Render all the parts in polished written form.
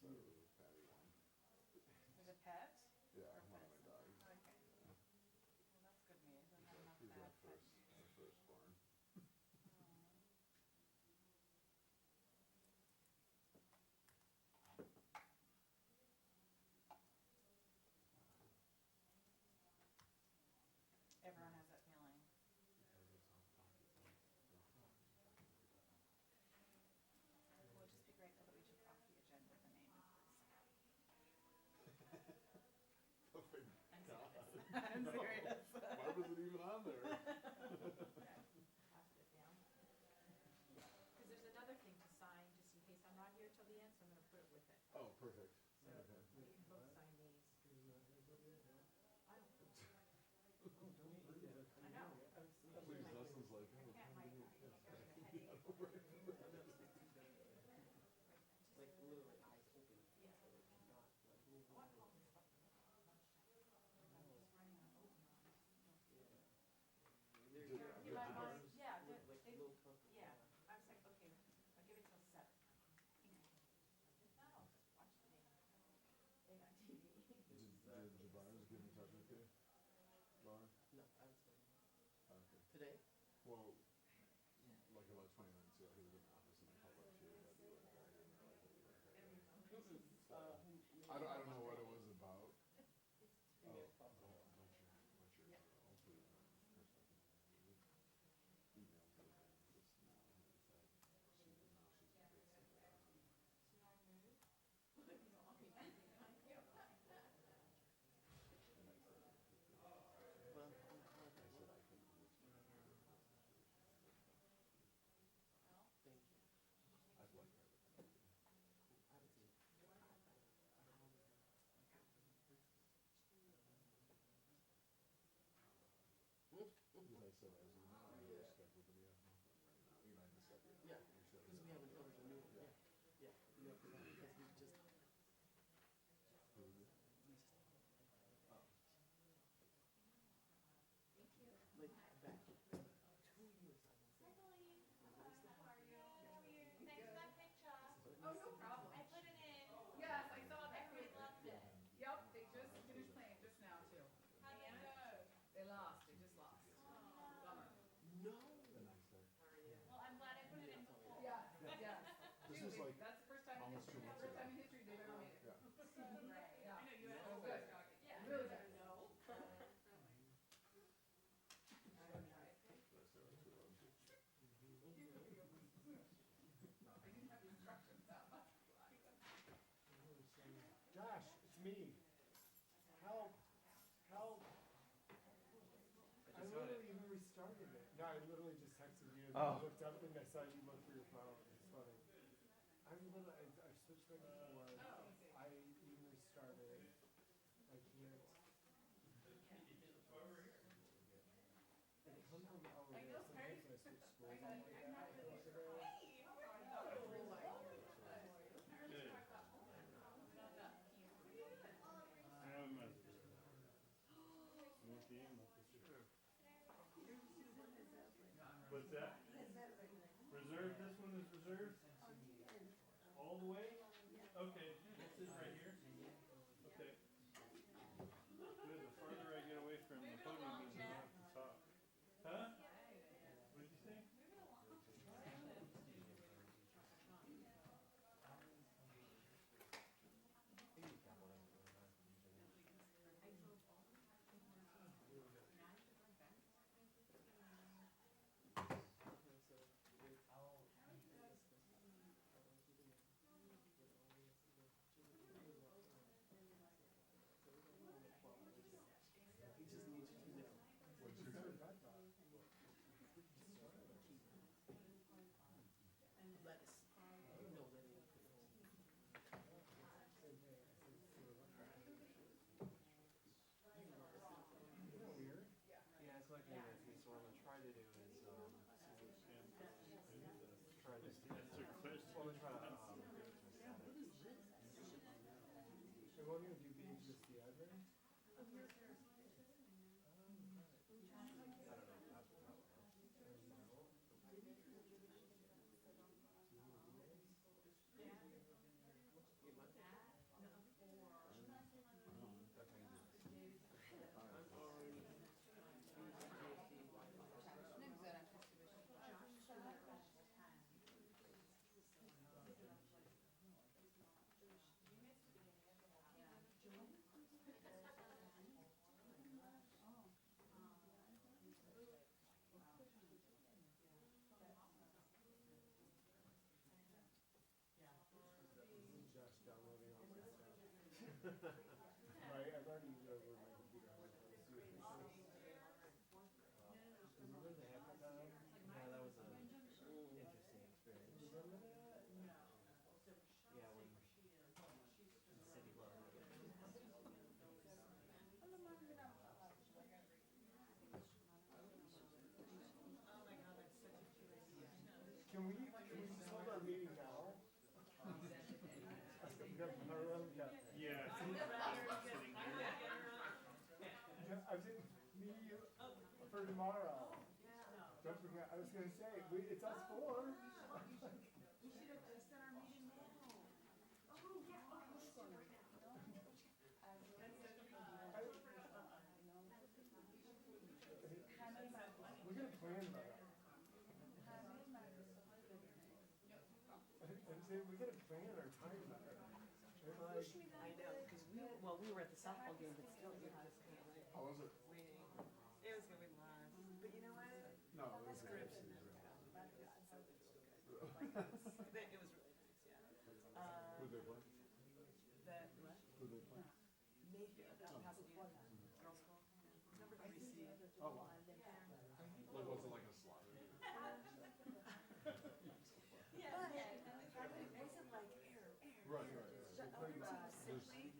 said it was a Patty one. Is it pet? Yeah, Or one of my pets? dogs. Okay. Yeah. Well, that's good news. There's not enough He's bad my pets. firstborn. Everyone has that feeling. We'll just be grateful that we took off the agenda the name of Oh my I'm God. serious. I'm serious. Why was it even on there? Pass it down. Because there's another thing to sign, just in case I'm not here till the end, so I'm gonna put it with it. Oh, perfect. So Okay. we can both sign these. I don't. I know. Please, Dustin's like, I oh, can't, come my, give me a I kiss. think I have a headache. Like literally eyes open. Yeah. Not like I want to call this up at lunchtime. Like I'm just running on overnight. They're Did- You did like the mine? bars- Yeah, with like they, little puppy. yeah, I was like, okay, I'll give it till 7. If not, I'll just watch the thing on TV. Did Jabbar's get in touch with you? Laura? No, I haven't spoken. Okay. Today? Well, like about 20 minutes ago, he was in the office and I called up to you that you were there. I didn't realize that you were there. I don't know what it was about. Oh, what's your Yeah. hopefully emailed her this now and said she didn't know she's a big singer. Well, I said I think we would thank you. I'd like her to come. I haven't seen it. Because I said, as you know, you're scheduled to be at home right now. You know, I just said, Yeah, you should because we haven't told her new one. Yeah. Yeah. Yeah, because we just. Who is it? Oh. Thank you. Like back 2 years I was Hi, there. Colleen. How are you? How are you? Thanks for that picture. Oh, no problem. I put it in. Yes, I saw that. Everybody loved it. Yep, they just finished playing just now too. How did it go? They lost, they just lost. Bummer. No. The nice day. Well, I'm glad I put it in before. Yeah, yeah. This Dude, was like that's the first time in almost 2 history, months first ago. time in history they've ever made it. Yeah. Right. Yeah. I know you had Oh, a good. Yeah. Really good. No. I didn't have the instructions that much. Josh, it's me. Help. Help. I literally even restarted it. No, I literally just texted you and I looked up and I saw you look for your phone. It's funny. I switched my keyboard. I even restarted it. I can't. It comes from over I there. know, Sometimes right? I switch scrolls on like that. I go to there. Hey, how are you? What's that? Reserved, this one is reserved? All the way? Okay, this is right here? Okay. Good, the farther I get away from the podium, the more at the top. Huh? What did you say? He just needs you to know. What's your Lettuce. No, that ain't. Isn't that weird? Yeah, it's like anything. So what I'm gonna try to do is try to That's your question. well, try to They won't even do BHUSD either? I don't know. That's what Right, I've already used it over my computer. Remember the hackathon? Yeah, that was an interesting experience. Remember that? Yeah, when the city level. Can we just hold our meeting now? Yeah. Sitting here. I was in me for tomorrow. Don't forget, I was gonna say, it's us four. We should have just done our meeting now. Oh, yeah, okay, let's do it right now. We're gonna plan about that. I'm saying, we gotta plan our time better. And like, I know, because we were at the softball game, but still, you're just kind of like How was it? waiting. It was gonna be live, but you know what? No, it was good. Scripts and that kind of, but it was so good. Like, it was really nice, yeah. Who'd they play? What? Who'd they play? Mayfield, out in Pasadena, girls' school, number 3 seed. Oh, wow. Like, was it like a slaughter? Yeah, it wasn't like air. Right, right, right. Simply,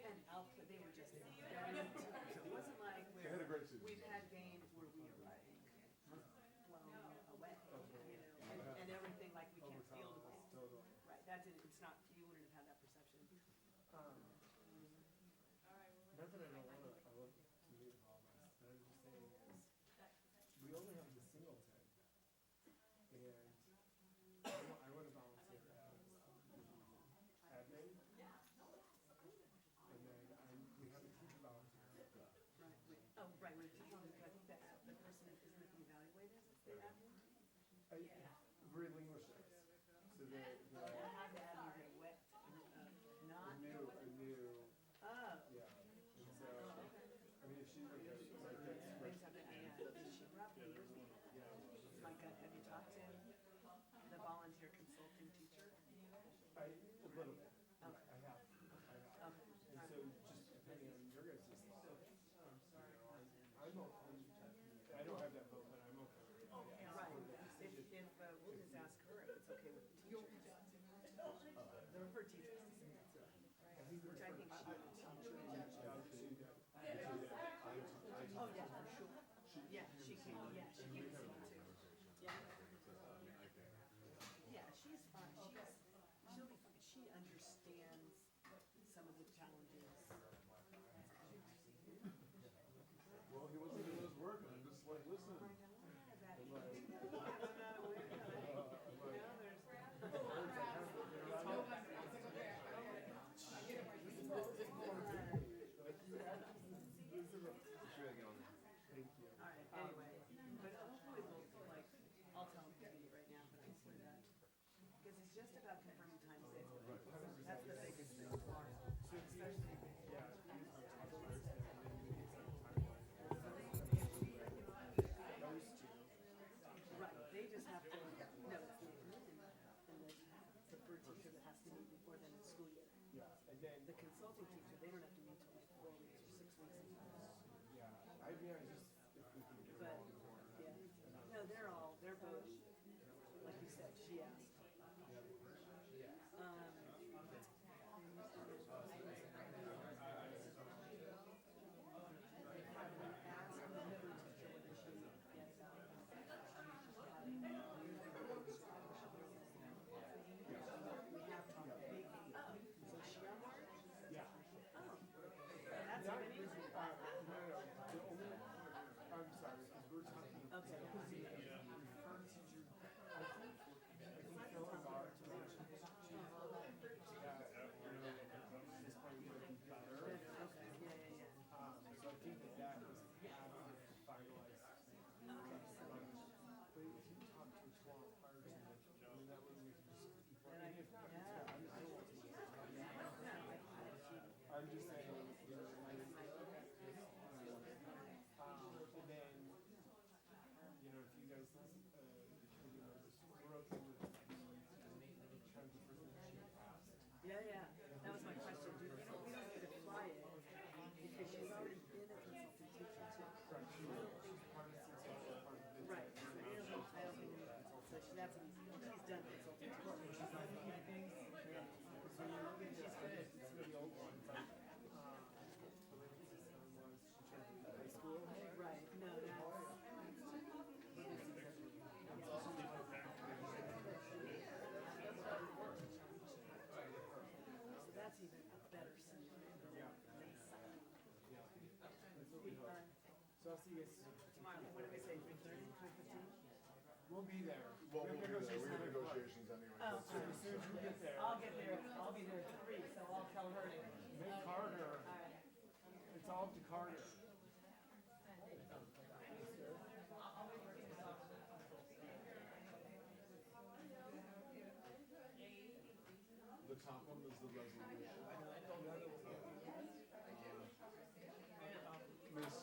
and output, they were just, so it wasn't like They had a great season. we've had games where we are like blown away, you know, and everything like we can't feel the ball. totally. Right, that didn't, it's not, you wouldn't have had that perception. Not that I don't want to meet all of us, but I'm just saying is, we only have the singleton. And I want to volunteer as admin. And then we have a teacher volunteer. Right, we teach them, I think that the person that isn't being evaluated is the admin. Relinquishes. So the Have the admin get wet, not. a new, Oh. yeah. And so, I mean, if she's like a, Things have to end. She brought me, my gut, have you talked to the volunteer consulting teacher? a little bit. I have. Okay. And so just depending on your guys' thoughts, I'm open. I don't have that vote, but I'm okay with it. Right, if we'll just ask her if it's okay with the teachers. Her teachers to say that's it, which I think she would. Oh, yeah, for sure. Yeah, she can, she can see it too. Yeah. Yeah, she's fine, she'll be fine, she understands some of the challenges. Well, he wasn't doing his work, and I'm just like, listen. I don't have that, I'm not aware of it. Thank you. All right, anyway, but hopefully we'll, like, I'll tell Katie right now, but I see that, because it's just about confirming time safe. That's the biggest thing. Especially, Yeah. right, they just have to, no, it's the admin and the third teacher that has to meet before then it's school year. Yeah. And then, The consulting teacher, they don't have to meet till like 4 weeks or 6 weeks. yeah, I mean, I just, if we can get But, along more. yeah, no, they're both, like you said, she asked. I'm just saying, you know, and then, you know, if you guys, we're okay with the kind of person that she passed. Yeah, that was my question, do you that's an easy one. She's done consulting tour. She's not looking at things. Yeah. So you look at She's good. some of the old ones, like, the way the system was, she tried to do high school. Right, no, that's. So that's even a better scenario than Yeah. Mesa. Yeah. That's what we hope. So I'll see you guys Tomorrow, what did we say, 3:30, 3:15? We'll be there. Well, We have we have negotiations at o'clock. negotiations anyway. Oh, So as soon as you get there, I'll get there, I'll be there at 3, so I'll tell her to. make Carter, Alright. it's all up to Carter. The top one is the resolution. Miss,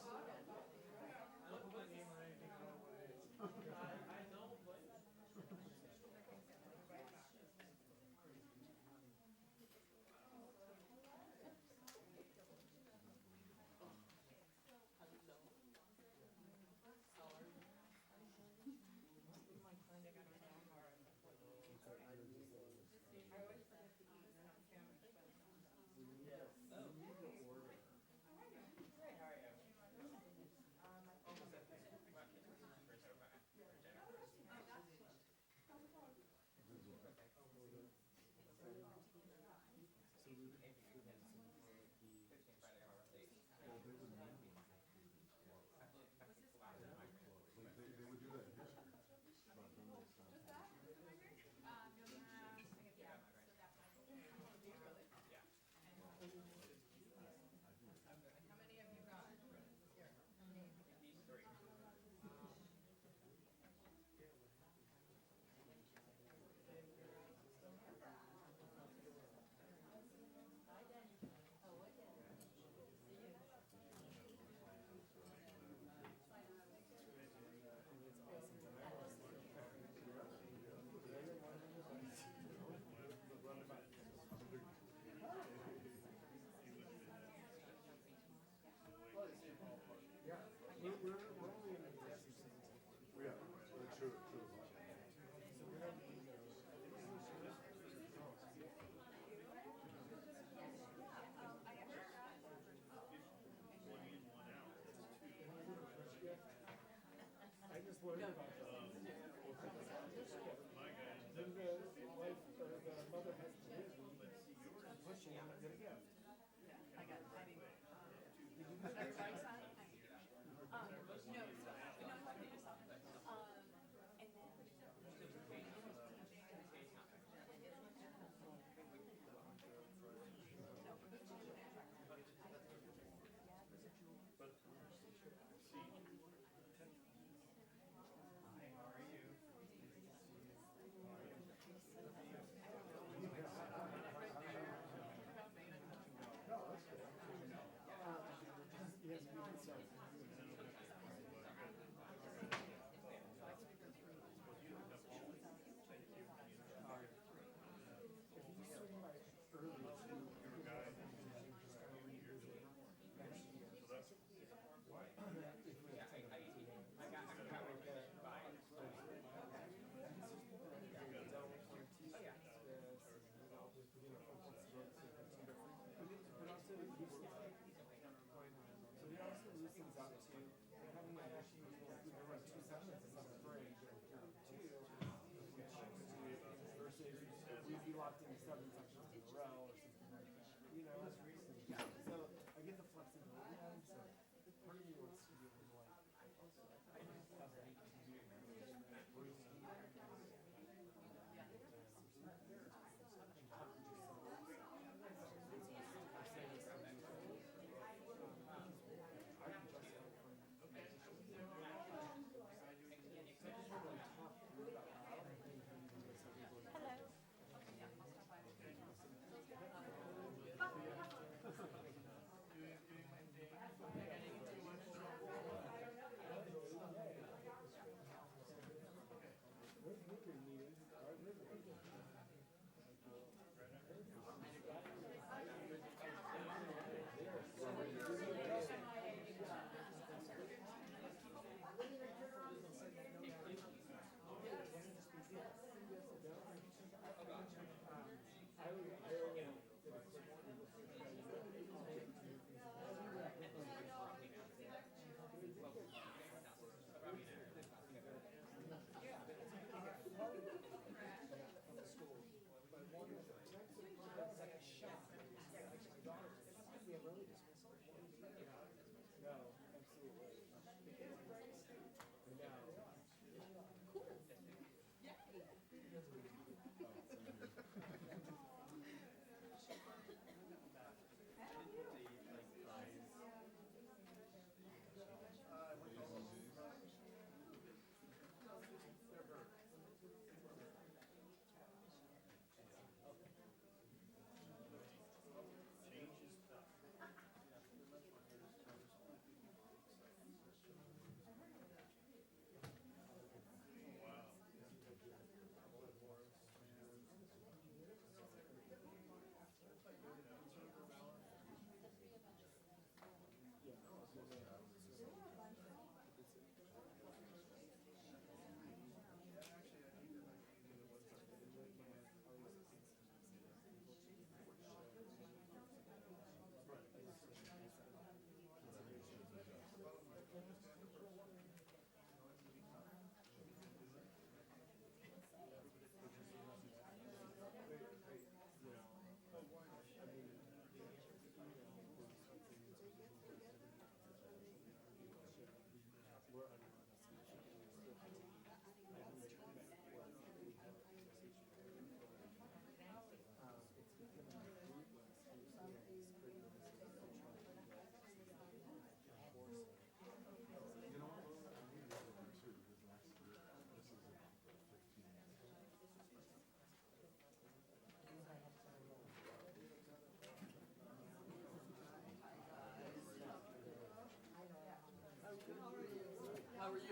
they would do that here. But then they stopped. Yeah, we're only in the season. Yeah, the two of them. So we don't need I just learned about that. When the wife or the mother has to leave, pushing and get a gift. I got, I mean, Did you Everybody sign? No, it's not. No, it's not yourself. And then. Yes, we can start. If you swing by early too, you're just gonna revisit next year. If we have time. So we also lose things out too. Having that actually, we run 2 segments instead of 3, but if you're 2, if we choose to, versus we'd be locked into 7 sections in a row or something like that. You know, so I get the flexibility on, so part of me wants to be able to like, have that How are you?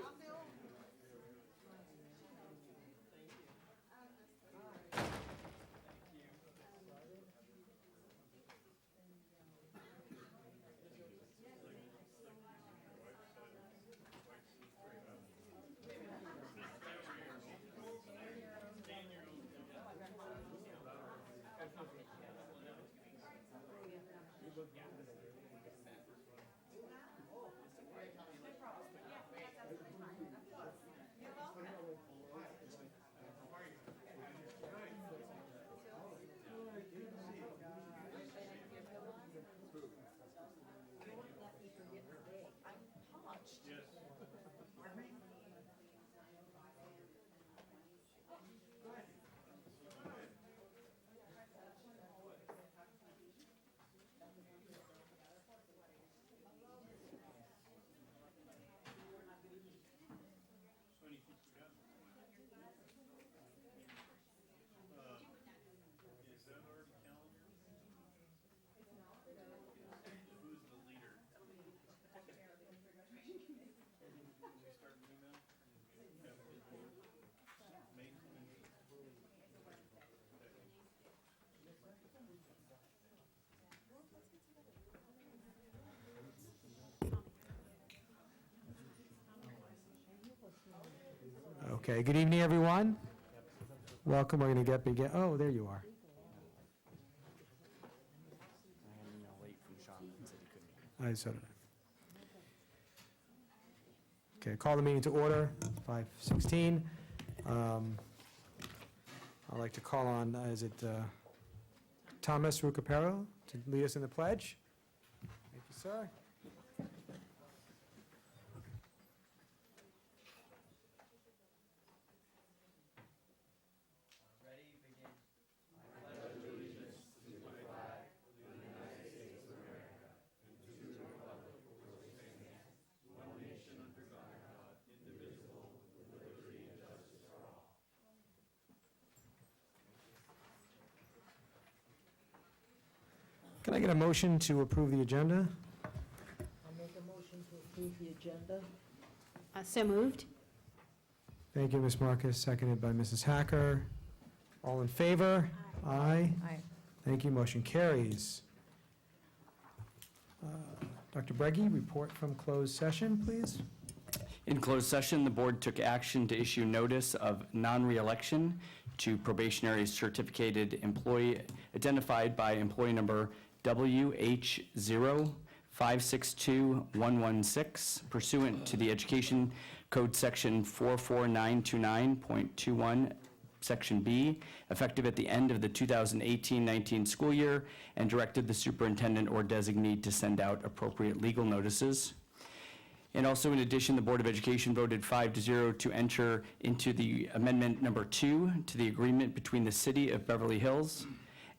Okay, good evening, everyone. Welcome, we're going to begin. Oh, there you are. I said it. Okay, call the meeting to order, 5:16. I'd like to call on, is it Thomas Rucapero to lead us in the pledge? Thank you, sir. Can I get a motion to approve the agenda? I'll make a motion to approve the agenda. So moved. Thank you, Ms. Marcus, seconded by Mrs. Hacker. All in favor? Aye. Aye. Thank you, motion carries. Dr. Breggy, report from closed session, please. In closed session, the board took action to issue notice of non-reelection to probationary certificated employee identified by employee number WH05621116 pursuant to the Education Code Section 44929.21, Section B, effective at the end of the 2018-19 school year, and directed the superintendent or designee to send out appropriate legal notices. And also, in addition, the Board of Education voted 5-0 to enter into the amendment number 2 to the agreement between the City of Beverly Hills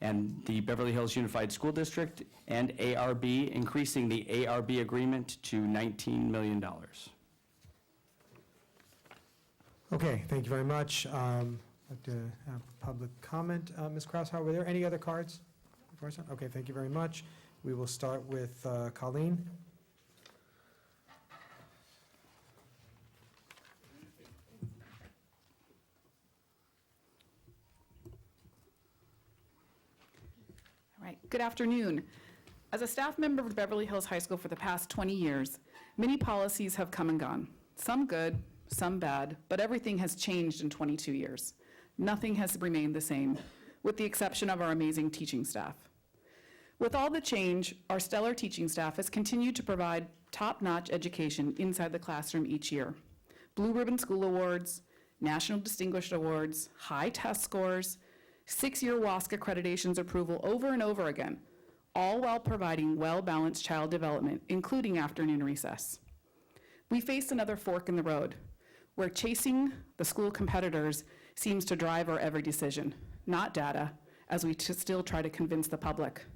and the Beverly Hills Unified School District and ARB, increasing the ARB agreement to $19 million. Okay, thank you very much. I'd like to have public comment. Ms. Kraushauer, were there any other cards? Okay, thank you very much. We will start with Colleen. All right, good afternoon. As a staff member of Beverly Hills High School for the past 20 years, many policies have come and gone. Some good, some bad, but everything has changed in 22 years. Nothing has remained the same, with the exception of our amazing teaching staff. With all the change, our stellar teaching staff has continued to provide top-notch education inside the classroom each year. Blue Ribbon School Awards, National Distinguished Awards, high test scores, 6-year WASC accreditations approval over and over again, all while providing well-balanced child development, including afternoon recess. We face another fork in the road, where chasing the school competitors seems to drive our every decision, not data, as we still try to convince the public.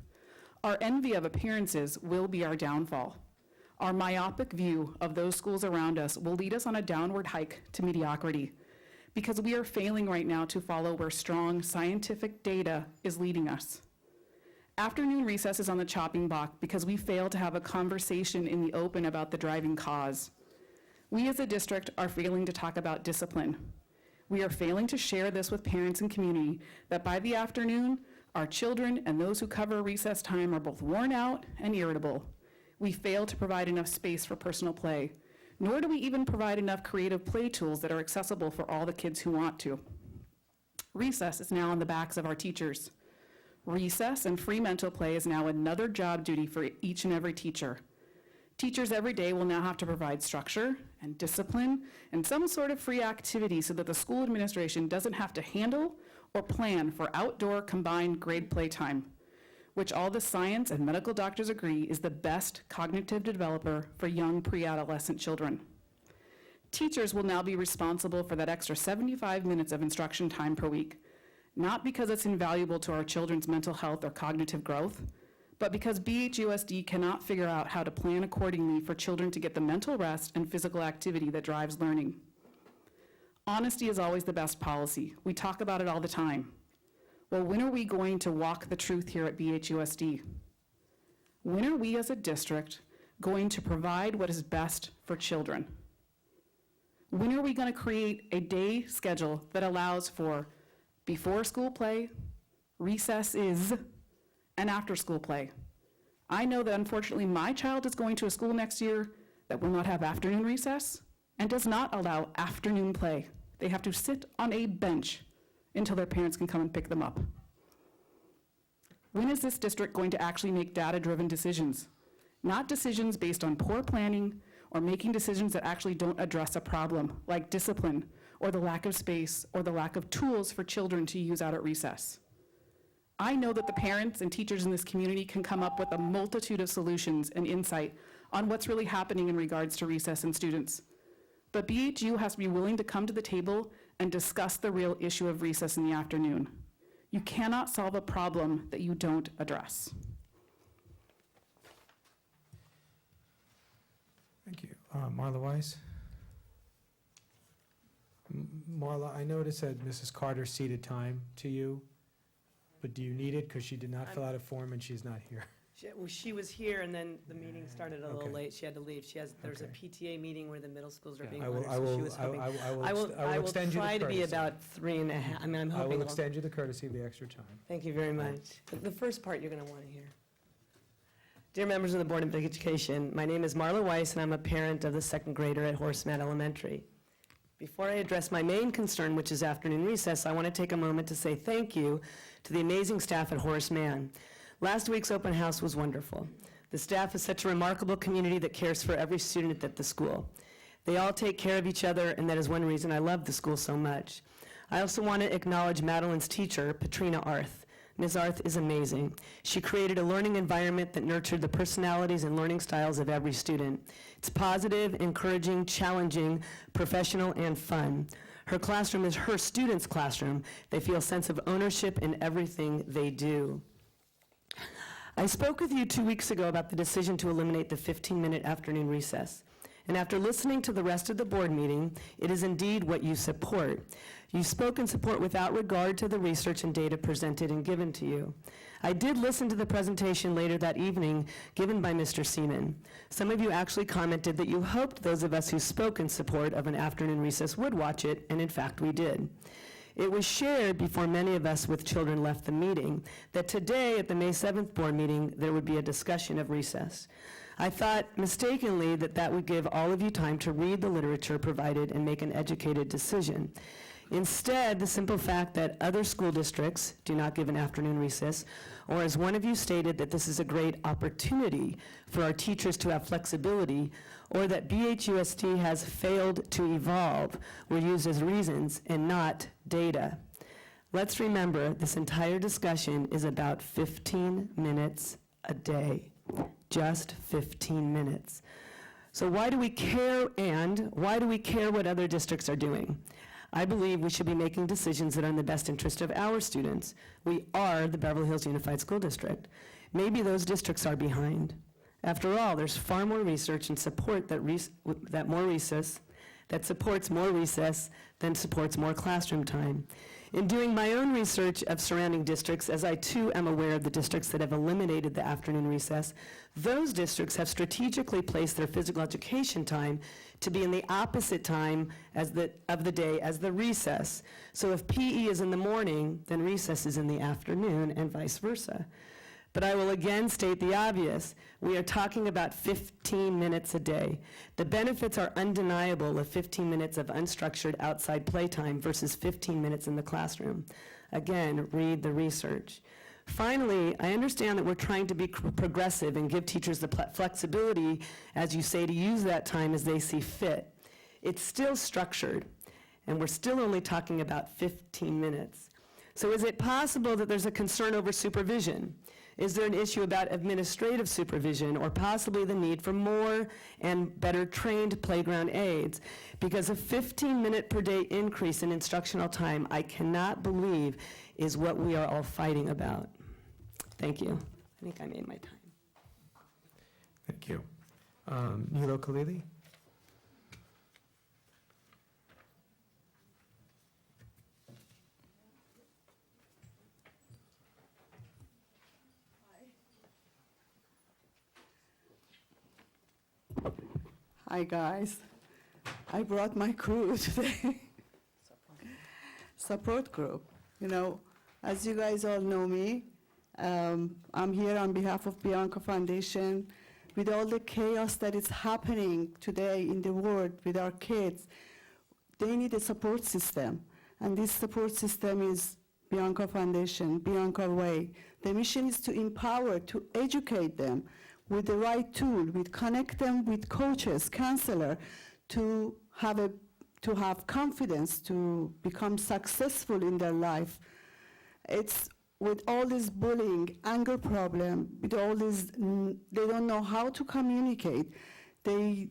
Our envy of appearances will be our downfall. Our myopic view of those schools around us will lead us on a downward hike to mediocrity, because we are failing right now to follow where strong scientific data is leading us. Afternoon recess is on the chopping block because we fail to have a conversation in the open about the driving cause. We as a district are failing to talk about discipline. We are failing to share this with parents and community, that by the afternoon, our children and those who cover recess time are both worn out and irritable. We fail to provide enough space for personal play, nor do we even provide enough creative play tools that are accessible for all the kids who want to. Recess is now on the backs of our teachers. Recess and free mental play is now another job duty for each and every teacher. Teachers every day will now have to provide structure and discipline and some sort of free activity so that the school administration doesn't have to handle or plan for outdoor combined grade play time, which all the science and medical doctors agree is the best cognitive developer for young pre-adolescent children. Teachers will now be responsible for that extra 75 minutes of instruction time per week, not because it's invaluable to our children's mental health or cognitive growth, but because BHUSD cannot figure out how to plan accordingly for children to get the mental rest and physical activity that drives learning. Honesty is always the best policy. We talk about it all the time. Well, when are we going to walk the truth here at BHUSD? When are we as a district going to provide what is best for children? When are we going to create a day schedule that allows for before school play, recesses, and after school play? I know that unfortunately my child is going to a school next year that will not have afternoon recess and does not allow afternoon play. They have to sit on a bench until their parents can come and pick them up. When is this district going to actually make data-driven decisions? Not decisions based on poor planning or making decisions that actually don't address a problem, like discipline or the lack of space or the lack of tools for children to use out at recess. I know that the parents and teachers in this community can come up with a multitude of solutions and insight on what's really happening in regards to recess and students. But BHU has to be willing to come to the table and discuss the real issue of recess in the afternoon. You cannot solve a problem that you don't address. Thank you. Marla Weiss? Marla, I noticed that Mrs. Carter ceded time to you, but do you need it? Because she did not fill out a form and she's not here. She was here, and then the meeting started a little Okay. late. She had to leave. There's a Okay. PTA meeting where the middle schools are being I will, honored, so she was hoping. I will extend you the try to be courtesy. about 3.5, I'm I hoping. will extend you the courtesy of the extra time. Thank you very much. The first part you're going to want to hear. Dear members of the Board of Education, my name is Marla Weiss, and I'm a parent of the second grader at Horace Mann Elementary. Before I address my main concern, which is afternoon recess, I want to take a moment to say thank you to the amazing staff at Horace Mann. Last week's open house was wonderful. The staff is such a remarkable community that cares for every student at the school. They all take care of each other, and that is one reason I love the school so much. I also want to acknowledge Madeline's teacher, Patrina Arth. Ms. Arth is amazing. She created a learning environment that nurtured the personalities and learning styles of every student. It's positive, encouraging, challenging, professional, and fun. Her classroom is her students' classroom. They feel a sense of ownership in everything they do. I spoke with you 2 weeks ago about the decision to eliminate the 15-minute afternoon recess. And after listening to the rest of the board meeting, it is indeed what you support. You spoke in support without regard to the research and data presented and given to you. I did listen to the presentation later that evening given by Mr. Seaman. Some of you actually commented that you hoped those of us who spoke in support of an afternoon recess would watch it, and in fact we did. It was shared before many of us with children left the meeting that today at the May 7th board meeting there would be a discussion of recess. I thought mistakenly that that would give all of you time to read the literature provided and make an educated decision. Instead, the simple fact that other school districts do not give an afternoon recess, or as one of you stated, that this is a great opportunity for our teachers to have flexibility, or that BHUSD has failed to evolve, were used as reasons and not data. Let's remember, this entire discussion is about 15 minutes a day. Just 15 minutes. So why do we care, and why do we care what other districts are doing? I believe we should be making decisions that are in the best interest of our students. We are the Beverly Hills Unified School District. Maybe those districts are behind. After all, there's far more research and support that supports more recess than supports more classroom time. In doing my own research of surrounding districts, as I too am aware of the districts that have eliminated the afternoon recess, those districts have strategically placed their physical education time to be in the opposite time of the day as the recess. So if PE is in the morning, then recess is in the afternoon, and vice versa. But I will again state the obvious. We are talking about 15 minutes a day. The benefits are undeniable of 15 minutes of unstructured outside playtime versus 15 minutes in the classroom. Again, read the research. Finally, I understand that we're trying to be progressive and give teachers the flexibility, as you say, to use that time as they see fit. It's still structured, and we're still only talking about 15 minutes. So is it possible that there's a concern over supervision? Is there an issue about administrative supervision, or possibly the need for more and better trained playground aides? Because a 15-minute per day increase in instructional time, I cannot believe, is what we are all fighting about. Thank you. I think I made my time. Thank you. Nilo Khalili? Hi guys, I brought my crew today. Support group. You know, as you guys all know me, I'm here on behalf of Bianca Foundation. With all the chaos that is happening today in the world with our kids, they need a support system. And this support system is Bianca Foundation, Bianca Way. The mission is to empower, to educate them with the right tool, with connect them with coaches, counselor, to have confidence, to become successful in their life. It's with all this bullying, anger problem, with all this, they don't know how to communicate. I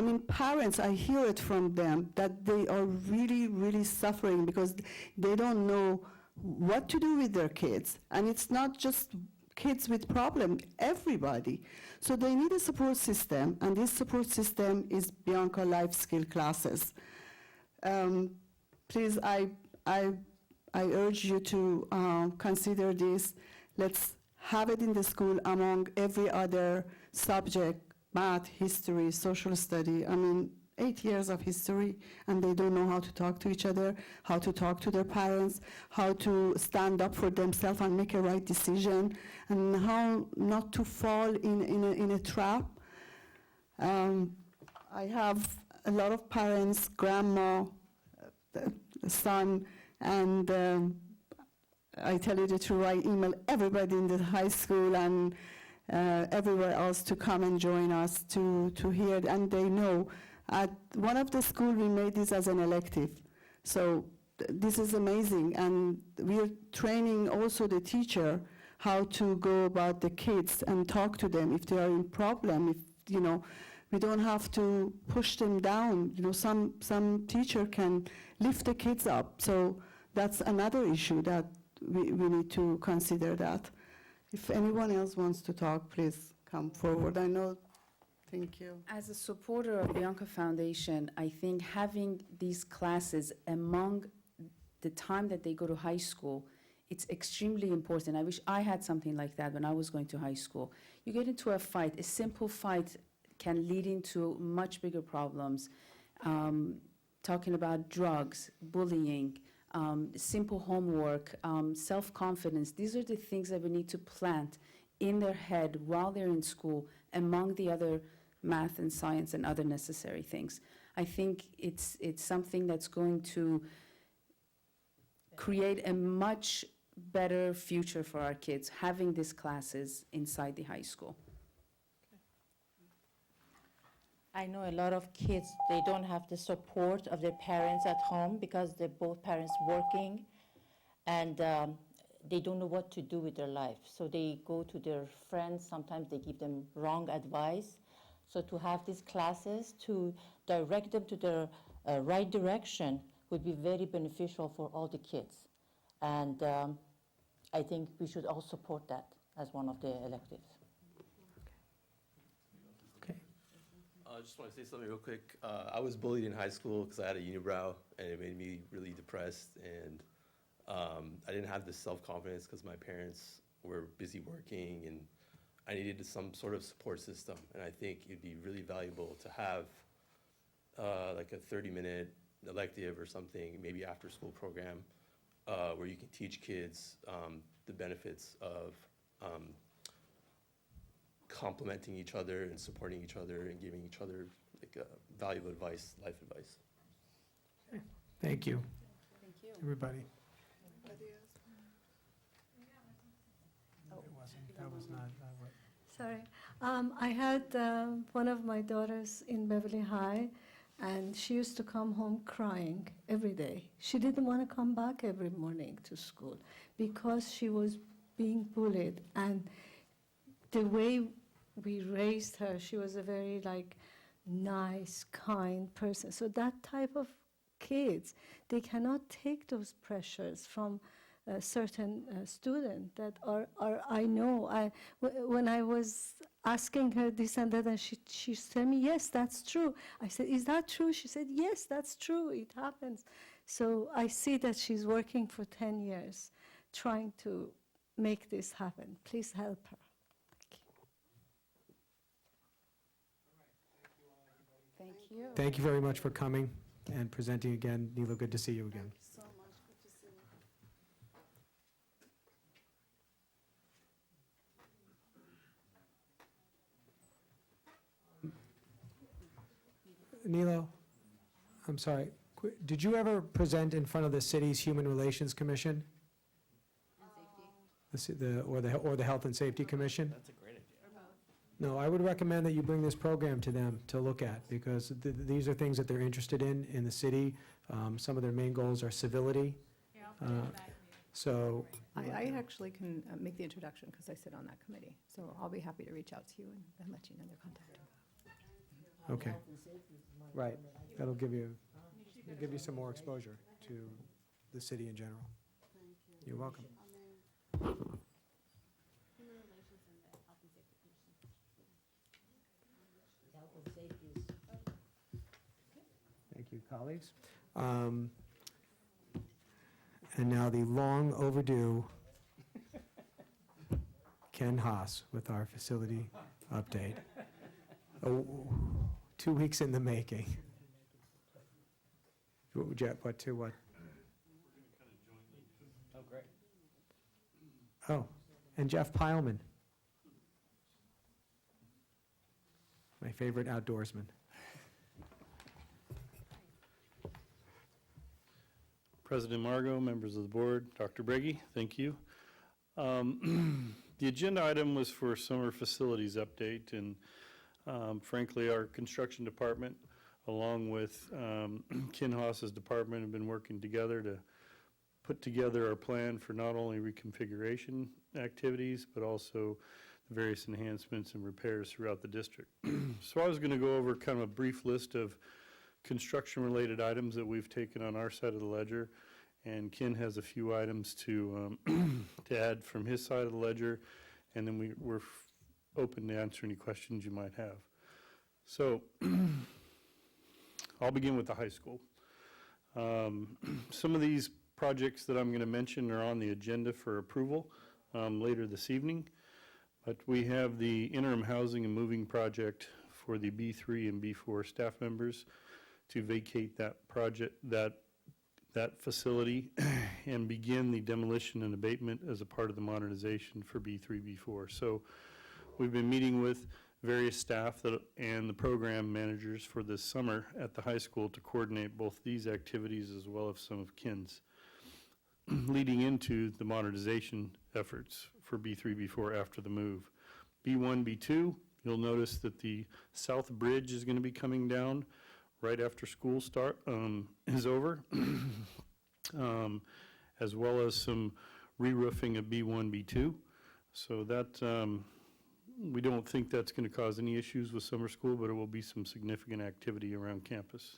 mean, parents, I hear it from them that they are really, really suffering because they don't know what to do with their kids. And it's not just kids with problems, everybody. So they need a support system, and this support system is Bianca Life Skill Classes. Please, I urge you to consider this. Let's have it in the school among every other subject, math, history, social study. I mean, 8 years of history, and they don't know how to talk to each other, how to talk to their parents, how to stand up for themselves and make a right decision, and how not to fall in a trap. I have a lot of parents, grandma, son, and I tell you the truth, I email everybody in the high school and everywhere else to come and join us to hear, and they know. At one of the schools, we made this as an elective. So this is amazing. And we are training also the teacher how to go about the kids and talk to them if they are in problem, if, you know, we don't have to push them down. You know, some teacher can lift the kids up. So that's another issue that we need to consider that. If anyone else wants to talk, please come forward. I know, thank you. As a supporter of Bianca Foundation, I think having these classes among the time that they go to high school, it's extremely important. I wish I had something like that when I was going to high school. You get into a fight, a simple fight can lead into much bigger problems. Talking about drugs, bullying, simple homework, self-confidence. These are the things that we need to plant in their head while they're in school, among the other math and science and other necessary things. I think it's something that's going to create a much better future for our kids, having these classes inside the high school. I know a lot of kids, they don't have the support of their parents at home because they're both parents working, and they don't know what to do with their life. So they go to their friends, sometimes they give them wrong advice. So to have these classes to direct them to the right direction would be very beneficial for all the kids. And I think we should all support that as one of the electives. I just want to say something real quick. I was bullied in high school because I had a unibrow, and it made me really depressed. And I didn't have the self-confidence because my parents were busy working, and I needed some sort of support system. And I think it'd be really valuable to have like a 30-minute elective or something, maybe after-school program, where you can teach kids the benefits of complementing each other and supporting each other and giving each other like valuable advice, life advice. Okay. Thank you. Thank you. Everybody. It wasn't, that was not what. Sorry. I had one of my daughters in Beverly High, and she used to come home crying every day. She didn't want to come back every morning to school because she was being bullied. And the way we raised her, she was a very nice, kind person. So that type of kids, they cannot take those pressures from a certain student that are I know. When I was asking her this and that, and she said me, yes, that's true. I said, is that true? She said, yes, that's true. It happens. So I see that she's working for 10 years trying to make this happen. Please help her. Thank you. Thank you very much for coming and presenting again. Neela, good to see you again. Thank you so much. Good to see you. Neela, I'm sorry. Did you ever present in front of the city's Human Relations Commission? Or the Health and Safety Commission? That's a great idea. No, I would recommend that you bring this program to them to look at, because these are things that they're interested in the city. Some of their main goals are civility. So. I actually can make the introduction because I sit on that committee. So I'll be happy to reach out to you and let you know their contact. Okay. Right. That'll give you some more exposure to the city in general. You're welcome. Thank you, colleagues. And now the long overdue Ken Haas with our facility update. Oh, 2 weeks in the making. What to what? Oh, great. Oh, and Jeff Pileman, my favorite outdoorsman. President Margot, members of the board, Dr. Brady, thank you. The agenda item was for summer facilities update, and frankly, our construction department along with Ken Haas's department, have been working together to put together our plan for not only reconfiguration activities, but also the various enhancements and repairs throughout the district. So I was going to go over kind of a brief list of construction-related items that we've taken on our side of the ledger, and Ken has a few items to to add from his side of the ledger, and then we're open to answer any questions you might have. So I'll begin with the high school. Some of these projects that I'm going to mention are on the agenda for approval later this evening, but we have the interim housing and moving project for the B3 and B4 staff members to vacate that project, that facility, and begin the demolition and abatement as a part of the modernization for B3, B4. So we've been meeting with various staff and the program managers for this summer at the high school to coordinate both these activities as well as some of Ken's, leading into the modernization efforts for B3, B4 after the move. B1, B2, you'll notice that the south bridge is going to be coming down right after school is over, as well as some re-roofing of B1, B2. So that, we don't think that's going to cause any issues with summer school, but it will be some significant activity around campus.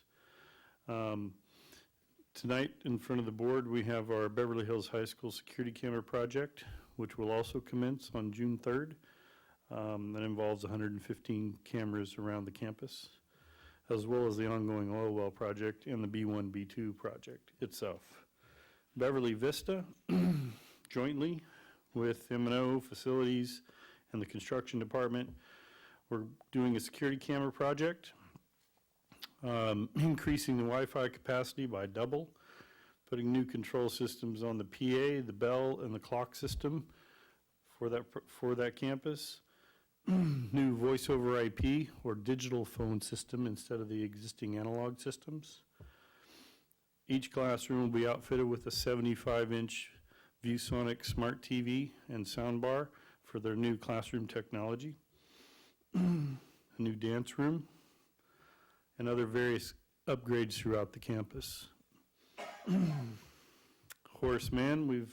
Tonight, in front of the board, we have our Beverly Hills High School security camera project, which will also commence on June 3rd. That involves 115 cameras around the campus, as well as the ongoing oil well project and the B1, B2 project itself. Beverly Vista, jointly with M&O Facilities and the construction department, we're doing a security camera project, increasing the Wi-Fi capacity by double, putting new control systems on the PA, the bell, and the clock system for that campus. New voice over IP or digital phone system instead of the existing analog systems. Each classroom will be outfitted with a 75-inch ViewSonic smart TV and soundbar for their new classroom technology. A new dance room and other various upgrades throughout the campus. Horace Mann,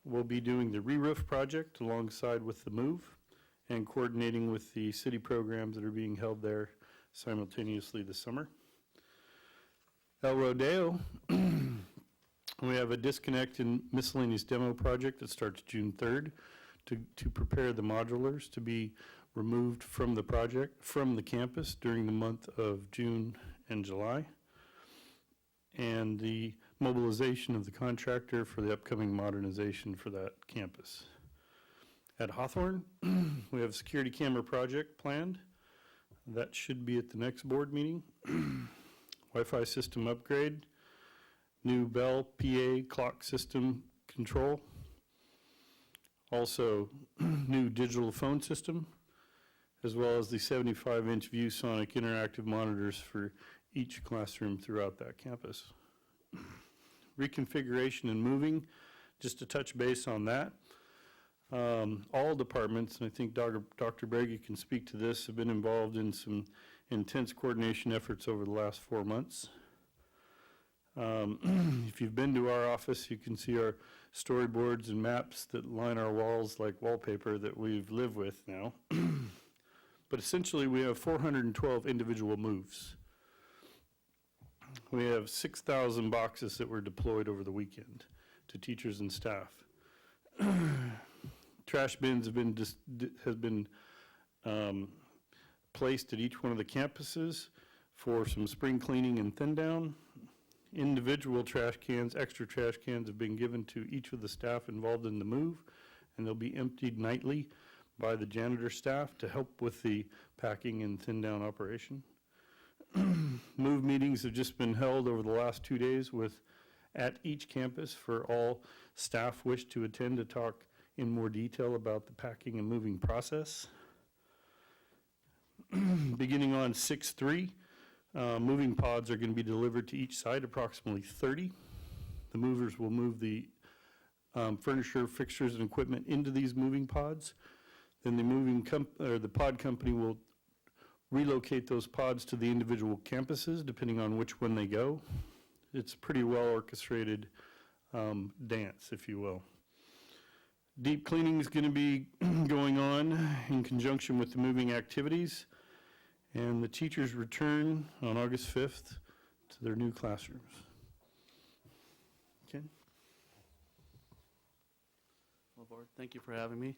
we'll be doing the re-roof project alongside with the move and coordinating with the city programs that are being held there simultaneously this summer. El Rodeo, we have a disconnect and miscellaneous demo project that starts June 3rd to prepare the modulars to be removed from the project, from the campus during the month of June and July, and the mobilization of the contractor for the upcoming modernization for that campus. At Hawthorne, we have a security camera project planned. That should be at the next board meeting. Wi-Fi system upgrade, new bell PA clock system control, also new digital phone system, as well as the 75-inch ViewSonic interactive monitors for each classroom throughout that campus. Reconfiguration and moving, just to touch base on that. All departments, and I think Dr. Brege can speak to this, have been involved in some intense coordination efforts over the last 4 months. If you've been to our office, you can see our storyboards and maps that line our walls like wallpaper that we've lived with now. But essentially, we have 412 individual moves. We have 6,000 boxes that were deployed over the weekend to teachers and staff. Trash bins have been placed at each one of the campuses for some spring cleaning and thin down. Individual trash cans, extra trash cans have been given to each of the staff involved in the move, and they'll be emptied nightly by the janitor staff to help with the packing and thin down operation. Move meetings have just been held over the last 2 days at each campus for all staff wish to attend to talk in more detail about the packing and moving process. Beginning on 6/3, moving pods are going to be delivered to each site, approximately 30. The movers will move the furniture, fixtures, and equipment into these moving pods. Then the pod company will relocate those pods to the individual campuses, depending on which one they go. It's a pretty well orchestrated dance, if you will. Deep cleaning is going to be going on in conjunction with the moving activities, and the teachers return on August 5th to their new classrooms. Ken? Hello, Board. Thank you for having me.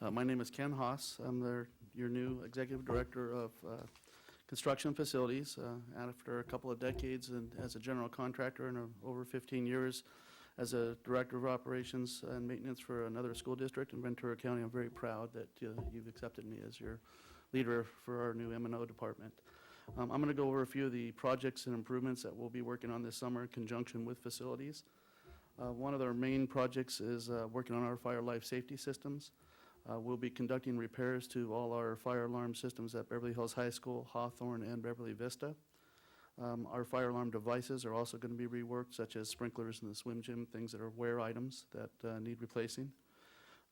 My name is Ken Haas. I'm your new Executive Director of Construction Facilities. After a couple of decades as a general contractor and over 15 years as a Director of Operations and Maintenance for another school district in Ventura County, I'm very proud that you've accepted me as your leader for our new M&O department. I'm going to go over a few of the projects and improvements that we'll be working on this summer in conjunction with facilities. One of our main projects is working on our fire life safety systems. We'll be conducting repairs to all our fire alarm systems at Beverly Hills High School, Hawthorne, and Beverly Vista. Our fire alarm devices are also going to be reworked, such as sprinklers in the swim gym, things that are wear items that need replacing.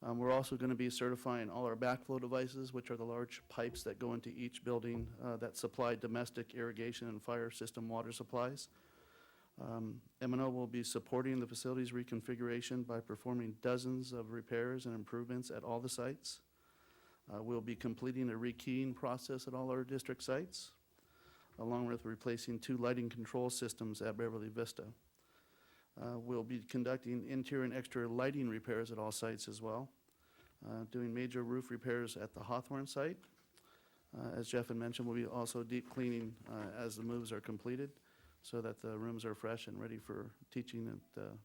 We're also going to be certifying all our backflow devices, which are the large pipes that go into each building that supply domestic irrigation and fire system water supplies. M&O will be supporting the facilities reconfiguration by performing dozens of repairs and improvements at all the sites. We'll be completing a rekeying process at all our district sites, along with replacing 2 lighting control systems at Beverly Vista. We'll be conducting interior and exterior lighting repairs at all sites as well, doing major roof repairs at the Hawthorne site. As Jeff had mentioned, we'll be also deep cleaning as the moves are completed so that the rooms are fresh and ready for teaching at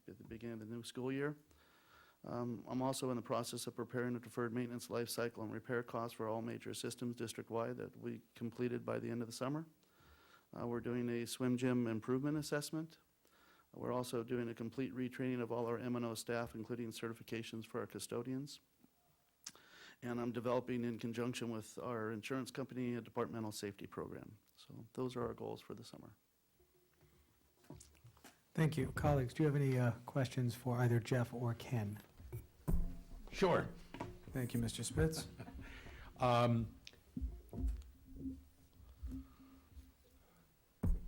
the beginning of the new school year. I'm also in the process of preparing a deferred maintenance life cycle and repair costs for all major systems district-wide that we completed by the end of the summer. We're doing a swim gym improvement assessment. We're also doing a complete retraining of all our M&O staff, including certifications for our custodians. And I'm developing, in conjunction with our insurance company, a departmental safety program. So those are our goals for the summer. Thank you. Colleagues, do you have any questions for either Jeff or Ken? Sure. Thank you, Mr. Spitz.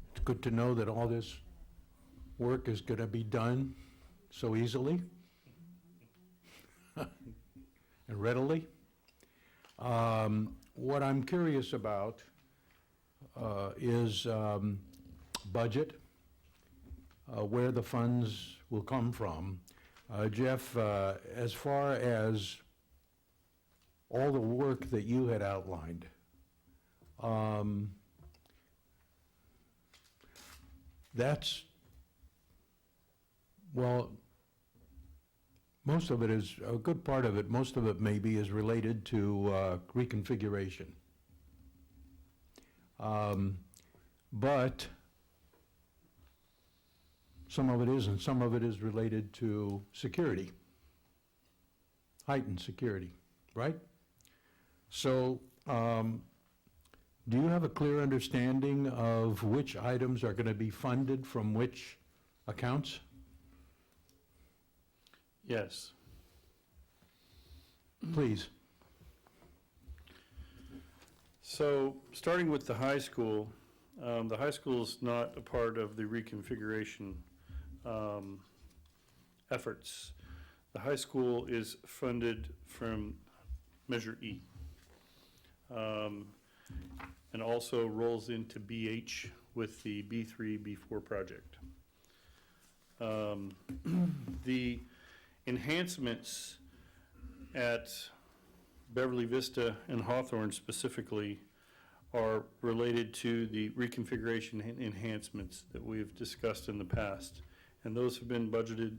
It's good to know that all this work is going to be done so easily and readily. What I'm curious about is budget, where the funds will come from. Jeff, as far as all the work that you had outlined, that's, well, most of it is, a good part of it, most of it maybe is related to reconfiguration. But some of it isn't. Some of it is related to security, heightened security, right? So do you have a clear understanding of which items are going to be funded from which accounts? Yes. Please. So, starting with the high school is not a part of the reconfiguration efforts. The high school is funded from Measure E, and also rolls into BH with the B3, B4 project. The enhancements at Beverly Vista and Hawthorne specifically are related to the reconfiguration enhancements that we've discussed in the past. And those have been budgeted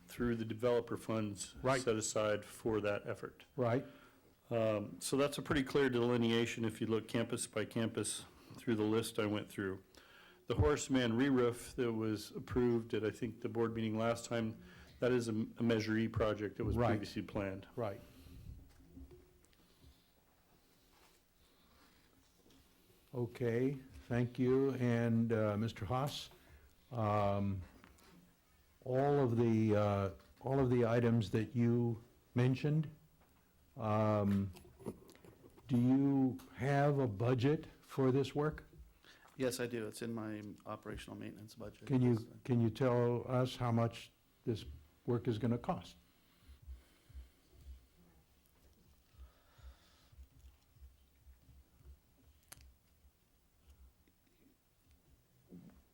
through the developer funds set aside for that effort. Right. So that's a pretty clear delineation if you look campus by campus through the list I went through. The Horseman re-roof that was approved at, I think, the board meeting last time, that is a Measure E project that was previously planned. Right. Okay, thank you. And Mr. Haas, all of the items that you mentioned, do you have a budget for this work? Yes, I do. It's in my operational maintenance budget. Can you tell us how much this work is going to cost?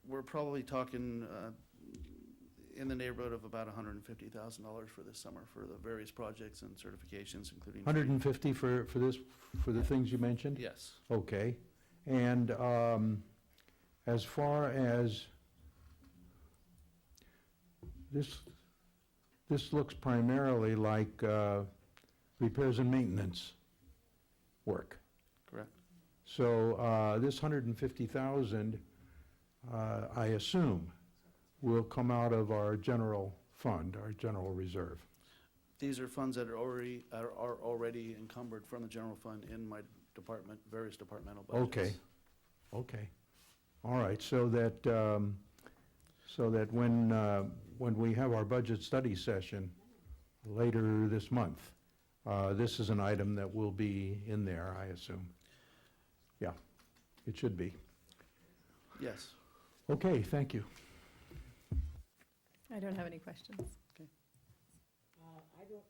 We're probably talking in the neighborhood of about $150,000 for this summer for the various projects and certifications, including. 150 for this, for the things you mentioned? Yes. Okay. And as far as, this looks primarily like repairs and maintenance work. Correct. So this 150,000, I assume, will come out of our general fund, our general reserve. These are funds that are already encumbered from the general fund in my department, various departmental budgets. Okay, okay. All right, so that when we have our budget study session later this month, this is an item that will be in there, I assume. Yeah, it should be. Yes. Okay, thank you. I don't have any questions. I don't,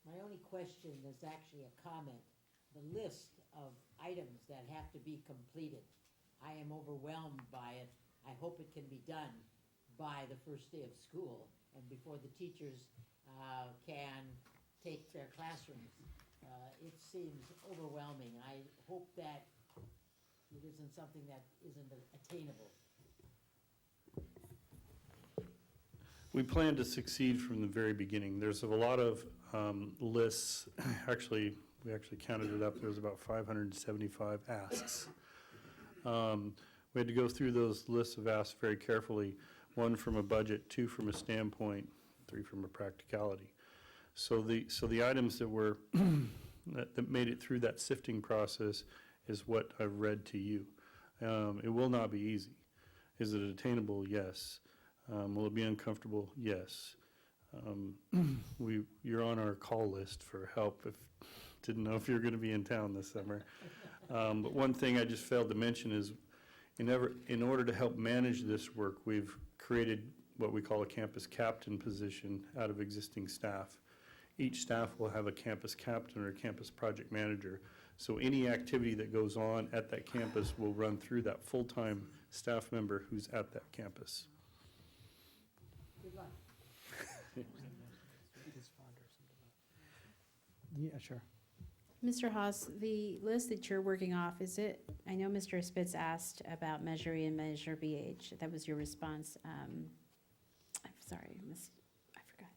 my only question is actually a comment. The list of items that have to be completed, I am overwhelmed by it. I hope it can be done by the first day of school and before the teachers can take their classrooms. It seems overwhelming. I hope that it isn't something that isn't attainable. We plan to succeed from the very beginning. There's a lot of lists. Actually, we actually counted it up. There was about 575 asks. We had to go through those lists of asks very carefully, one from a budget, two from a standpoint, three from a practicality. So the items that were that made it through that sifting process is what I've read to you. It will not be easy. Is it attainable? Yes. Will it be uncomfortable? Yes. You're on our call list for help. Didn't know if you were going to be in town this summer. But one thing I just failed to mention is in order to help manage this work, we've created what we call a campus captain position out of existing staff. Each staff will have a campus captain or a campus project manager. So any activity that goes on at that campus will run through that full-time staff member who's at that campus. Good luck. Yeah, sure. Mr. Haas, the list that you're working off, is it, I know Mr. Spitz asked about Measure E and Measure BH. That was your response. I'm sorry, I forgot.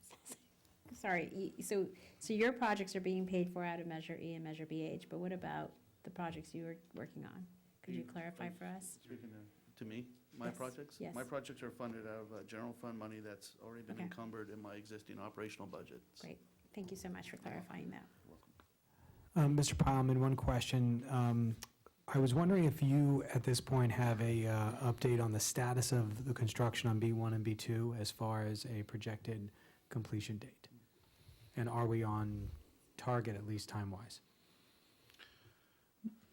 Sorry, so your projects are being paid for out of Measure E and Measure BH, but what about the projects you were working on? Could you clarify for us? Speaking to me, my Yes, projects? yes. My projects are funded out of general fund money that's already been Okay. encumbered in my existing operational budget. Great, thank you so much for clarifying that. Mr. Pileman, one question. I was wondering if you, at this point, have a update on the status of the construction on B1 and B2 as far as a projected completion date? And are we on target, at least time-wise?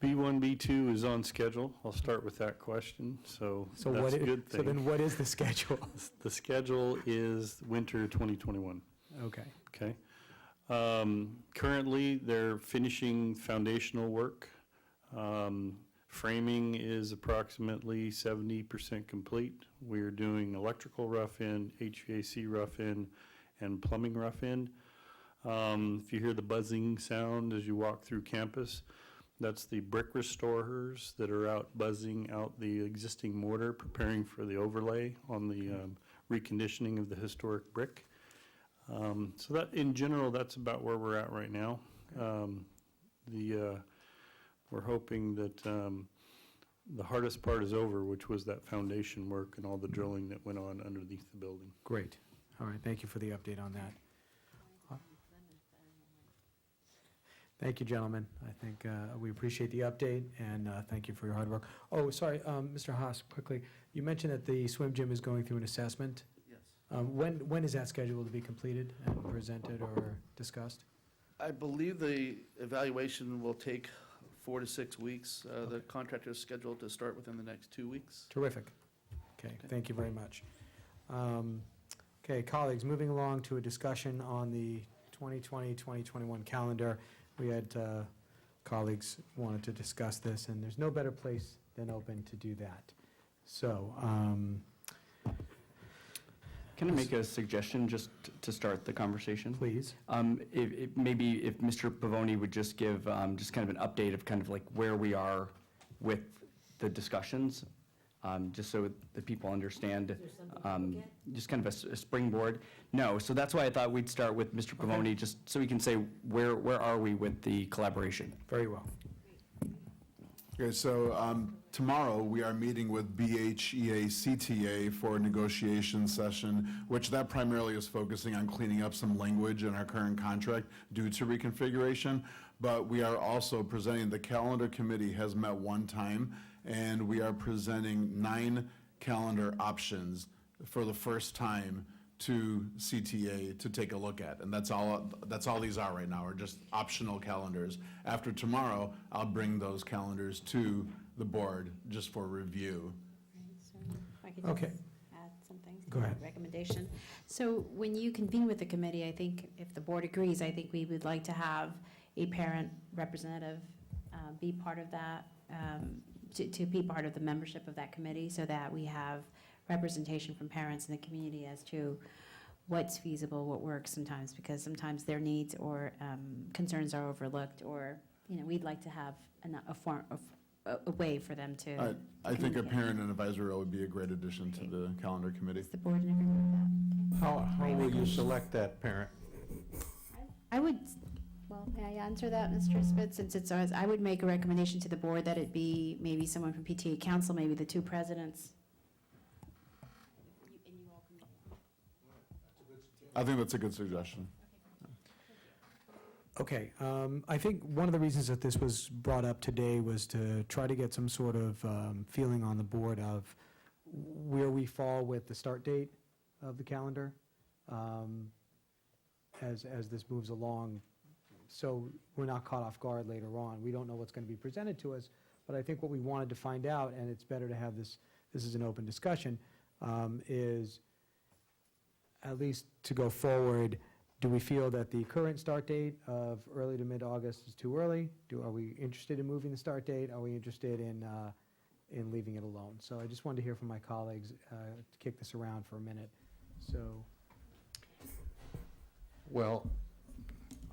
B1, B2 is on schedule. I'll start with that question. So that's what a good thing. So then what is the schedule? The schedule is winter 2021. Okay. Okay. Currently, they're finishing foundational work. Framing is approximately 70% complete. We're doing electrical rough-in, HVAC rough-in, and plumbing rough-in. If you hear the buzzing sound as you walk through campus, that's the brick restorers that are out buzzing out the existing mortar, preparing for the overlay on the reconditioning of the historic brick. So that, in general, that's about where we're at right now. We're hoping that the hardest part is over, which was that foundation work and all the drilling that went on underneath the building. Great. All right, thank you for the update on that. Thank you, gentlemen. I think we appreciate the update, and thank you for your hard work. Oh, sorry, Mr. Haas, quickly, you mentioned that the swim gym is going through an assessment. Yes. When is that scheduled to be completed and presented or discussed? I believe the evaluation will take 4 to 6 weeks. The contractor is scheduled to start within the next 2 weeks. Terrific. Okay, thank you very much. Okay, colleagues, moving along to a discussion on the 2020-2021 calendar. We had colleagues wanted to discuss this, and there's no better place than open to do that. So, Can I make a suggestion just to start the conversation? Please. Maybe if Mr. Pavoni would just give just kind of an update of kind of like where we are with the discussions, just so the people understand, just kind of a springboard. No, so that's why I thought we'd start with Mr. Pavoni, just so we can say where are we with the collaboration? Very well. Okay, so tomorrow we are meeting with BHEA CTA for a negotiation session, which that primarily is focusing on cleaning up some language in our current contract due to reconfiguration. But we are also presenting, the calendar committee has met one time, and we are presenting 9 calendar options for the first time to CTA to take a look at. And that's all these are right now, are just optional calendars. After tomorrow, I'll bring those calendars to the board just for review. So if I could Okay. just add something. Go ahead. Recommendation. So when you convene with the committee, I think if the board agrees, I think we would like to have a parent representative be part of that, to be part of the membership of that committee, so that we have representation from parents in the community as to what's feasible, what works sometimes, because sometimes their needs or concerns are overlooked, or, we'd like to have a way for them to. I think a parent and advisory role would be a great addition to the calendar committee. Is the board in agreement with that? How will you select that parent? I would, well, may I answer that, Mr. Spitz, since it's ours? I would make a recommendation to the board that it be maybe someone from PTA Council, maybe the 2 presidents. I think that's a good suggestion. Okay, I think one of the reasons that this was brought up today was to try to get some sort of feeling on the board of where we fall with the start date of the calendar as this moves along, so we're not caught off guard later on. We don't know what's going to be presented to us, but I think what we wanted to find out, and it's better to have this is an open discussion, is at least to go forward, do we feel that the current start date of early to mid-August is too early? Are we interested in moving the start date? Are we interested in leaving it alone? So I just wanted to hear from my colleagues to kick this around for a minute. So, Well,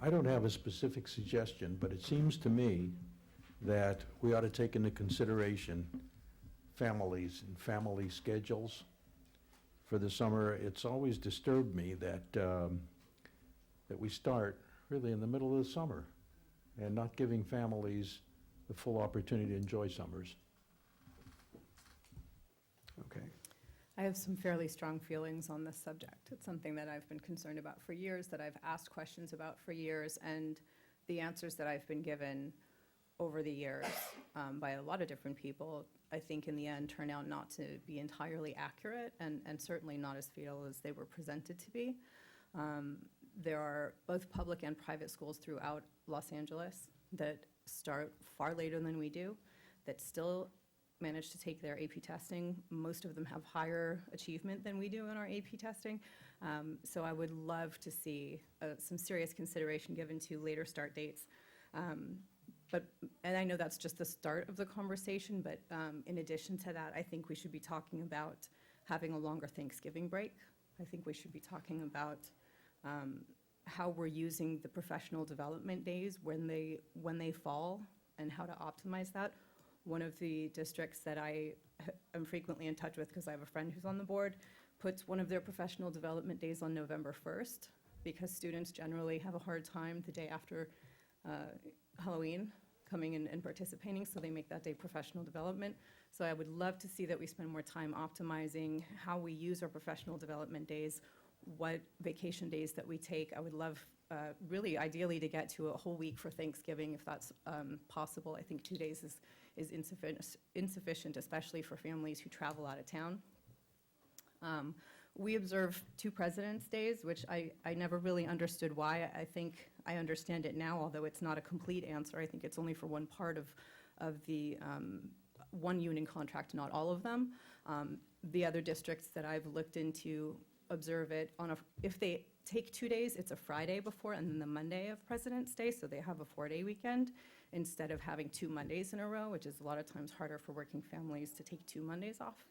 I don't have a specific suggestion, but it seems to me that we ought to take into consideration families and family schedules for the summer. It's always disturbed me that that we start really in the middle of the summer and not giving families the full opportunity to enjoy summers. okay. I have some fairly strong feelings on this subject. It's something that I've been concerned about for years, that I've asked questions about for years, and the answers that I've been given over the years by a lot of different people, I think in the end turn out not to be entirely accurate, and certainly not as fatal as they were presented to be. There are both public and private schools throughout Los Angeles that start far later than we do, that still manage to take their AP testing. Most of them have higher achievement than we do in our AP testing. So I would love to see some serious consideration given to later start dates. And I know that's just the start of the conversation, but in addition to that, I think we should be talking about having a longer Thanksgiving break. I think we should be talking about how we're using the professional development days when they fall, and how to optimize that. One of the districts that I am frequently in touch with, because I have a friend who's on the board, puts one of their professional development days on November 1st, because students generally have a hard time the day after Halloween coming in and participating, so they make that day professional development. So I would love to see that we spend more time optimizing how we use our professional development days, what vacation days that we take. I would love, really ideally, to get to a whole week for Thanksgiving, if that's possible. I think 2 days is insufficient, especially for families who travel out of town. We observe 2 President's Days, which I never really understood why. I think I understand it now, although it's not a complete answer. I think it's only for one part of the one union contract, not all of them. The other districts that I've looked into observe it if they take 2 days, it's a Friday before and then the Monday of President's Day, so they have a 4-day weekend instead of having 2 Mondays in a row, which is a lot of times harder for working families to take 2 Mondays off.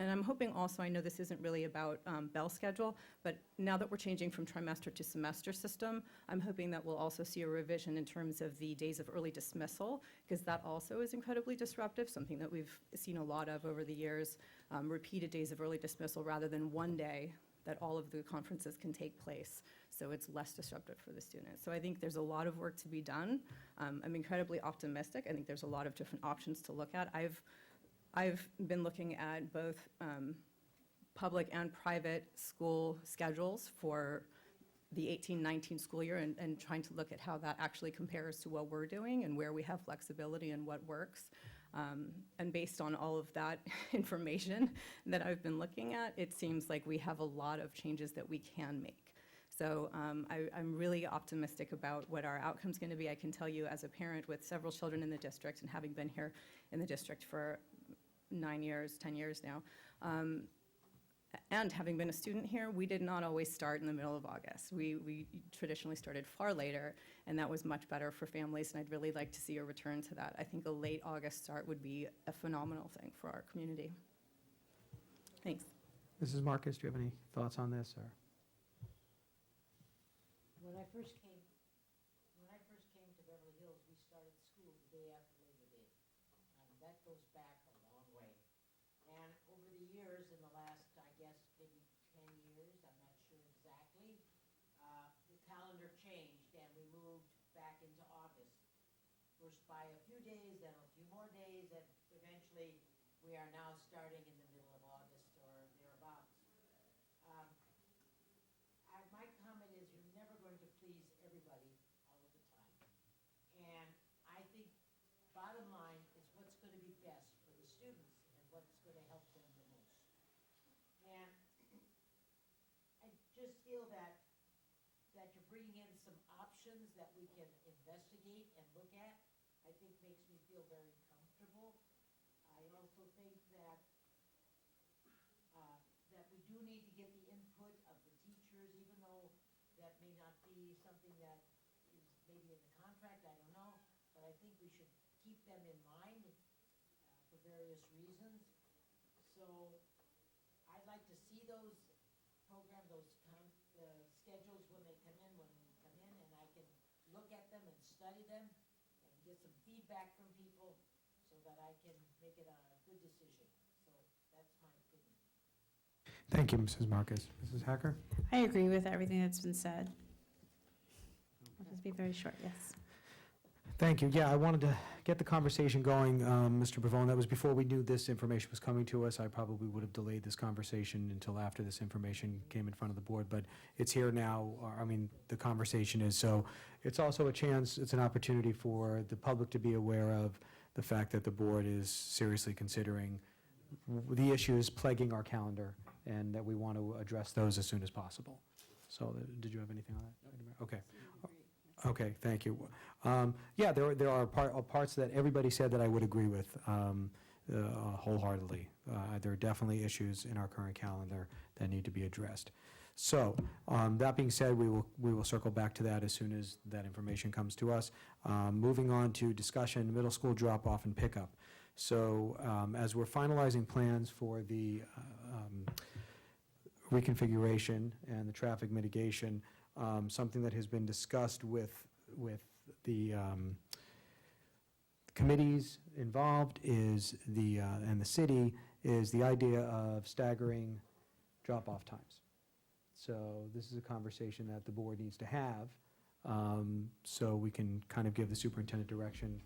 And I'm hoping also, I know this isn't really about bell schedule, but now that we're changing from trimester to semester system, I'm hoping that we'll also see a revision in terms of the days of early dismissal, because that also is incredibly disruptive, something that we've seen a lot of over the years, repeated days of early dismissal rather than one day that all of the conferences can take place, so it's less disruptive for the students. So I think there's a lot of work to be done. I'm incredibly optimistic. I think there's a lot of different options to look at. I've been looking at both public and private school schedules for the 18-19 school year and trying to look at how that actually compares to what we're doing and where we have flexibility and what works. And based on all of that information that I've been looking at, it seems like we have a lot of changes that we can make. So I'm really optimistic about what our outcome's going to be. I can tell you as a parent with several children in the district and having been here in the district for 9 years, 10 years now, and having been a student here, we did not always start in the middle of August. We traditionally started far later, and that was much better for families, and I'd really like to see a return to that. I think a late August start would be a phenomenal thing for our community. Thanks. Mrs. Marcus, do you have any thoughts on this, or? When I first came to Beverly Hills, we started school the day after Labor Day. That goes back a long way. And over the years, in the last, I guess, maybe 10 years, I'm not sure exactly, the calendar changed and we moved back into August. First by a few days, then a few more days, and eventually we are now starting in the middle of August or thereabouts. My comment is you're never going to please everybody all of the time. And I think bottom line is what's going to be best for the students and what's going to help them the most. And I just feel that you're bringing in some options that we can investigate and look at. I think makes me feel very comfortable. I also think that we do need to get the input of the teachers, even though that may not be something that is maybe in the contract, I don't know, but I think we should keep them in mind for various reasons. So I'd like to see those programs, those schedules when we come in, and I can look at them and study them and get some feedback from people so that I can make it a good decision. So that's my opinion. Thank you, Mrs. Marcus. Mrs. Hacker? I agree with everything that's been said. I'll just be very short, yes. Thank you. Yeah, I wanted to get the conversation going, Mr. Bravone. That was before we knew this information was coming to us. I probably would have delayed this conversation until after this information came in front of the board, but it's here now. I mean, the conversation is, so it's also a chance, it's an opportunity for the public to be aware of the fact that the board is seriously considering the issues plaguing our calendar and that we want to address those as soon as possible. So did you have anything on that? Okay. Okay, thank you. Yeah, there are parts that everybody said that I would agree with wholeheartedly. There are definitely issues in our current calendar that need to be addressed. So that being said, we will circle back to that as soon as that information comes to us. Moving on to discussion, middle school drop-off and pickup. So as we're finalizing plans for the reconfiguration and the traffic mitigation, something that has been discussed with the committees involved is and the city is the idea of staggering drop-off times. So this is a conversation that the board needs to have, so we can kind of give the superintendent direction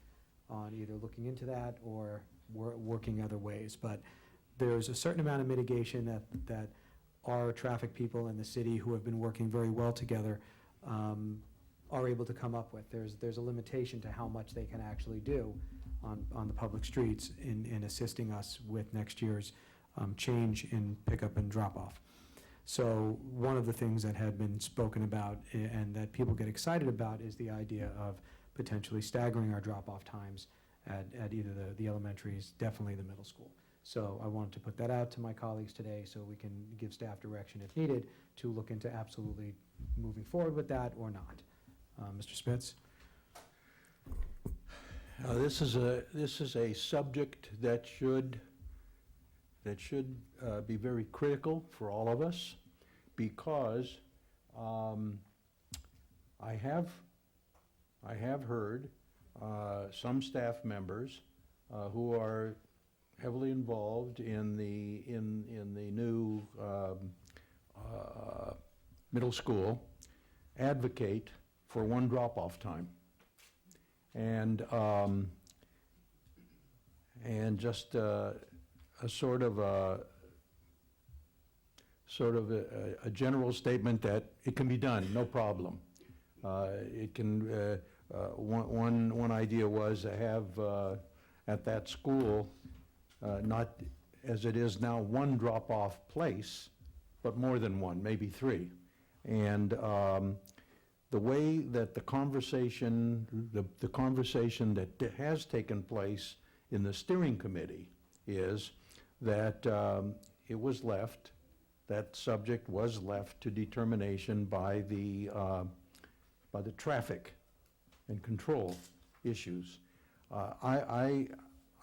on either looking into that or working other ways. But there's a certain amount of mitigation that our traffic people in the city who have been working very well together are able to come up with. There's a limitation to how much they can actually do on the public streets in assisting us with next year's change in pickup and drop-off. So one of the things that had been spoken about and that people get excited about is the idea of potentially staggering our drop-off times at either the elementaries, definitely the middle school. So I wanted to put that out to my colleagues today so we can give staff direction if needed to look into absolutely moving forward with that or not. Mr. Spitz? This is a subject that should be very critical for all of us, because I have heard some staff members who are heavily involved in the new middle school advocate for one drop-off time. And just a sort of a general statement that it can be done, no problem. It can. One idea was to have at that school not as it is now one drop-off place, but more than one, maybe three, and. The way that the conversation that has taken place in the steering committee is that it was left, that subject was left to determination by the traffic and control issues. I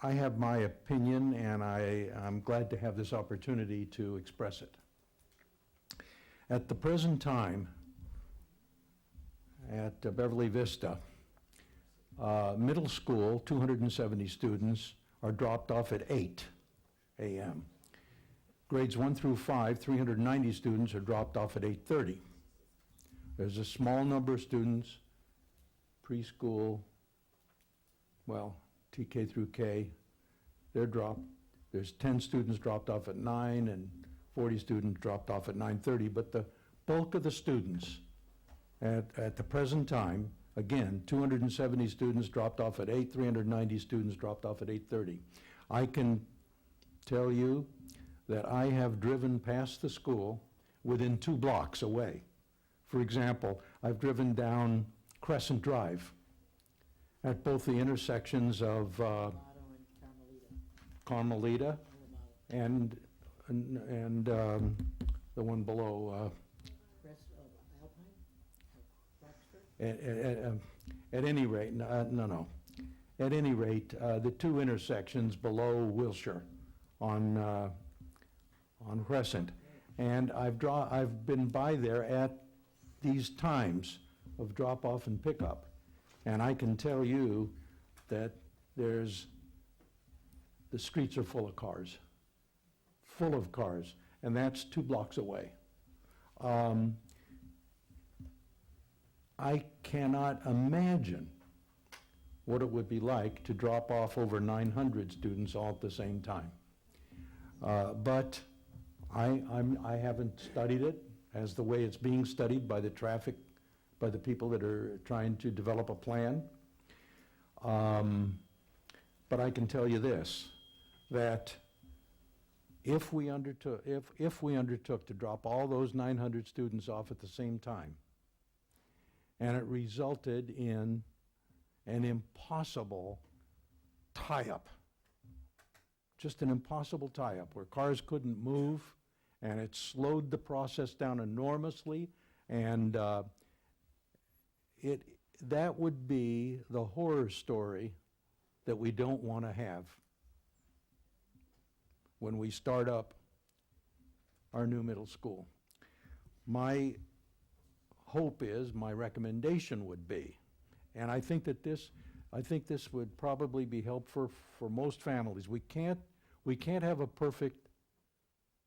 have my opinion, and I'm glad to have this opportunity to express it. At the present time, at Beverly Vista, middle school, 270 students are dropped off at 8 a.m. Grades 1 through 5, 390 students are dropped off at 8:30. There's a small number of students, preschool, well, TK through K, they're dropped. There's 10 students dropped off at 9 and 40 students dropped off at 9:30, but the bulk of the students at the present time, again, 270 students dropped off at 8, 390 students dropped off at 8:30. I can tell you that I have driven past the school within 2 blocks away. For example, I've driven down Crescent Drive at both the intersections of Carmelita and the one below. At any rate, no. At any rate, the 2 intersections below Wilshire on Crescent, and I've been by there at these times of drop-off and pickup, and I can tell you that the streets are full of cars, and that's 2 blocks away. I cannot imagine what it would be like to drop off over 900 students all at the same time. But I haven't studied it as the way it's being studied by the people that are trying to develop a plan. But I can tell you this, that if we undertook to drop all those 900 students off at the same time, and it resulted in an impossible tie-up, just an impossible tie-up where cars couldn't move, and it slowed the process down enormously, and that would be the horror story that we don't want to have when we start up our new middle school. My hope is, my recommendation would be, and I think this would probably be helpful for most families. We can't have a perfect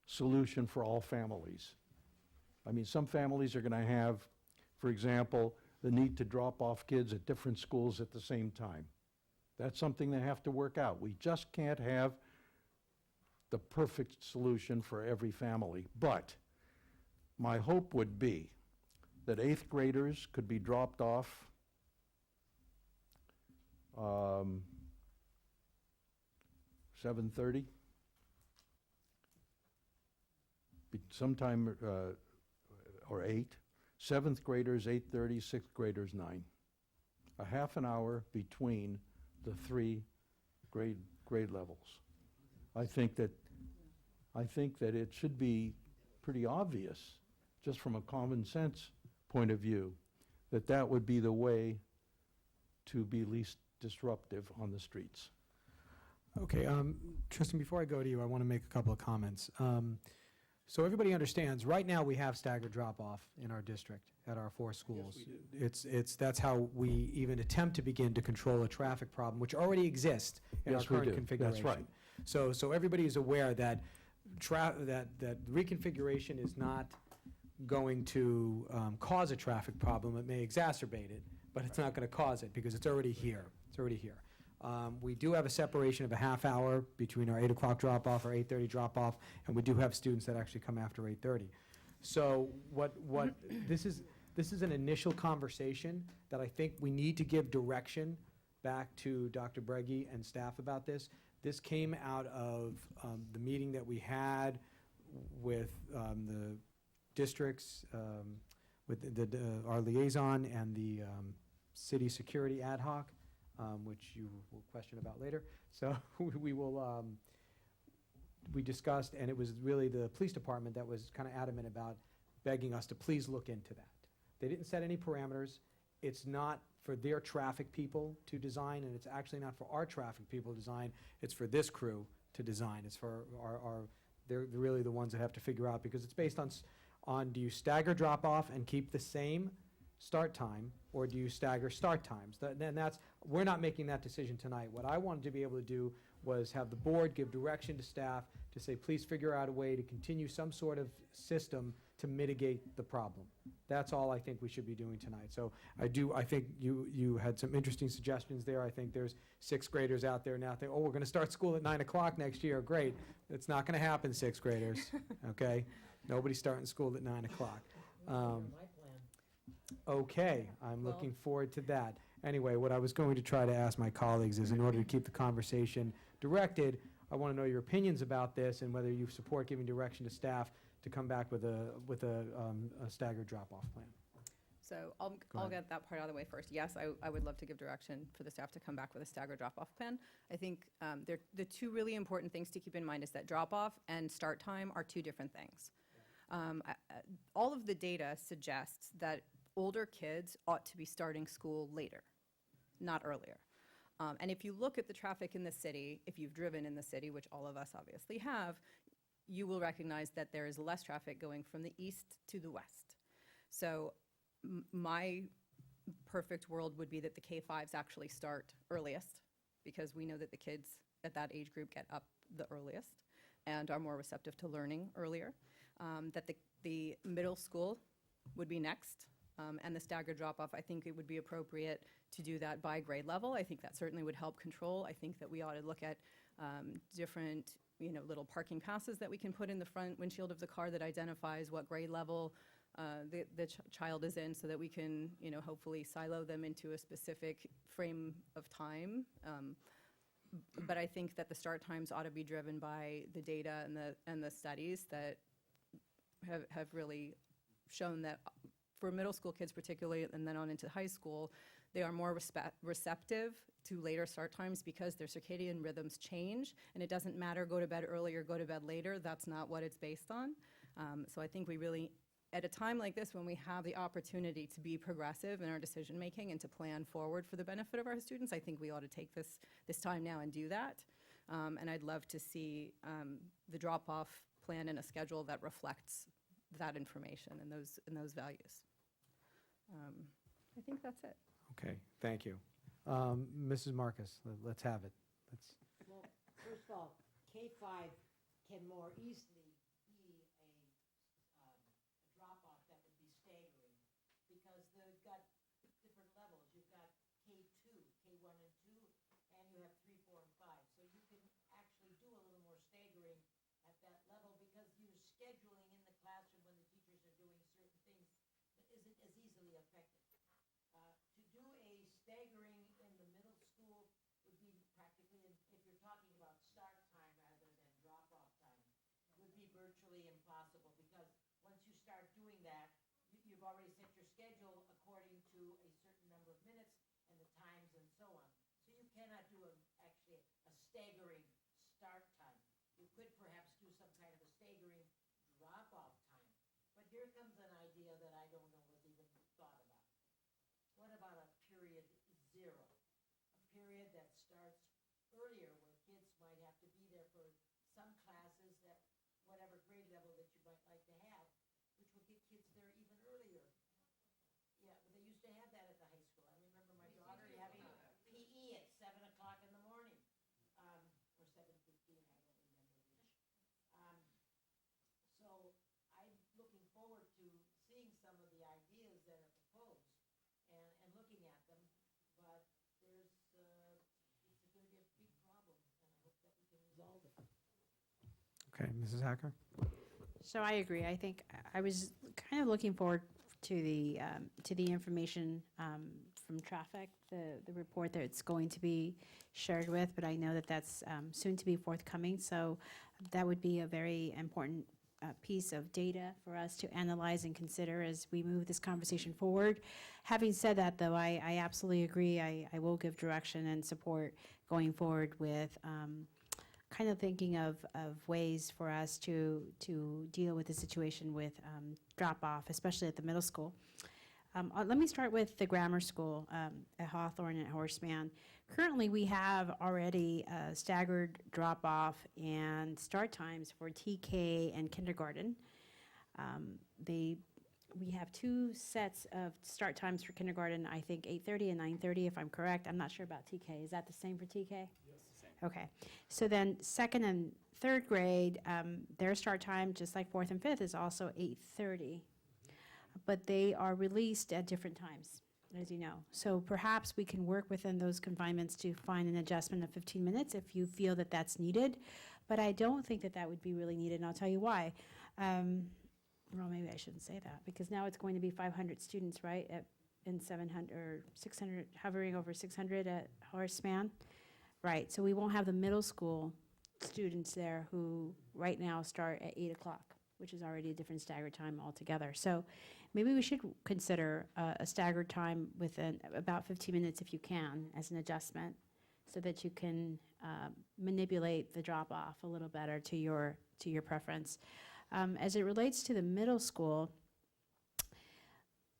solution for all families. I mean, some families are going to have, for example, the need to drop off kids at different schools at the same time. That's something they have to work out. We just can't have the perfect solution for every family. But my hope would be that 8th graders could be dropped off (7:30), sometime, or 8. 7th graders, 8:30, 6th graders, 9. A half an hour between the 3 grade levels. I think that it should be pretty obvious, just from a common sense point of view, that would be the way to be least disruptive on the streets. Okay, Tristan, before I go to you, I want to make a couple of comments. So everybody understands, right now we have staggered drop-off in our district at our 4 schools. That's how we even attempt to begin to control a traffic problem, which already exists in our Yes, we current do. configuration. That's right. So everybody is aware that that reconfiguration is not going to cause a traffic problem. It may exacerbate it, but it's not going to cause it because it's already here. It's already here. We do have a separation of a half hour between our 8 o'clock drop-off, our 8:30 drop-off, and we do have students that actually come after 8:30. So this is an initial conversation that I think we need to give direction back to Dr. Breggy and staff about this. This came out of the meeting that we had with the districts, with our liaison and the city security ad hoc, which you will question about later. So we discussed, and it was really the police department that was kind of adamant about begging us to please look into that. They didn't set any parameters. It's not for their traffic people to design, and it's actually not for our traffic people to design. It's for this crew to design. It's for they're really the ones that have to figure out, because it's based on do you stagger drop-off and keep the same start time, or do you stagger start times? We're not making that decision tonight. What I wanted to be able to do was have the board give direction to staff to say, please figure out a way to continue some sort of system to mitigate the problem. That's all I think we should be doing tonight. So I think you had some interesting suggestions there. I think there's 6th graders out there now think, oh, we're going to start school at 9 o'clock next year. Great. It's not going to happen, 6th graders, okay? Nobody's starting school at 9 o'clock. Okay, I'm looking forward to that. Anyway, what I was going to try to ask my colleagues is, in order to keep the conversation directed, I want to know your opinions about this and whether you support giving direction to staff to come back with a staggered drop-off plan. So I'll get that part out of the way first. Yes, I would love to give direction for the staff to come back with a staggered drop-off plan. I think the 2 really important things to keep in mind is that drop-off and start time are 2 different things. All of the data suggests that older kids ought to be starting school later, not earlier. And if you look at the traffic in the city, if you've driven in the city, which all of us obviously have, you will recognize that there is less traffic going from the east to the west. So my perfect world would be that the K-5s actually start earliest, because we know that the kids at that age group get up the earliest and are more receptive to learning earlier. That the middle school would be next. And the staggered drop-off, I think it would be appropriate to do that by grade level. I think that certainly would help control. I think that we ought to look at different, little parking passes that we can put in the front windshield of the car that identifies what grade level the child is in, so that we can, hopefully silo them into a specific frame of time. But I think that the start times ought to be driven by the data and the studies that have really shown that for middle school kids particularly, and then on into high school, they are more receptive to later start times because their circadian rhythms change, and it doesn't matter go to bed early or go to bed later. That's not what it's based on. So I think we really, at a time like this when we have the opportunity to be progressive in our decision making and to plan forward for the benefit of our students, I think we ought to take this time now and do that. And I'd love to see the drop-off plan and a schedule that reflects that information and those values. I think that's it. Okay, thank you. Mrs. Marcus, let's have it. Well, first of all, K-5 can more easily be a drop-off that would be staggering, because they've got different levels. You've got K2, K1 and 2, and you have 3, 4, and 5. So you can actually do a little more staggering at that level, because your scheduling in the classroom when the teachers are doing certain things isn't as easily affected. To do a staggering in the middle school would be practically, if you're talking about start time rather than drop-off time, would be virtually impossible, start doing that, you've already set your schedule according to a certain number of minutes and the times and so on. So you cannot do actually a staggering start time. You could perhaps do some kind of a staggering drop-off time. But here comes an idea that I don't know was even thought about. What about a period zero? A period that starts earlier where kids might have to be there for some classes that whatever grade level that you might like to have, which will get kids there even earlier. Yeah, but they used to have that at the high school. I remember my daughter having PE at 7 o'clock in the morning, or 7:15, I don't remember which. So I'm looking forward to seeing some of the ideas that are proposed and looking at them, but it's going to be a big problem, and I hope that we can resolve it. Okay, Mrs. Hacker? So I agree. I think I was kind of looking forward to the information from traffic, the report that it's going to be shared with, but I know that that's soon to be forthcoming. So that would be a very important piece of data for us to analyze and consider as we move this conversation forward. Having said that, though, I absolutely agree. I will give direction and support going forward with kind of thinking of ways for us to deal with the situation with drop-off, especially at the middle school. Let me start with the grammar school at Hawthorne and at Horseman. Currently, we have already staggered drop-off and start times for TK and kindergarten. We have two sets of start times for kindergarten, I think 8:30 and 9:30, if I'm correct. I'm not sure about TK. Is that the same for TK? Yes. Okay. So then second and third grade, their start time, just like fourth and fifth, is also 8:30. But they are released at different times, as you know. So perhaps we can work within those confinements to find an adjustment of 15 minutes if you feel that that's needed. But I don't think that that would be really needed, and I'll tell you why. Well, maybe I shouldn't say that, because now it's going to be 500 students, right, in 700 or 600, hovering over 600 at Horseman. Right, so we won't have the middle school students there who right now start at 8 o'clock, which is already a different staggered time altogether. So maybe we should consider a staggered time within about 15 minutes if you can as an adjustment, so that you can manipulate the drop-off a little better to your preference. As it relates to the middle school,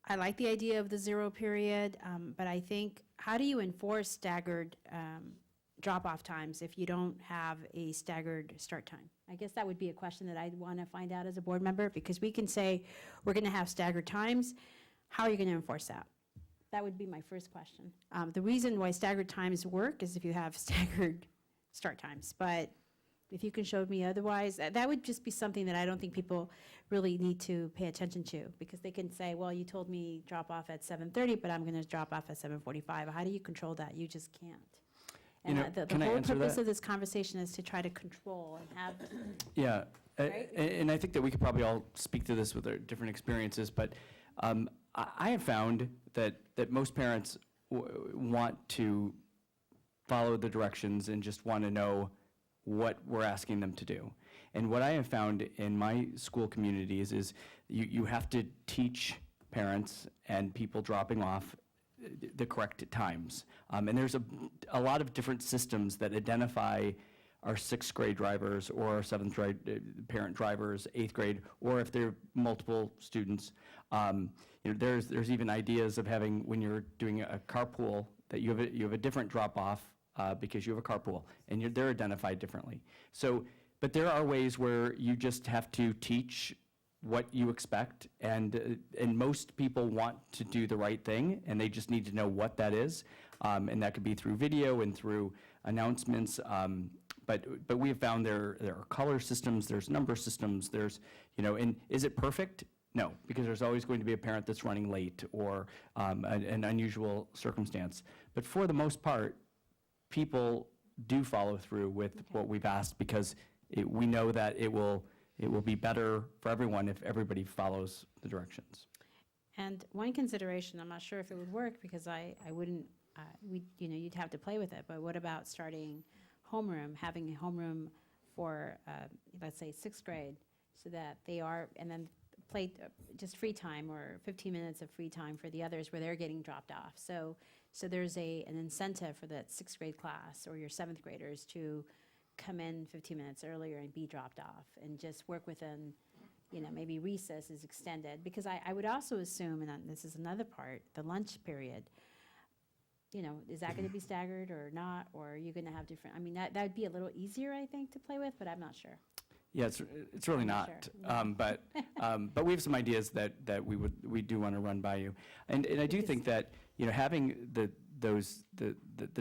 I like the idea of the zero period, but I think, how do you enforce staggered drop-off times if you don't have a staggered start time? I guess that would be a question that I'd want to find out as a board member, because we can say we're going to have staggered times. How are you going to enforce that? That would be my first question. The reason why staggered times work is if you have staggered start times, but if you can show me otherwise, that would just be something that I don't think people really need to pay attention to, because they can say, well, you told me drop off at 7:30, but I'm going to drop off at 7:45. How do you control that? You just can't. And the whole purpose of this conversation is to try to control and have. Yeah, right? And I think that we could probably all speak to this with our different experiences, but I have found that most parents want to follow the directions and just want to know what we're asking them to do. And what I have found in my school communities is you have to teach parents and people dropping off the correct times. And there's a lot of different systems that identify our 6th grade drivers or our 7th grade parent drivers, 8th grade, or if they're multiple students. There's even ideas of having, when you're doing a carpool, that you have a different drop-off because you have a carpool, and they're identified differently. So, but there are ways where you just have to teach what you expect, and most people want to do the right thing, and they just need to know what that is, and that could be through video and through announcements. But we have found there are color systems, there's number systems, there's, and is it perfect? No, because there's always going to be a parent that's running late or an unusual circumstance. But for the most part, people do follow through with what we've asked, because we know that it will be better for everyone if everybody follows the directions. And one consideration, I'm not sure if it would work, because I wouldn't, you'd have to play with it, but what about starting homeroom, having a homeroom for, let's say, 6th grade, so that they are, and then just free time or 15 minutes of free time for the others where they're getting dropped off. So there's an incentive for that 6th grade class or your 7th graders to come in 15 minutes earlier and be dropped off and just work within, maybe recess is extended. Because I would also assume, and this is another part, the lunch period, is that going to be staggered or not? Or are you going to have different, that would be a little easier, I think, to play with, but I'm not sure. Yeah, it's really not. Sure. But we have some ideas that we do want to run by you. And I do think that, having the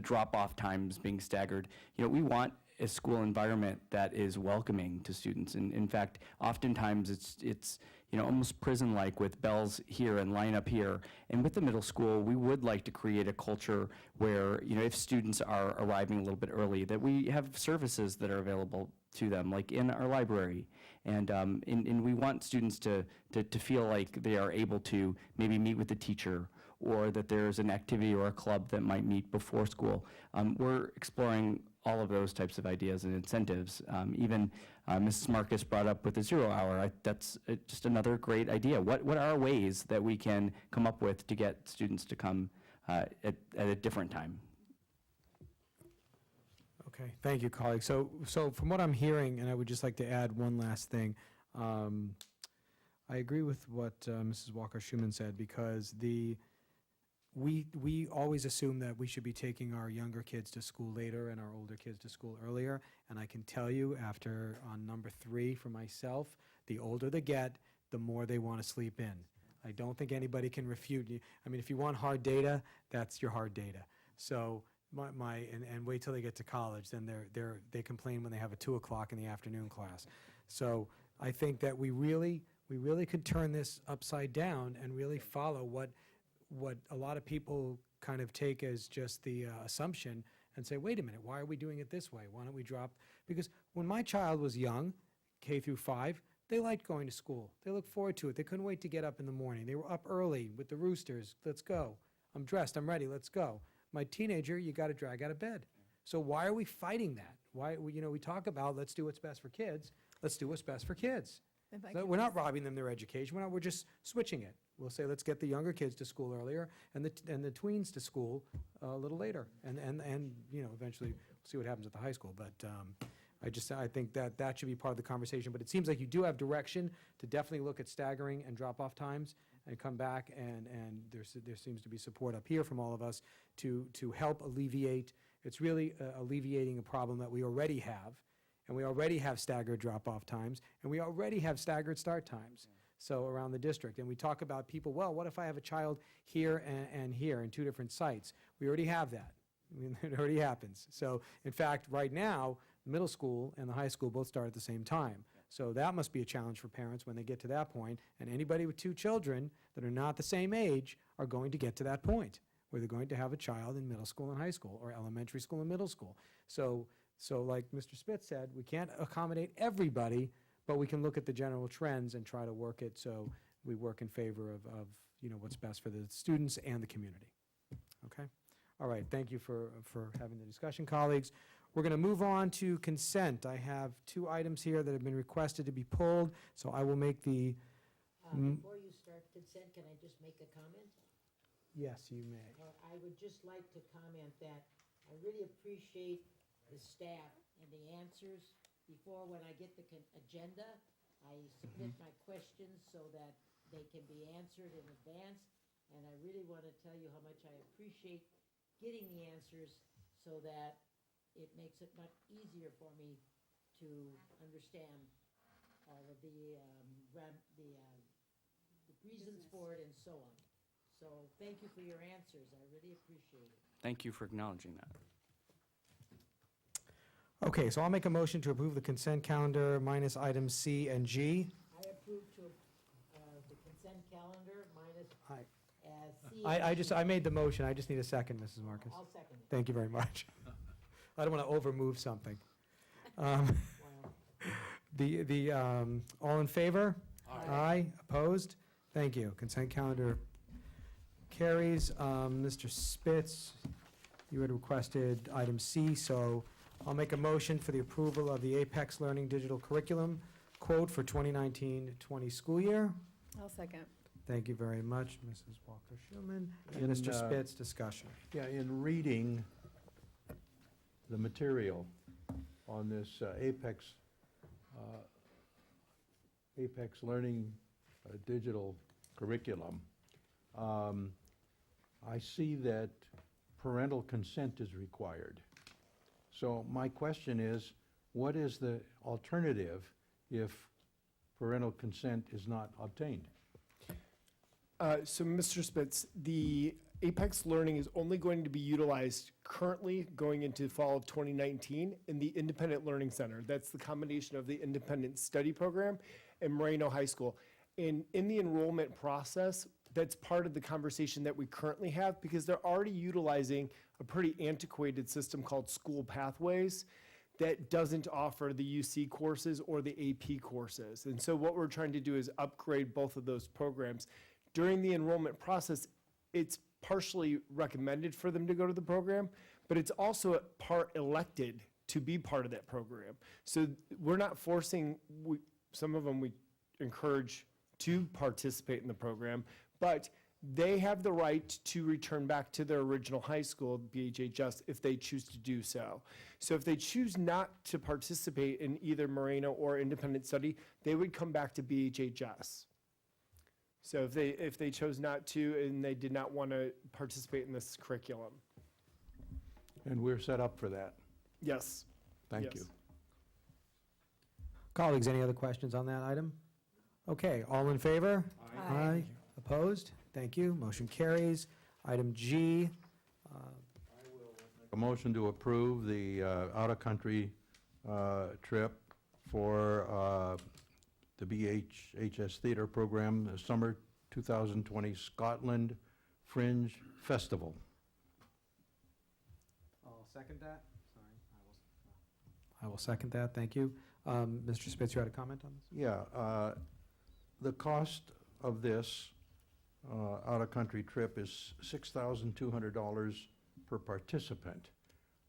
drop-off times being staggered, we want a school environment that is welcoming to students. And in fact, oftentimes it's almost prison-like with bells here and line up here. And with the middle school, we would like to create a culture where, if students are arriving a little bit early, that we have services that are available to them, like in our library. And we want students to feel like they are able to maybe meet with the teacher, or that there's an activity or a club that might meet before school. We're exploring all of those types of ideas and incentives. Even Mrs. Marcus brought up with the 0 hour. That's just another great idea. What are ways that we can come up with to get students to come at a different time? Okay, thank you, colleagues. So from what I'm hearing, and I would just like to add one last thing, I agree with what Mrs. Walker-Schuman said, because we always assume that we should be taking our younger kids to school later and our older kids to school earlier. And I can tell you, after on number 3 for myself, the older they get, the more they want to sleep in. I don't think anybody can refute you. If you want hard data, that's your hard data. So and wait till they get to college, then they complain when they have a 2 o'clock in the afternoon class. So I think that we really could turn this upside down and really follow what a lot of people kind of take as just the assumption and say, wait a minute, why are we doing it this way? Why don't we drop? Because when my child was young, K through 5, they liked going to school. They looked forward to it. They couldn't wait to get up in the morning. They were up early with the roosters. Let's go. I'm dressed. I'm ready. Let's go. My teenager, you got to drag out of bed. So why are we fighting that? Why, we talk about let's do what's best for kids. Let's do what's best for kids. So we're not robbing them their education. We're just switching it. We'll say, let's get the younger kids to school earlier and the tweens to school a little later. And eventually we'll see what happens at the high school. But I think that should be part of the conversation. But it seems like you do have direction to definitely look at staggering and drop-off times and come back, and there seems to be support up here from all of us to help alleviate. It's really alleviating a problem that we already have. And we already have staggered drop-off times, and we already have staggered start times. So around the district, and we talk about people, well, what if I have a child here and here in 2 different sites? We already have that. It already happens. So in fact, right now, the middle school and the high school both start at the same time. So that must be a challenge for parents when they get to that point, and anybody with 2 children that are not the same age are going to get to that point, where they're going to have a child in middle school and high school, or elementary school and middle school. So like Mr. Spitz said, we can't accommodate everybody, but we can look at the general trends and try to work it so we work in favor of what's best for the students and the community. Okay? All right, thank you for having the discussion, colleagues. We're going to move on to consent. I have 2 items here that have been requested to be pulled, so I will make the... Before you start consent, can I just make a comment? Yes, you may. I would just like to comment that I really appreciate the staff and the answers. Before, when I get the agenda, I submit my questions so that they can be answered in advance. And I really want to tell you how much I appreciate getting the answers so that it makes it much easier for me to understand all of the reasons for it and so on. So thank you for your answers. I really appreciate it. Thank you for acknowledging that. Okay, so I'll make a motion to approve the consent calendar minus items C and G. I approve the consent calendar minus C. I made the motion. I just need a second, Mrs. Marcus. I'll second it. Thank you very much. I don't want to overmove something. All in favor? Aye. Opposed? Thank you. Consent calendar carries. Mr. Spitz, you had requested item C, so I'll make a motion for the approval of the Apex Learning Digital Curriculum quote for 2019-20 school year. I'll second. Thank you very much, Mrs. Walker-Schuman. And In, Mr. Spitz, discussion. Yeah, in reading the material on this Apex Learning digital curriculum, I see that parental consent is required. So my question is, what is the alternative if parental consent is not obtained? So, Mr. Spitz, the Apex Learning is only going to be utilized currently going into fall of 2019 in the Independent Learning Center. That's the combination of the Independent Study Program and Moreno High School. And in the enrollment process, that's part of the conversation that we currently have because they're already utilizing a pretty antiquated system called School Pathways that doesn't offer the UC courses or the AP courses. And so what we're trying to do is upgrade both of those programs. During the enrollment process, it's partially recommended for them to go to the program, but it's also a part elected to be part of that program. So we're not forcing, some of them we encourage to participate in the program, but they have the right to return back to their original high school, BHUSD, if they choose to do so. So if they choose not to participate in either Moreno or independent study, they would come back to BHUSD. So if they chose not to and they did not want to participate in this curriculum. And we're set up for that. Yes. Thank you. Colleagues, any other questions on that item? Okay, all in favor? Aye. Opposed? Thank you. Motion carries. Item G. A motion to approve the out-of-country trip for the BHHS Theater Program, the Summer 2020 Scotland Fringe Festival. I'll second that. I will second that. Thank you. Mr. Spitz, you had a comment on this? Yeah. The cost of this out-of-country trip is $6,200 per participant.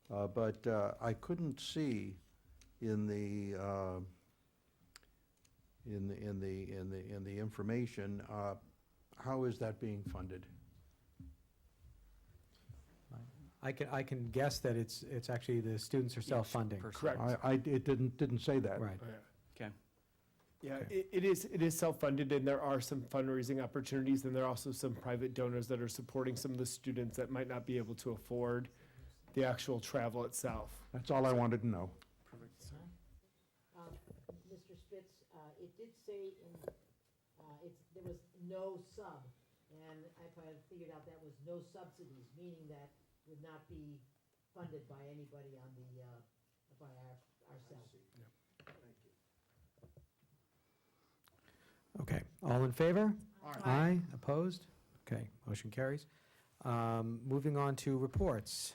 But I couldn't see in the information, how is that being funded? I can guess that it's actually the students are self-funding. Correct. It didn't say that. Right. Okay. Yeah, it is self-funded, and there are some fundraising opportunities, and there are also some private donors that are supporting some of the students that might not be able to afford the actual travel itself. That's all I wanted to know. Perfect. Mr. Spitz, it did say there was no sub, and I figured out that was no subsidies, meaning that would not be funded by anybody on the, by ourselves. Okay, all in favor? Aye. Opposed? Okay, motion carries. Moving on to reports.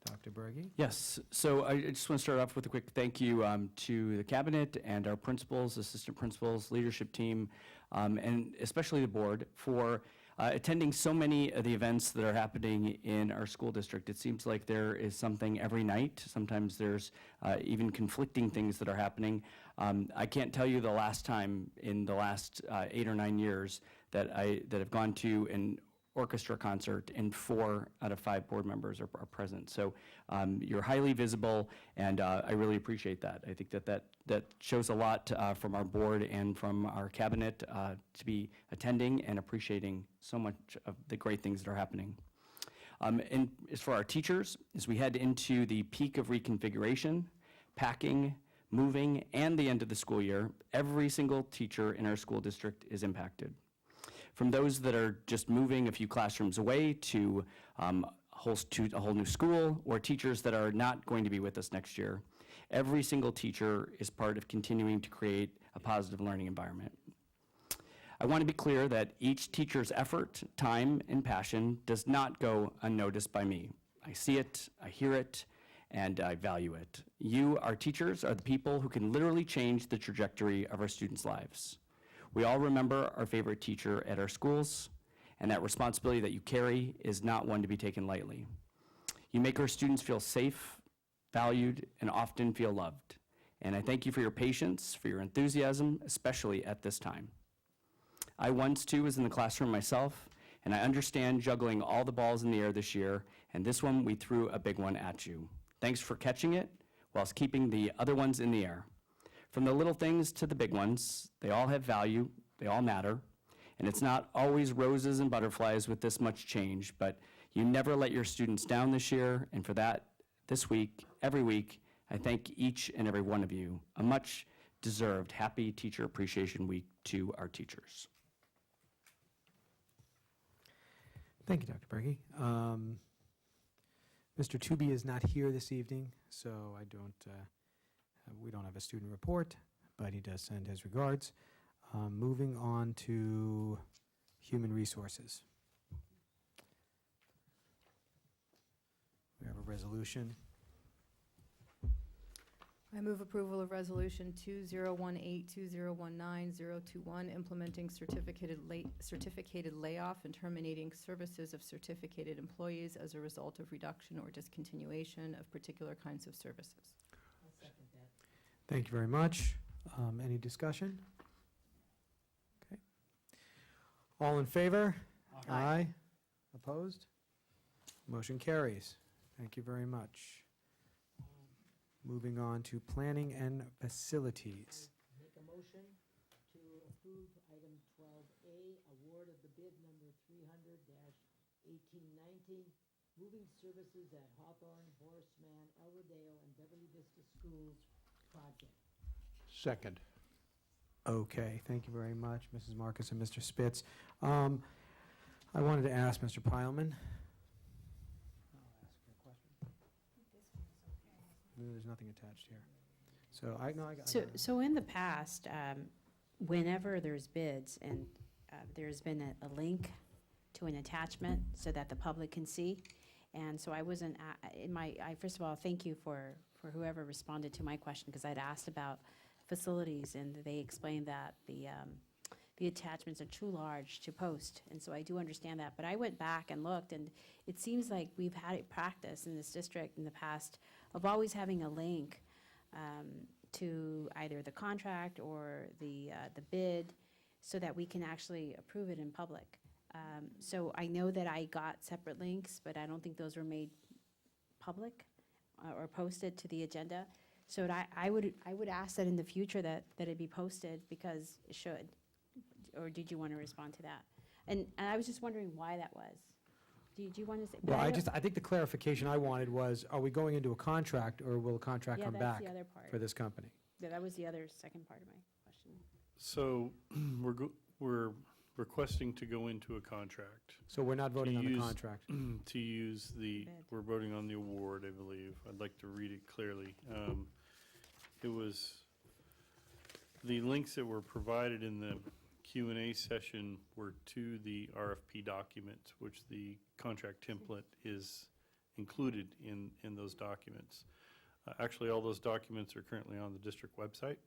Dr. Berge? Yes, so I just want to start off with a quick thank you to the cabinet and our principals, assistant principals, leadership team, and especially the board for attending so many of the events that are happening in our school district. It seems like there is something every night. Sometimes there's even conflicting things that are happening. I can't tell you the last time in the last 8 or 9 years that I've gone to an orchestra concert and 4 out of 5 board members are present. So you're highly visible, and I really appreciate that. I think that shows a lot from our board and from our cabinet to be attending and appreciating so much of the great things that are happening. And as for our teachers, as we head into the peak of reconfiguration, packing, moving, and the end of the school year, every single teacher in our school district is impacted. From those that are just moving a few classrooms away to a whole new school, or teachers that are not going to be with us next year, every single teacher is part of continuing to create a positive learning environment. I want to be clear that each teacher's effort, time, and passion does not go unnoticed by me. I see it, I hear it, and I value it. You, our teachers, are the people who can literally change the trajectory of our students' lives. We all remember our favorite teacher at our schools, and that responsibility that you carry is not one to be taken lightly. You make our students feel safe, valued, and often feel loved. And I thank you for your patience, for your enthusiasm, especially at this time. I once too was in the classroom myself, and I understand juggling all the balls in the air this year, and this one we threw a big one at you. Thanks for catching it whilst keeping the other ones in the air. From the little things to the big ones, they all have value, they all matter, and it's not always roses and butterflies with this much change, but you never let your students down this year, and for that, this week, every week, I thank each and every one of you. A much deserved Happy Teacher Appreciation Week to our teachers. Thank you, Dr. Berge. Mr. Tooby is not here this evening, so we don't have a student report, but he does send his regards. Moving on to Human Resources. We have a resolution. I move approval of Resolution 2018-2019-021, implementing certificated layoff and terminating services of certificated employees as a result of reduction or discontinuation of particular kinds of services. I'll second that. Thank you very much. Any discussion? Okay. All in favor? Aye. Opposed? Motion carries. Thank you very much. Moving on to Planning and Facilities. Make a motion to approve item 12A, award of the bid number 300-1819, moving services at Hawthorne, Horace Mann, El Rodeo, and Beverly Vista Schools project. Second. Okay, thank you very much, Mrs. Marcus and Mr. Spitz. I wanted to ask Mr. Pileman. There's nothing attached here. So I got. So in the past, whenever there's bids and there's been a link to an attachment so that the public can see. And so I wasn't, first of all, thank you for whoever responded to my question, because I'd asked about facilities and they explained that the attachments are too large to post. And so I do understand that. But I went back and looked, and it seems like we've had it practice in this district in the past of always having a link to either the contract or the bid so that we can actually approve it in public. So I know that I got separate links, but I don't think those were made public or posted to the agenda. So I would ask that in the future that it be posted, because it should. Or did you want to respond to that? And I was just wondering why that was. Do you want to say? Well, I think the clarification I wanted was, are we going into a contract, or will a contract come back the other part. for this company? Yeah, that was the other second part of my question. So we're requesting to go into a contract. So we're not voting on the contract? To use we're voting on the award, I believe. I'd like to read it clearly. It was, the links that were provided in the Q&A session were to the RFP document, which the contract template is included in those documents. Actually, all those documents are currently on the district website,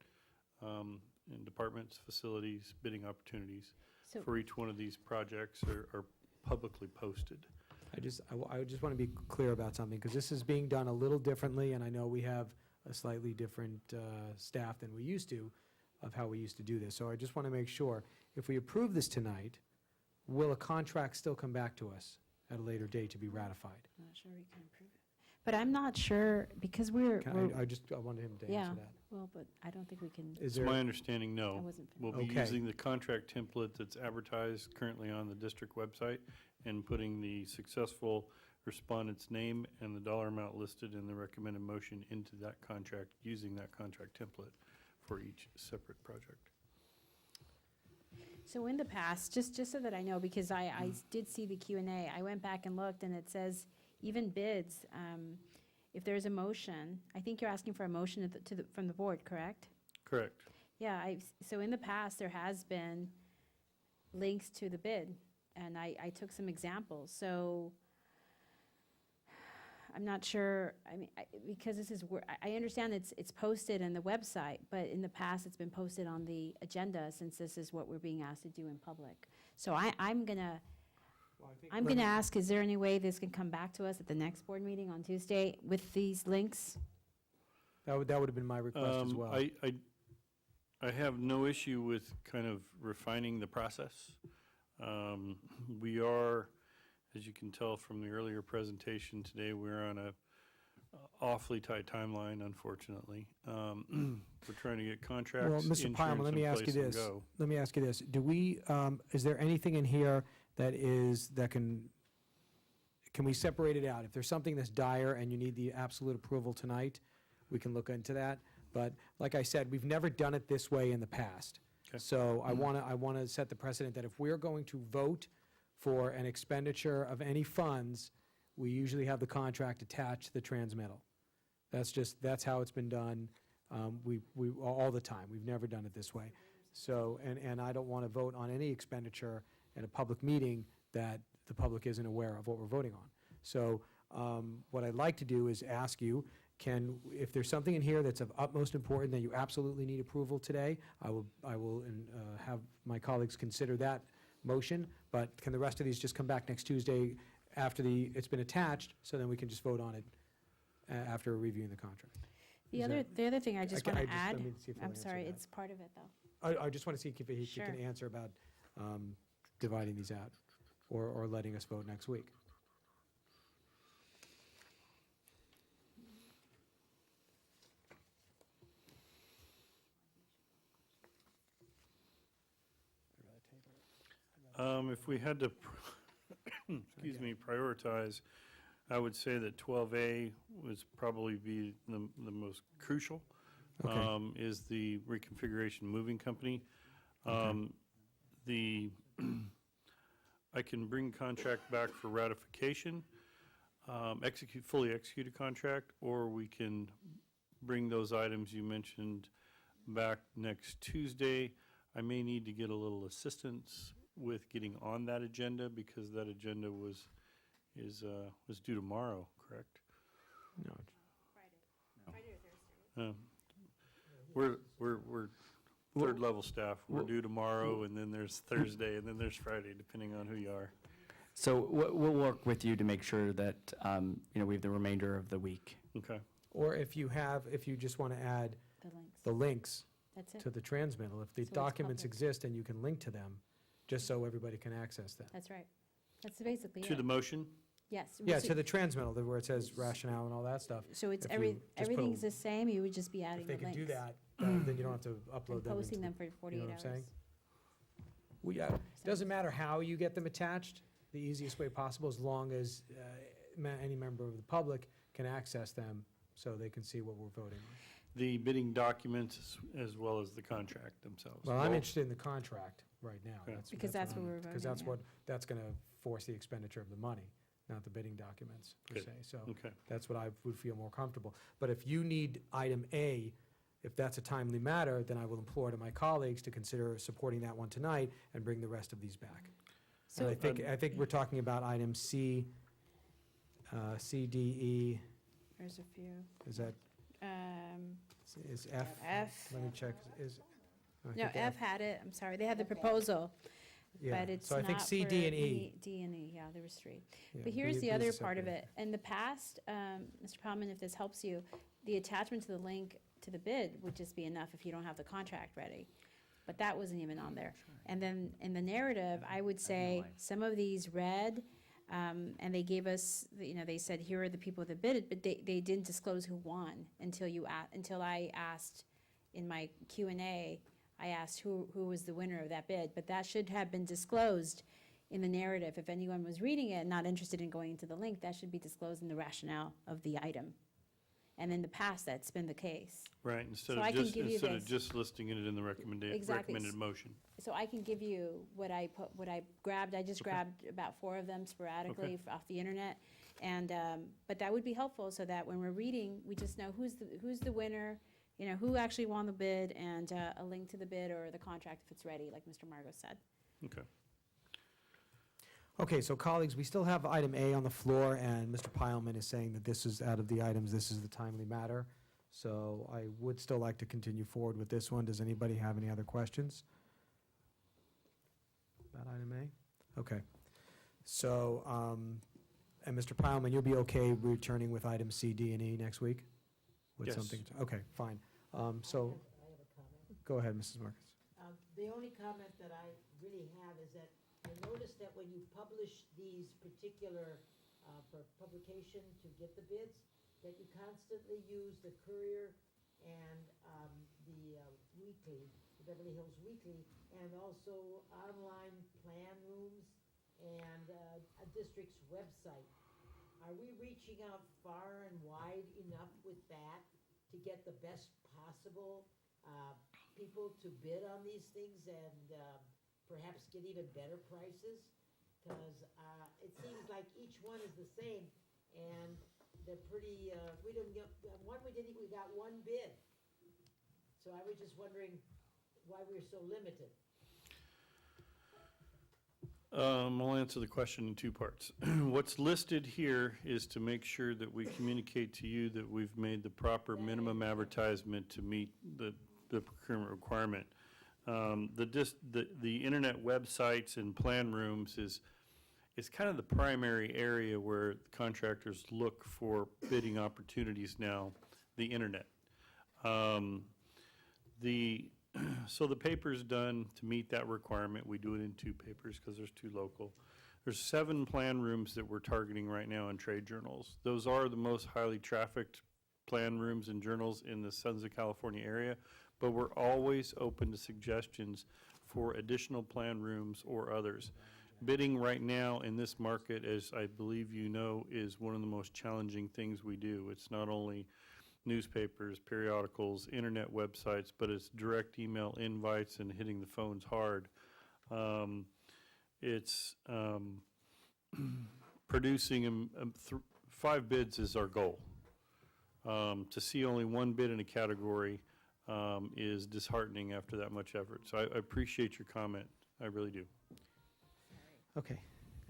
in departments, facilities, bidding opportunities for each one of these projects are publicly posted. I just want to be clear about something, because this is being done a little differently, and I know we have a slightly different staff than we used to, of how we used to do this. So I just want to make sure, if we approve this tonight, will a contract still come back to us at a later date to be ratified? I'm not sure we can approve it. But I'm not sure, because I wanted him to answer that. Well, but I don't think we can. It's my understanding, no. I wasn't We'll be using the contract template that's advertised currently on the district website and putting the successful respondent's name and the dollar amount listed in the recommended motion into that contract, using that contract template for each separate project. So in the past, just so that I know, because I did see the Q&A, I went back and looked, and it says even bids, if there's a motion, I think you're asking for a motion from the board, correct? Correct. Yeah, so in the past, there has been links to the bid, and I took some examples. So I'm not sure, because this is where, I understand it's posted on the website, but in the past, it's been posted on the agenda, since this is what we're being asked to do in public. So I'm gonna ask, is there any way this can come back to us at the next board meeting on Tuesday with these links? That would have been my request as well. I have no issue with kind of refining the process. We are, as you can tell from the earlier presentation today, we're on a awfully tight timeline, unfortunately. We're trying to get contracts, Well, Mr. insurance Pyleman, let me in ask you place and this. go. Let me ask you this. Do we, is there anything in here that can we separate it out? If there's something that's dire and you need the absolute approval tonight, we can look into that. But like I said, we've never done it this way in the past. Okay. So I want to set the precedent that if we're going to vote for an expenditure of any funds, we usually have the contract attached to the transmittal. That's how it's been done, we all the time. We've never done it this way. So, and I don't want to vote on any expenditure in a public meeting that the public isn't aware of what we're voting on. So what I'd like to do is ask you, if there's something in here that's of utmost importance that you absolutely need approval today, I will have my colleagues consider that motion, but can the rest of these just come back next Tuesday after it's been attached, so then we can just vote on it after reviewing the contract? The other thing I just want to add, let me see if he'll I'm answer sorry, that. it's part of it, though. I just want to see if he Sure. can answer about dividing these out or letting us vote next week. If we had to, excuse me, prioritize, I would say that 12A was probably be the most crucial, Okay. is the reconfiguration moving company. I can bring contract back for ratification, fully execute a contract, or we can bring those items you mentioned back next Tuesday. I may need to get a little assistance with getting on that agenda, because that agenda was due tomorrow, correct? No. We're third level staff. We're due tomorrow, and then there's Thursday, and then there's Friday, depending on who you are. So we'll work with you to make sure that, we have the remainder of the week. Okay. Or if you just want to add the links That's it. to the transmittal, if the So it's documents public. exist and you can link to them, just so everybody can access them. That's right. That's basically it. To the motion? Yes. Yeah, so- to the transmittal, where it says rationale and all that stuff. So it's If you just put everything's a- the same, you would just be adding If the they links. can do that, then you don't have to upload And them. posting into- them for 48 you know what I'm hours. saying? It doesn't matter how you get them attached, the easiest way possible, as long as any member of the public can access them so they can see what we're voting on. The bidding documents as well as the contract themselves. Well, I'm Both? interested in the contract right now. Okay. Because that's what we're Because voting, that's going to force the expenditure of the money, not the bidding documents per Good. se. So Okay. that's what I would feel more comfortable. But if you need item A, if that's a timely matter, then I will implore to my colleagues to consider supporting that one tonight and bring the rest of these back. So- And I think we're talking about item C, C, D, E, There's a few. is that, Um, is F? F. Let me check, is. I No, think F had it, I'm sorry, they had the proposal, Yeah. but it's So I think not C, for D, and E. D and E, yeah, there was three. Yeah, But here's B the is other part of separate. it. In the past, Mr. Palman, if this helps you, the attachment to the link to the bid would just be enough if you don't have the contract ready. But that wasn't even on there. And then in the narrative, I would say some of these read, and they gave us, they said, here are the people that bid it, but they didn't disclose who won until I asked in my Q&A, I asked who was the winner of that bid. But that should have been disclosed in the narrative. If anyone was reading it and not interested in going to the link, that should be disclosed in the rationale of the item. And in the past, that's been the case. Right, instead So I of can just, give you instead of this. just listing it in the Exactly. recommended motion. So I can give you what I grabbed, I just grabbed about 4 of them sporadically off the internet. And, but that would be helpful so that when we're reading, we just know who's the winner, who actually won the bid, and a link to the bid or the contract if it's ready, like Mr. Margot said. Okay. Okay, so colleagues, we still have item A on the floor, and Mr. Pyleman is saying that this is, out of the items, this is the timely matter. So I would still like to continue forward with this one. Does anybody have any other questions about item A? Okay. So, and Mr. Pyleman, you'll be okay returning with items C, D, and E next week? With Yes. something? Okay, fine. So, Go ahead, Mrs. Marcus. The only comment that I really have is that I noticed that when you publish these particular, for publication to get the bids, that you constantly use the Courier and the Weekly, the Beverly Hills Weekly, and also online plan rooms and a district's website. Are we reaching out far and wide enough with that to get the best possible people to bid on these things and perhaps get even better prices? Because it seems like each one is the same, and they're pretty, we don't get, one we got one bid. So I was just wondering why we're so limited. I'll answer the question in two parts. What's listed here is to make sure that we communicate to you that we've made the proper minimum advertisement to meet the procurement requirement. The internet websites and plan rooms is kind of the primary area where contractors look for bidding opportunities now, the internet. So the paper's done to meet that requirement. We do it in 2 papers because there's 2 local. There's 7 plan rooms that we're targeting right now in trade journals. Those are the most highly trafficked plan rooms and journals in the Sons of California area, but we're always open to suggestions for additional plan rooms or others. Bidding right now in this market, as I believe you know, is one of the most challenging things we do. It's not only newspapers, periodicals, internet websites, but it's direct email invites and hitting the phones hard. It's producing 5 bids is our goal. To see only 1 bid in a category is disheartening after that much effort. So I appreciate your comment. I really do. Okay.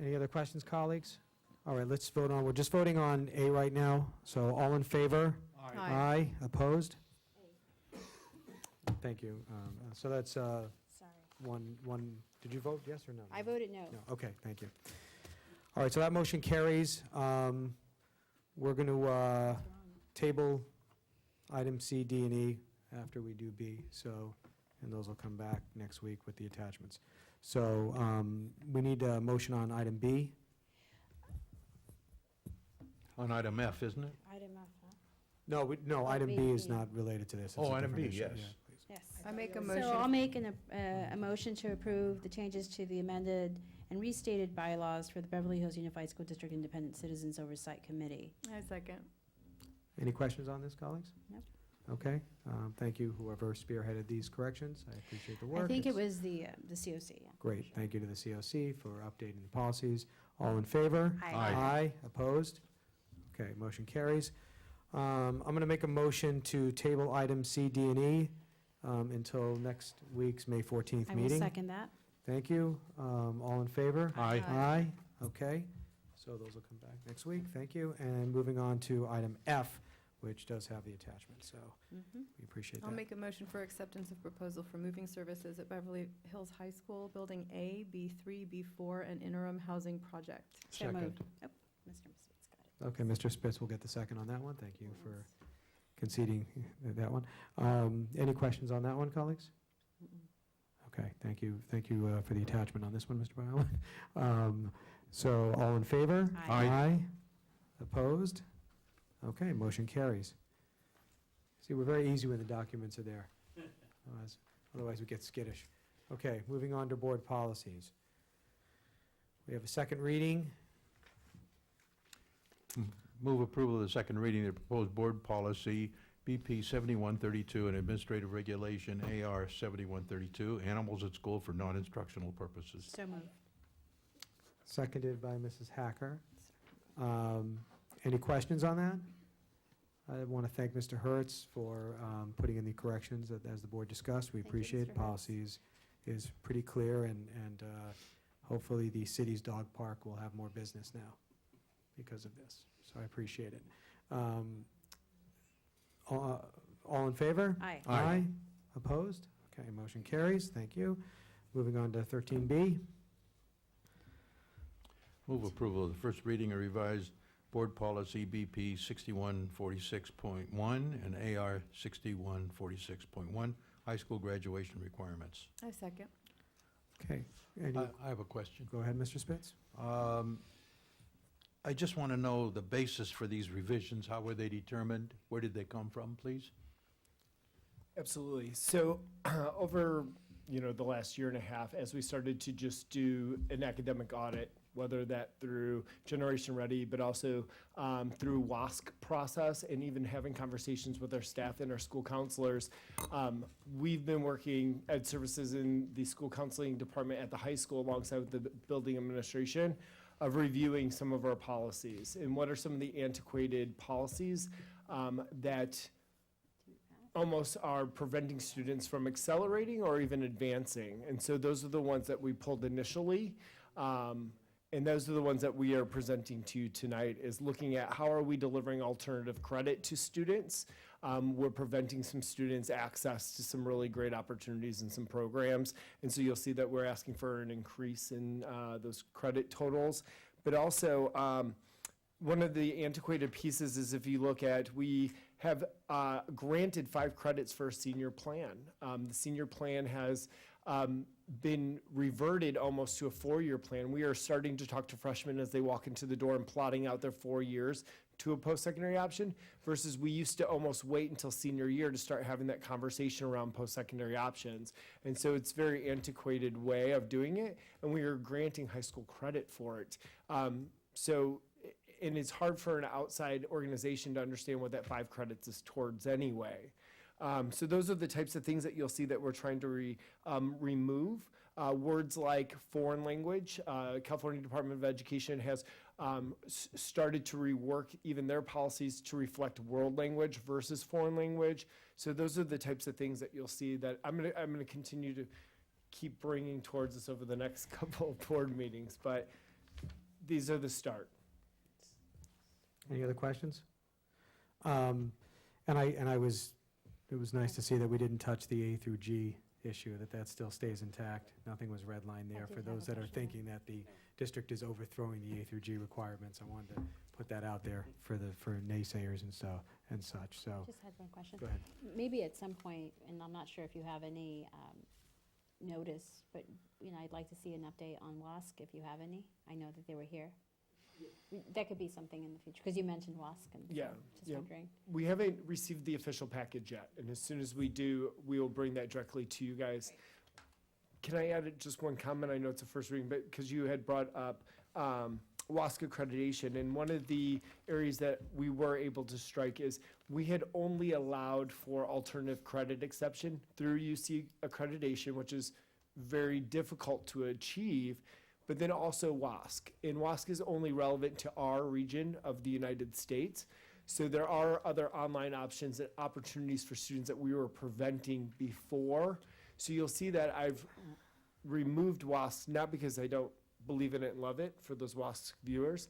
Any other questions, colleagues? All right, let's vote on, we're just voting on A right now. So all in favor? Aye. Aye. Opposed? Thank you. So that's Sorry. one, did you vote yes or no? I voted no. No, okay, thank you. All right, so that motion carries. We're going to table item C, D, and E after we do B, so, and those will come back next week with the attachments. So we need a motion on item B. On item F, isn't it? Item F, huh? No, item B is not related to this. It's Oh, a item different B, issue. yes. Yeah, please. Yes. I make a So motion. I'll make a motion to approve the changes to the amended and restated bylaws for the Beverly Hills Unified School District Independent Citizens Oversight Committee. I second. Any questions on this, colleagues? No. Okay, thank you, whoever spearheaded these corrections. I appreciate the work. I think it It's was the COC, yeah. great. Thank you to the COC for updating the policies. All in favor? Aye. Aye. Aye. Opposed? Okay, motion carries. I'm going to make a motion to table item C, D, and E until next week's May 14th I will meeting. second that. Thank you. All in favor? Aye. Aye. Okay, so those will come back next week. Thank you. And moving on to item F, which does have the attachment, so Mhm. we appreciate that. I'll make a motion for acceptance of proposal for moving services at Beverly Hills High School, Building A, B3, B4, and interim housing project. So Second. moved. Oh, Mr. Spitz got it. Okay, Mr. Spitz will get the second on that one. Thank you for conceding that one. Any questions on that one, colleagues? Okay, thank you. Thank you for the attachment on this one, Mr. Byerly. So all in favor? Aye. Aye. Opposed? Okay, motion carries. See, we're very easy when the documents are there. Otherwise, we get skittish. Okay, moving on to board policies. We have a second reading. Move approval of the second reading of the proposed board policy, BP 7132, and administrative regulation, AR 7132, animals at school for non-instructional purposes. So moved. Seconded by Mrs. Hacker. Any questions on that? I want to thank Mr. Hertz for putting in the corrections as the board discussed. We Thank you, appreciate Mr. it. Hertz. Policies is pretty clear, and hopefully the city's dog park will have more business now because of this. So I appreciate it. All in favor? Aye. Aye. Opposed? Okay, motion carries. Thank you. Moving on to 13B. Move approval of the first reading of revised board policy, BP 6146.1 and AR 6146.1, high school graduation requirements. I second. Okay. I have a question. Go ahead, Mr. Spitz. I just want to know the basis for these revisions. How were they determined? Where did they come from, please? Absolutely. So over, the last year and a half, as we started to just do an academic audit, whether that through Generation Ready, but also through WASC process, and even having conversations with our staff and our school counselors, we've been working Ed Services in the school counseling department at the high school alongside with the building administration of reviewing some of our policies and what are some of the antiquated policies that almost are preventing students from accelerating or even advancing. And so those are the ones that we pulled initially. And those are the ones that we are presenting to you tonight, is looking at how are we delivering alternative credit to students. We're preventing some students access to some really great opportunities and some programs. And so you'll see that we're asking for an increase in those credit totals. But also, one of the antiquated pieces is if you look at, we have granted 5 credits for a senior plan. The senior plan has been reverted almost to a 4-year plan. We are starting to talk to freshmen as they walk into the door and plotting out their 4 years to a post-secondary option, versus we used to almost wait until senior year to start having that conversation around post-secondary options. And so it's a very antiquated way of doing it, and we are granting high school credit for it. And it's hard for an outside organization to understand what that 5 credits is towards anyway. So those are the types of things that you'll see that we're trying to remove. Words like foreign language. California Department of Education has started to rework even their policies to reflect world language versus foreign language. So those are the types of things that you'll see that I'm gonna continue to keep bringing towards us over the next couple of board meetings. But these are the start. Any other questions? It was nice to see that we didn't touch the A through G issue, that still stays intact. Nothing was redlined there. For those that are thinking that the district is overthrowing the A through G requirements, I wanted to put that out there for naysayers and such. So Just had one question. Go ahead. Maybe at some point, and I'm not sure if you have any notice, but I'd like to see an update on WASC if you have any. I know that they were here. That could be something in the future, because you mentioned WASC. And Yeah, just yeah. wondering. We haven't received the official package yet, and as soon as we do, we will bring that directly to you guys. Can I add just one comment? I know it's a first reading, but because you had brought up WASC accreditation, and one of the areas that we were able to strike is we had only allowed for alternative credit exception through UC accreditation, which is very difficult to achieve. But then also WASC. And WASC is only relevant to our region of the United States. So there are other online options and opportunities for students that we were preventing before. So you'll see that I've removed WASC, not because I don't believe in it and love it for those WASC viewers,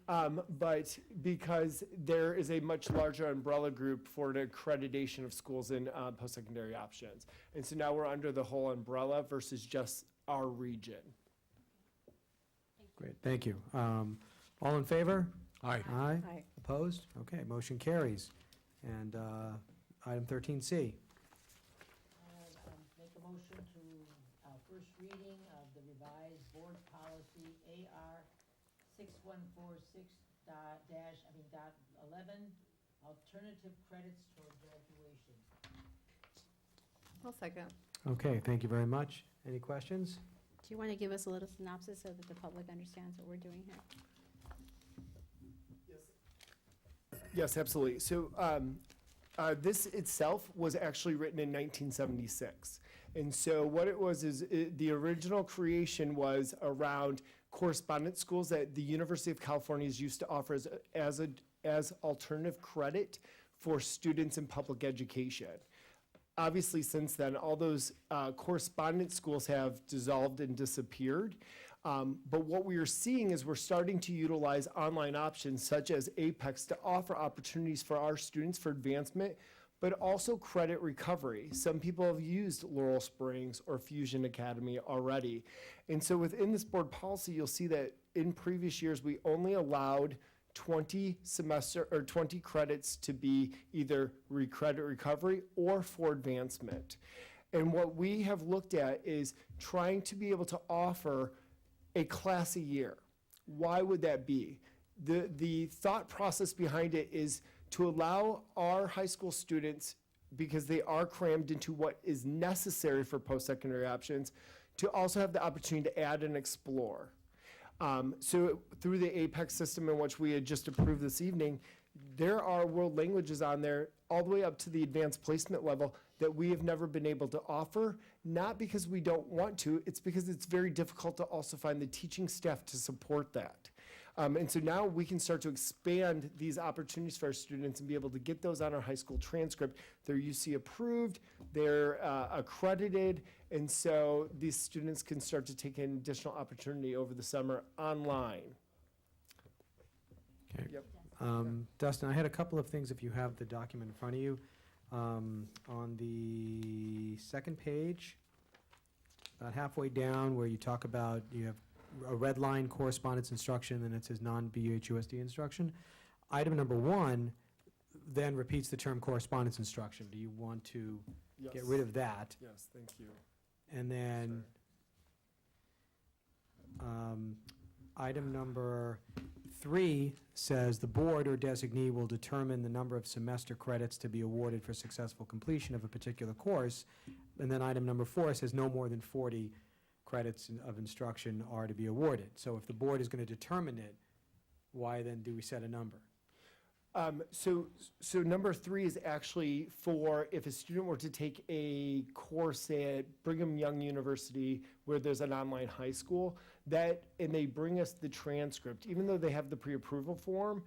but because there is a much larger umbrella group for the accreditation of schools in post-secondary options. And so now we're under the whole umbrella versus just our region. great, thank you. All in favor? Aye. Aye. Aye. Opposed? Okay, motion carries. And item 13C. Make a motion to first reading of the revised board policy AR 6146 .11, alternative credits toward graduation. I'll second. Okay, thank you very much. Any questions? Do you want to give us a little synopsis so that the public understands what we're doing here? Yes, absolutely. So this itself was actually written in 1976. And so what it was is the original creation was around correspondence schools that the University of California is used to offer as alternative credit for students in public education. Obviously, since then, all those correspondence schools have dissolved and disappeared. But what we are seeing is we're starting to utilize online options such as Apex to offer opportunities for our students for advancement, but also credit recovery. Some people have used Laurel Springs or Fusion Academy already. And so within this board policy, you'll see that in previous years, we only allowed 20 credits to be either credit recovery or for advancement. And what we have looked at is trying to be able to offer a class a year. Why would that be? The thought process behind it is to allow our high school students, because they are crammed into what is necessary for post-secondary options, to also have the opportunity to add and explore. So through the APEX system, in which we had just approved this evening, there are world languages on there all the way up to the advanced placement level that we have never been able to offer, not because we don't want to, it's because it's very difficult to also find the teaching staff to support that. And so now we can start to expand these opportunities for our students and be able to get those on our high school transcript. They're UC approved, they're accredited, and so these students can start to take an additional opportunity over the summer online. Okay. Yep. Dustin, I had a couple of things if you have the document in front of you. On the second page, about halfway down where you talk about, you have a red line correspondence instruction, and it says non-BHUSD instruction. Item number 1 then repeats the term correspondence instruction. Do you want to get rid of that? Yes, thank you. And then item number 3 says the board or designee will determine the number of semester credits to be awarded for successful completion of a particular course. And then item number 4 says no more than 40 credits of instruction are to be awarded. So if the board is going to determine it, why then do we set a number? So number 3 is actually for if a student were to take a course at Brigham Young University where there's an online high school, and they bring us the transcript, even though they have the pre-approval form,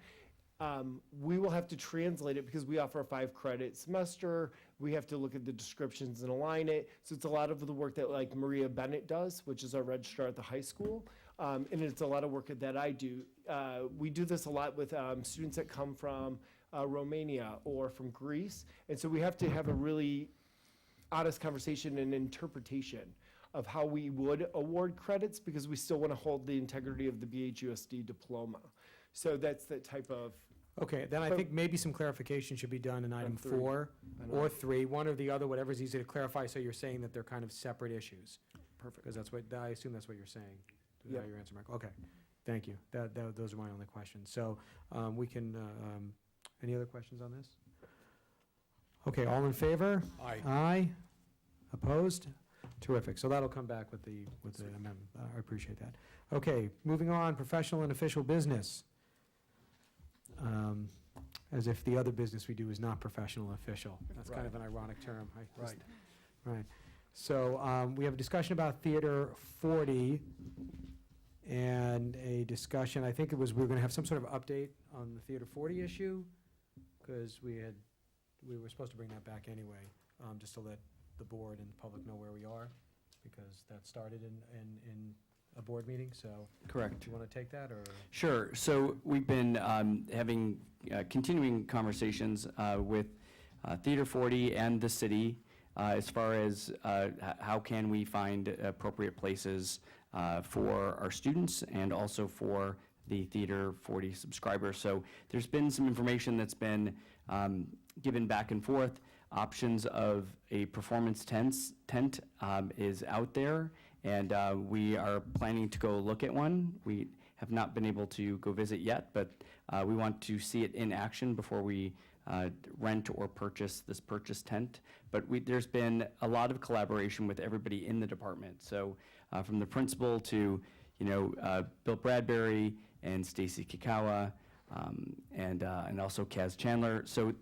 we will have to translate it because we offer a 5-credit semester. We have to look at the descriptions and align it. So it's a lot of the work that like Maria Bennett does, which is our registrar at the high school. And it's a lot of work that I do. We do this a lot with students that come from Romania or from Greece. And so we have to have a really honest conversation and interpretation of how we would award credits because we still want to hold the integrity of the BHUSD diploma. So that's the type of. Okay, then I think maybe some clarification should be done in item 4 or 3, one or the other, whatever's easy to clarify, so you're saying that they're kind of separate issues. Perfect. Because that's what, I assume that's what you're saying. Is Yep. that your answer, Mark? Okay, thank you. Those are my only questions. So we can, any other questions on this? Okay, all in favor? Aye. Aye. Opposed? Terrific. So that'll come back with the amendment. I appreciate that. Okay, moving on, professional and official business. As if the other business we do is not professional and official. That's kind of an ironic term. Right. So we have a discussion about Theater 40 and a discussion, I think it was, we were going to have some sort of update on the Theater 40 issue because we were supposed to bring that back anyway, just to let the board and the public know where we are because that started in a board meeting, so. Correct. Do you want to take that, or? Sure. So we've been having continuing conversations with Theater 40 and the city as far as how can we find appropriate places for our students and also for the Theater 40 subscribers. So there's been some information that's been given back and forth. Options of a performance tent is out there, and we are planning to go look at one. We have not been able to go visit yet, but we want to see it in action before we rent or purchase this purchase tent. But there's been a lot of collaboration with everybody in the department. So from the principal to, Bill Bradbury and Stacy Kikawa, and also Kaz Chandler. So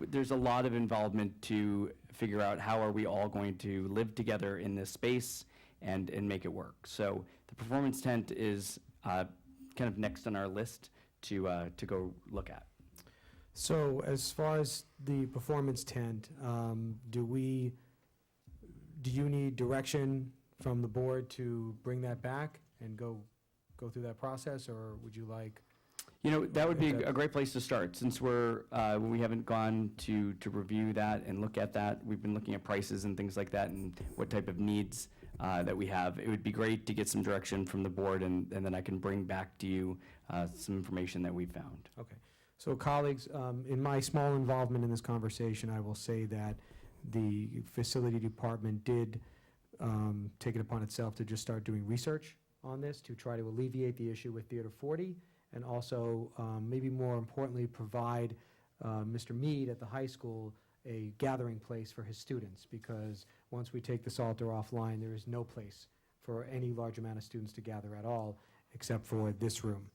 there's a lot of involvement to figure out how are we all going to live together in this space and make it work. So the performance tent is kind of next on our list to go look at. So as far as the performance tent, do you need direction from the board to bring that back and go through that process, or would you like? That would be a great place to start, since we haven't gone to review that and look at that. We've been looking at prices and things like that and what type of needs that we have. It would be great to get some direction from the board, and then I can bring back to you some information that we found. Okay. So colleagues, in my small involvement in this conversation, I will say that the facility department did take it upon itself to just start doing research on this to try to alleviate the issue with Theater 40, and also, maybe more importantly, provide Mr. Mead at the high school a gathering place for his students, because once we take the Salter offline, there is no place for any large amount of students to gather at all, except for this room.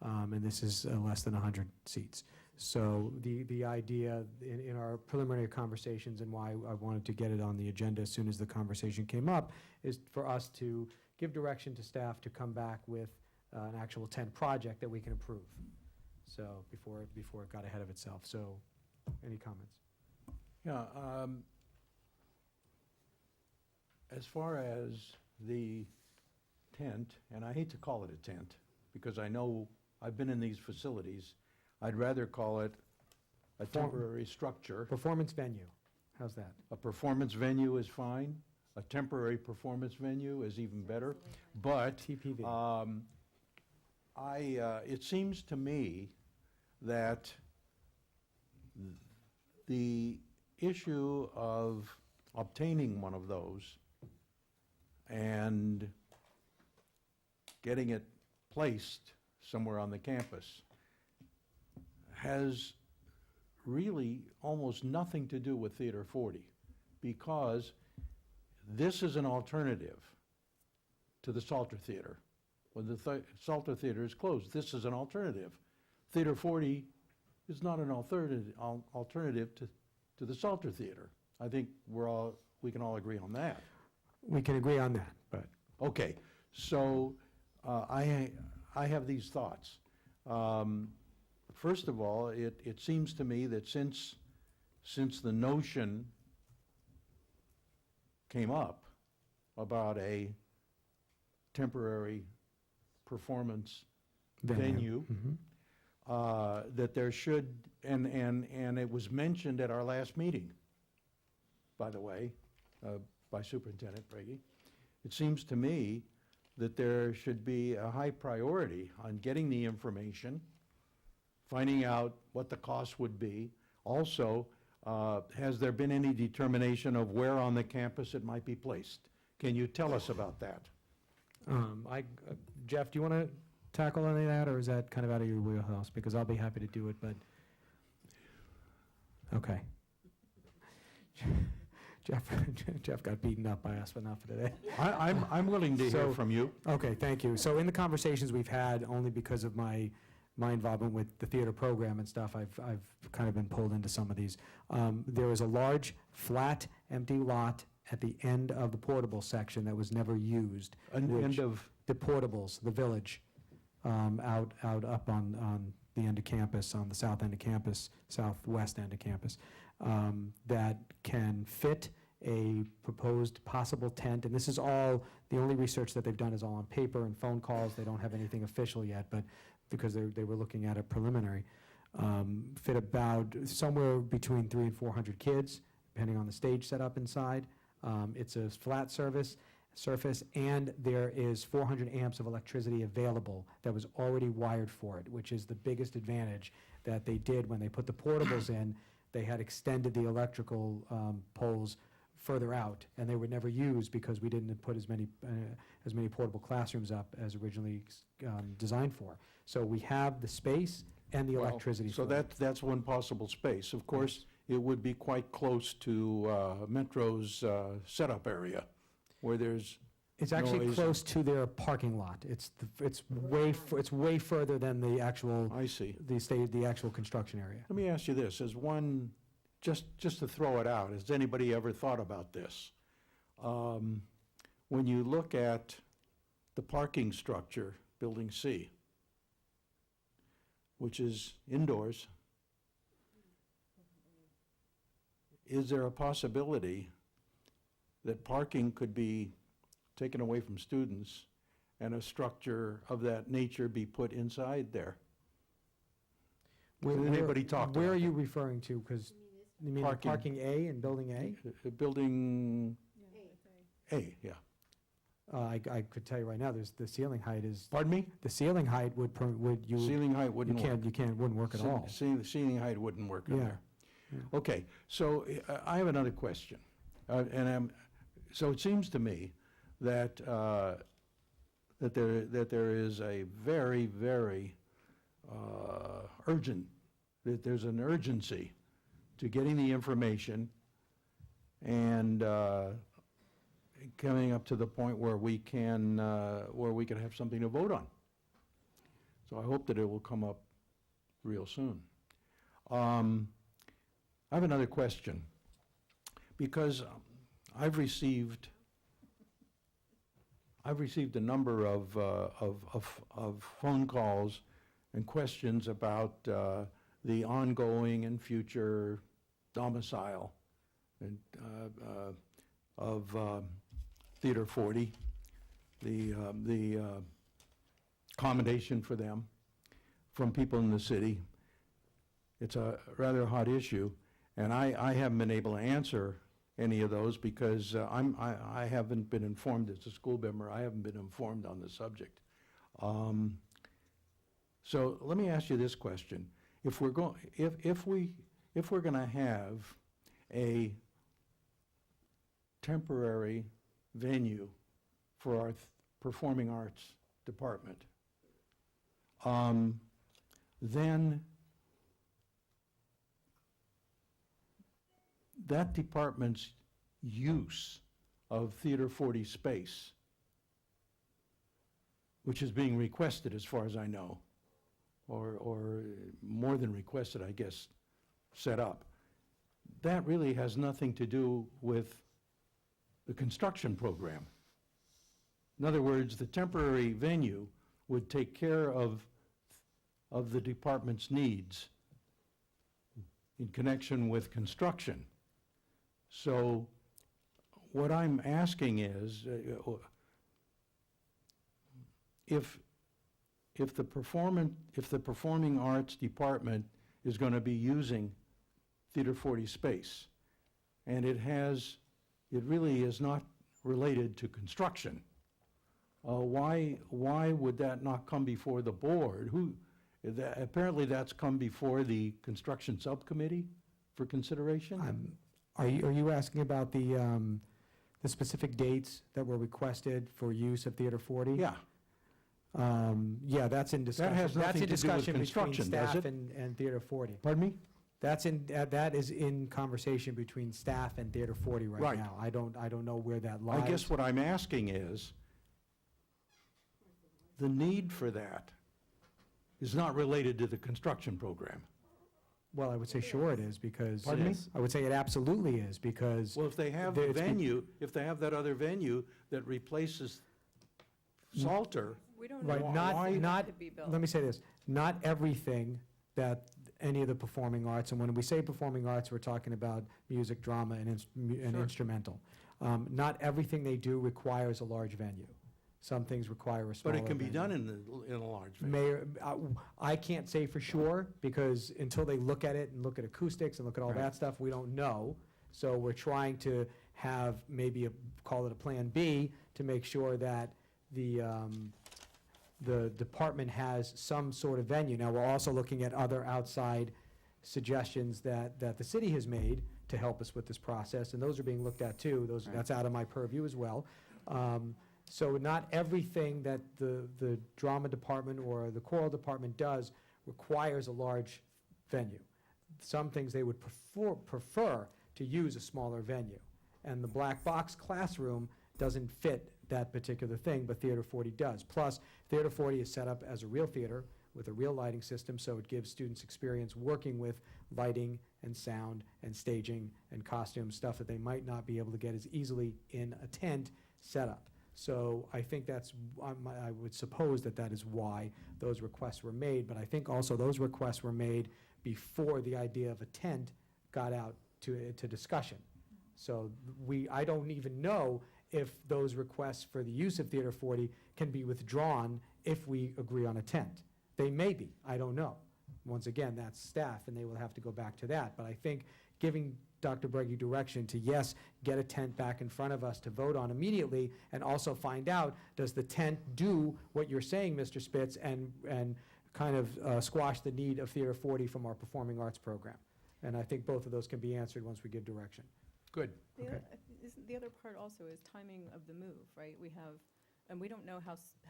And this is less than 100 seats. So the idea in our preliminary conversations, and why I wanted to get it on the agenda as soon as the conversation came up, is for us to give direction to staff to come back with an actual tent project that we can approve. So before it got ahead of itself. So any comments? Yeah, as far as the tent, and I hate to call it a tent, because I know I've been in these facilities, I'd rather call it a temporary structure. Performance venue, how's that? A performance venue is fine. A temporary performance venue is even better. But TPV. It seems to me that the issue of obtaining one of those and getting it placed somewhere on the campus has really almost nothing to do with Theater 40, because this is an alternative to the Salter Theater. When the Salter Theater is closed, this is an alternative. Theater 40 is not an alternative to the Salter Theater. I think we can all agree on that. We can agree on that, but. Okay, so I have these thoughts. First of all, it seems to me that since the notion came up about a temporary performance venue, that there should, and it was mentioned at our last meeting, by the way, by Superintendent Brady. It seems to me that there should be a high priority on getting the information, finding out what the cost would be. Also, has there been any determination of where on the campus it might be placed? Can you tell us about that? Jeff, do you want to tackle any of that, or is that kind of out of your wheelhouse? Because I'll be happy to do it, but, okay. Jeff got beaten up by us enough for today. I'm willing to hear from you. Okay, thank you. So in the conversations we've had, only because of my involvement with the theater program and stuff, I've kind of been pulled into some of these. There was a large, flat, empty lot at the end of the portable section that was never used. End of? The portables, the village, out up on the end of campus, on the south end of campus, southwest end of campus, that can fit a proposed possible tent. And this is all, the only research that they've done is all on paper and phone calls. They don't have anything official yet, but because they were looking at a preliminary. Fit about somewhere between 300 and 400 kids, depending on the stage setup inside. It's a flat surface, and there is 400 amps of electricity available that was already wired for it, which is the biggest advantage that they did when they put the portables in. They had extended the electrical poles further out, and they were never used because we didn't put as many portable classrooms up as originally designed for. So we have the space and the electricity. So for it. that's one possible space. Of course, it would be quite close to Metro's setup area, where there's It's actually noise. close to their parking lot. It's way further than the actual. I see. The actual construction area. Let me ask you this, as one, just to throw it out, has anybody ever thought about this? When you look at the parking structure, Building C, which is indoors, is there a possibility that parking could be taken away from students and a structure of that nature be put inside there? Has anybody talked about Where are you referring to? Because you mean parking A in Building A? Building A, yeah. I could tell you right now, there's the ceiling height is. Pardon me? The ceiling height would you. Ceiling height wouldn't work. Wouldn't work at all. The ceiling height wouldn't work in Yeah. there. Okay, so I have another question. So it seems to me that, that there is a very, very urgent, that there's an urgency to getting the information and coming up to the point where we can have something to vote on. So I hope that it will come up real soon. I have another question, because I've received a number of phone calls and questions about the ongoing and future domicile and, of Theater 40, the accommodation for them from people in the city. It's a rather hot issue, and I haven't been able to answer any of those because I haven't been informed as a school member. I haven't been informed on the subject. So let me ask you this question: if we're going to have a temporary venue for our performing arts department, then that department's use of Theater 40 space, which is being requested as far as I know, or more than requested, I guess, set up, that really has nothing to do with the construction program. In other words, the temporary venue would take care of the department's needs in connection with construction. So what I'm asking is, if the performing arts department is going to be using Theater 40 space, and it really is not related to construction, why would that not come before the board? Apparently that's come before the construction subcommittee for consideration? Are you asking about the specific dates that were requested for use of Theater 40? Yeah. Yeah, that's in discussion. That has nothing to do with discussion construction, between does staff it? and Theater 40. Pardon me? That is in conversation between staff and Theater 40 right now. I don't know where that lies. I guess what I'm asking is, the need for that is not related to the construction program. Well, I would say sure it is, because. Pardon me? I would say it absolutely is, because. Well, if they have the venue, if they have that other venue that replaces Salter, We don't Right, know not, why not, to be built. let me say this, not everything that any of the performing arts, and when we say performing arts, we're talking about music, drama, and instrumental. Not everything they do requires a large venue. Some things require a smaller but it can be venue. done in a large venue. I can't say for sure, because until they look at it and look at acoustics and look at all that stuff, we don't know. So we're trying to have maybe call it a Plan B, to make sure that the department has some sort of venue. Now, we're also looking at other outside suggestions that the city has made to help us with this process, and those are being looked at too. That's out of my purview as well. So not everything that the drama department or the choral department does requires a large venue. Some things they would prefer to use a smaller venue. And the black box classroom doesn't fit that particular thing, but Theater 40 does. Plus, Theater 40 is set up as a real theater with a real lighting system, so it gives students experience working with lighting and sound and staging and costume, stuff that they might not be able to get as easily in a tent setup. So I think I would suppose that is why those requests were made, but I think also those requests were made before the idea of a tent got out to discussion. So I don't even know if those requests for the use of Theater 40 can be withdrawn if we agree on a tent. They may be, I don't know. Once again, that's staff, and they will have to go back to that. But I think giving Dr. Breggy direction to, yes, get a tent back in front of us to vote on immediately, and also find out, does the tent do what you're saying, Mr. Spitz, and kind of squash the need of Theater 40 from our performing arts program? And I think both of those can be answered once we give direction. Good. Okay. The other part also is timing of the move, right? And we don't know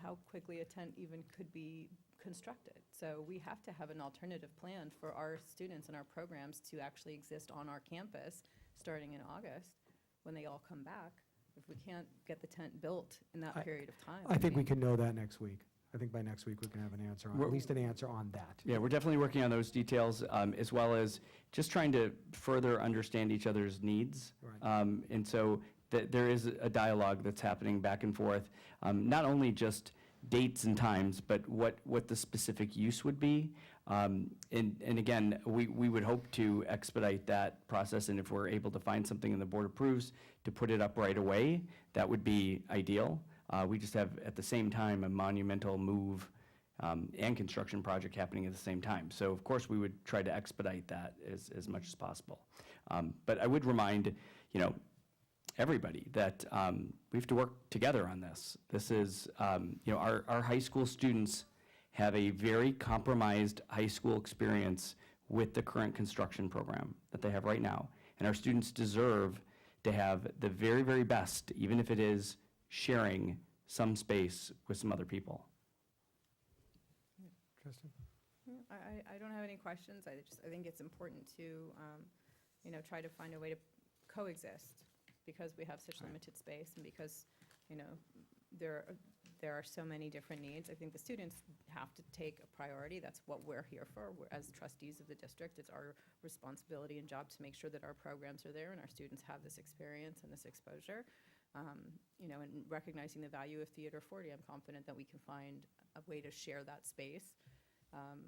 how quickly a tent even could be constructed. So we have to have an alternative plan for our students and our programs to actually exist on our campus starting in August when they all come back. If we can't get the tent built in that period of time. I think we can know that next week. I think by next week we can have an answer, at least an answer on that. Yeah, we're definitely working on those details, as well as just trying to further understand each other's needs. Right. And so there is a dialogue that's happening back and forth, not only just dates and times, but what the specific use would be. And again, we would hope to expedite that process, and if we're able to find something and the board approves to put it up right away, that would be ideal. We just have, at the same time, a monumental move and construction project happening at the same time. So of course, we would try to expedite that as much as possible. But I would remind, everybody that we have to work together on this. This is, our high school students have a very compromised high school experience with the current construction program that they have right now. And our students deserve to have the very, very best, even if it is sharing some space with some other people. Tristan? I don't have any questions. I think it's important to, try to find a way to coexist because we have such limited space and because, there are so many different needs. I think the students have to take a priority. That's what we're here for. As trustees of the district, it's our responsibility and job to make sure that our programs are there and our students have this experience and this exposure. And recognizing the value of Theater 40, I'm confident that we can find a way to share that space.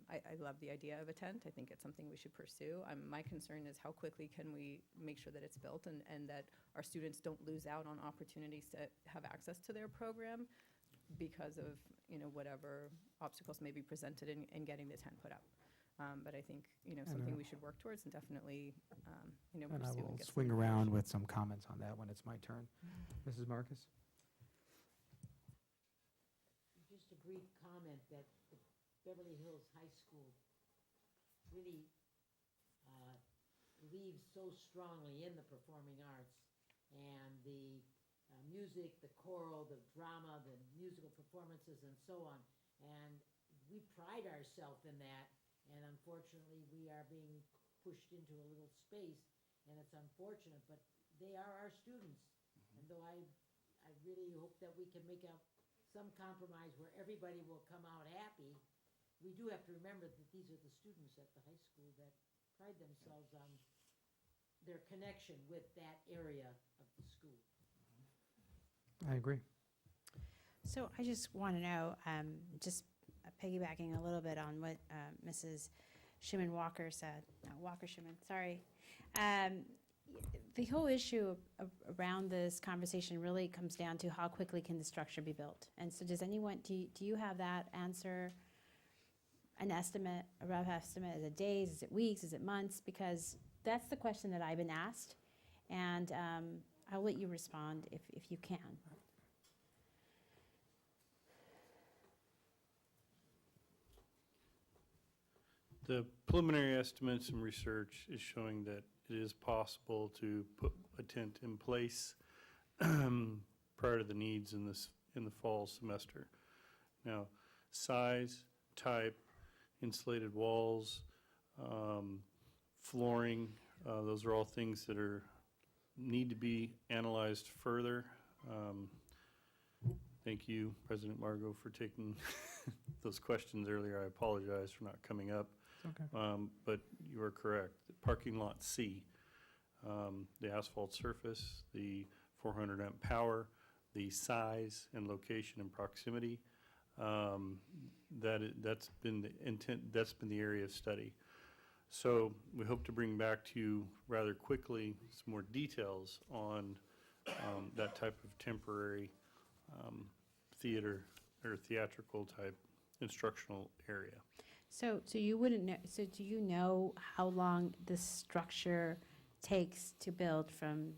I love the idea of a tent. I think it's something we should pursue. My concern is how quickly can we make sure that it's built and that our students don't lose out on opportunities to have access to their program because of, whatever obstacles may be presented in getting the tent put up. But I think, something we should work towards and definitely, And pursue. I and will get some swing around information. with some comments on that when it's my turn. Mrs. Marcus? Just a brief comment that the Beverly Hills High School really believes so strongly in the performing arts and the music, the choral, the drama, the musical performances, and so on. And we pride ourselves in that. And unfortunately, we are being pushed into a little space, and it's unfortunate, but they are our students. And though I really hope that we can make some compromise where everybody will come out happy, we do have to remember that these are the students at the high school that pride themselves on their connection with that area of the school. I agree. So I just want to know, just piggybacking a little bit on what Mrs. Shimon-Walker said, Walker-Shimon, sorry. The whole issue around this conversation really comes down to how quickly can the structure be built? And so does anyone, do you have that answer, an estimate, a rough estimate? Is it days, is it weeks, is it months? Because that's the question that I've been asked, and I'll let you respond if you can. The preliminary estimates and research is showing that it is possible to put a tent in place prior to the needs in the fall semester. Now, size, type, insulated walls, flooring, those are all things that need to be analyzed further. Thank you, President Margot, for taking those questions earlier. I apologize for not coming up. Okay. But you are correct. The parking lot C, the asphalt surface, the 400 amp power, the size and location and proximity, that's been the intent, that's been the area of study. So we hope to bring back to you rather quickly some more details on that type of temporary theater or theatrical type instructional area. So you wouldn't know, so do you know how long this structure takes to build from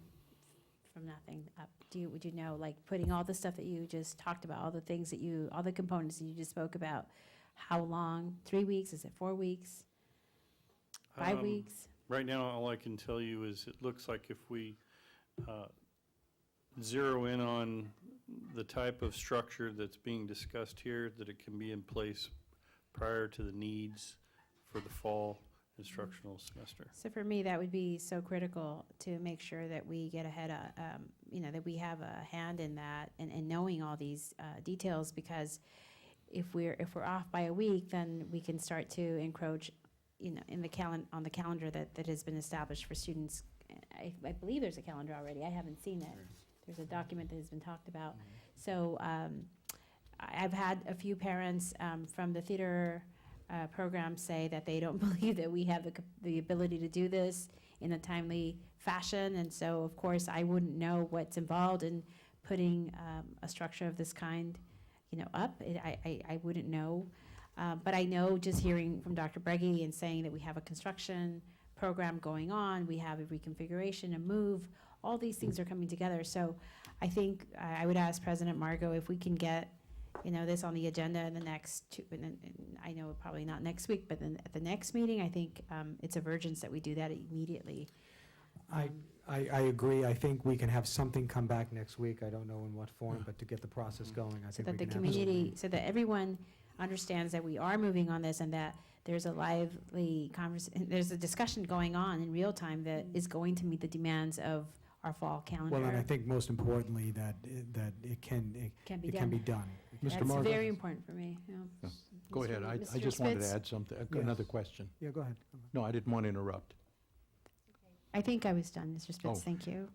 nothing up? Would you know, like putting all the stuff that you just talked about, all the things that all the components that you just spoke about, how long? 3 weeks? Is it 4 weeks? 5 weeks? Right now, all I can tell you is it looks like if we zero in on the type of structure that's being discussed here, that it can be in place prior to the needs for the fall instructional semester. So for me, that would be so critical to make sure that we get ahead of, that we have a hand in that and knowing all these details, because if we're off by a week, then we can start to encroach, in the on the calendar that has been established for students. I believe there's a calendar already. I haven't seen it. There's a document that has been talked about. So I've had a few parents from the theater program say that they don't believe that we have the ability to do this in a timely fashion. And so, of course, I wouldn't know what's involved in putting a structure of this kind, up. I wouldn't know. But I know, just hearing from Dr. Breggy and saying that we have a construction program going on, we have a reconfiguration, a move, all these things are coming together. So I think I would ask President Margot if we can get this on the agenda in the next two, and I know probably not next week, but then at the next meeting, I think it's of urgence that we do that immediately. I agree. I think we can have something come back next week. I don't know in what form, but to get the process going, I So think that we the can have community, so that everyone understands that we are moving on this and that there's a lively there's a discussion going on in real time that is going to meet the demands of our fall calendar. Well, and I think most importantly that it can be done. That's Mr. Margot? very important for me. Yeah. Go ahead. I Mr. just wanted to Spitz? add something, Yes. another question. Yeah, go ahead. No, I didn't want to interrupt. I think I was done, Mr. Spitz. Oh. Thank you.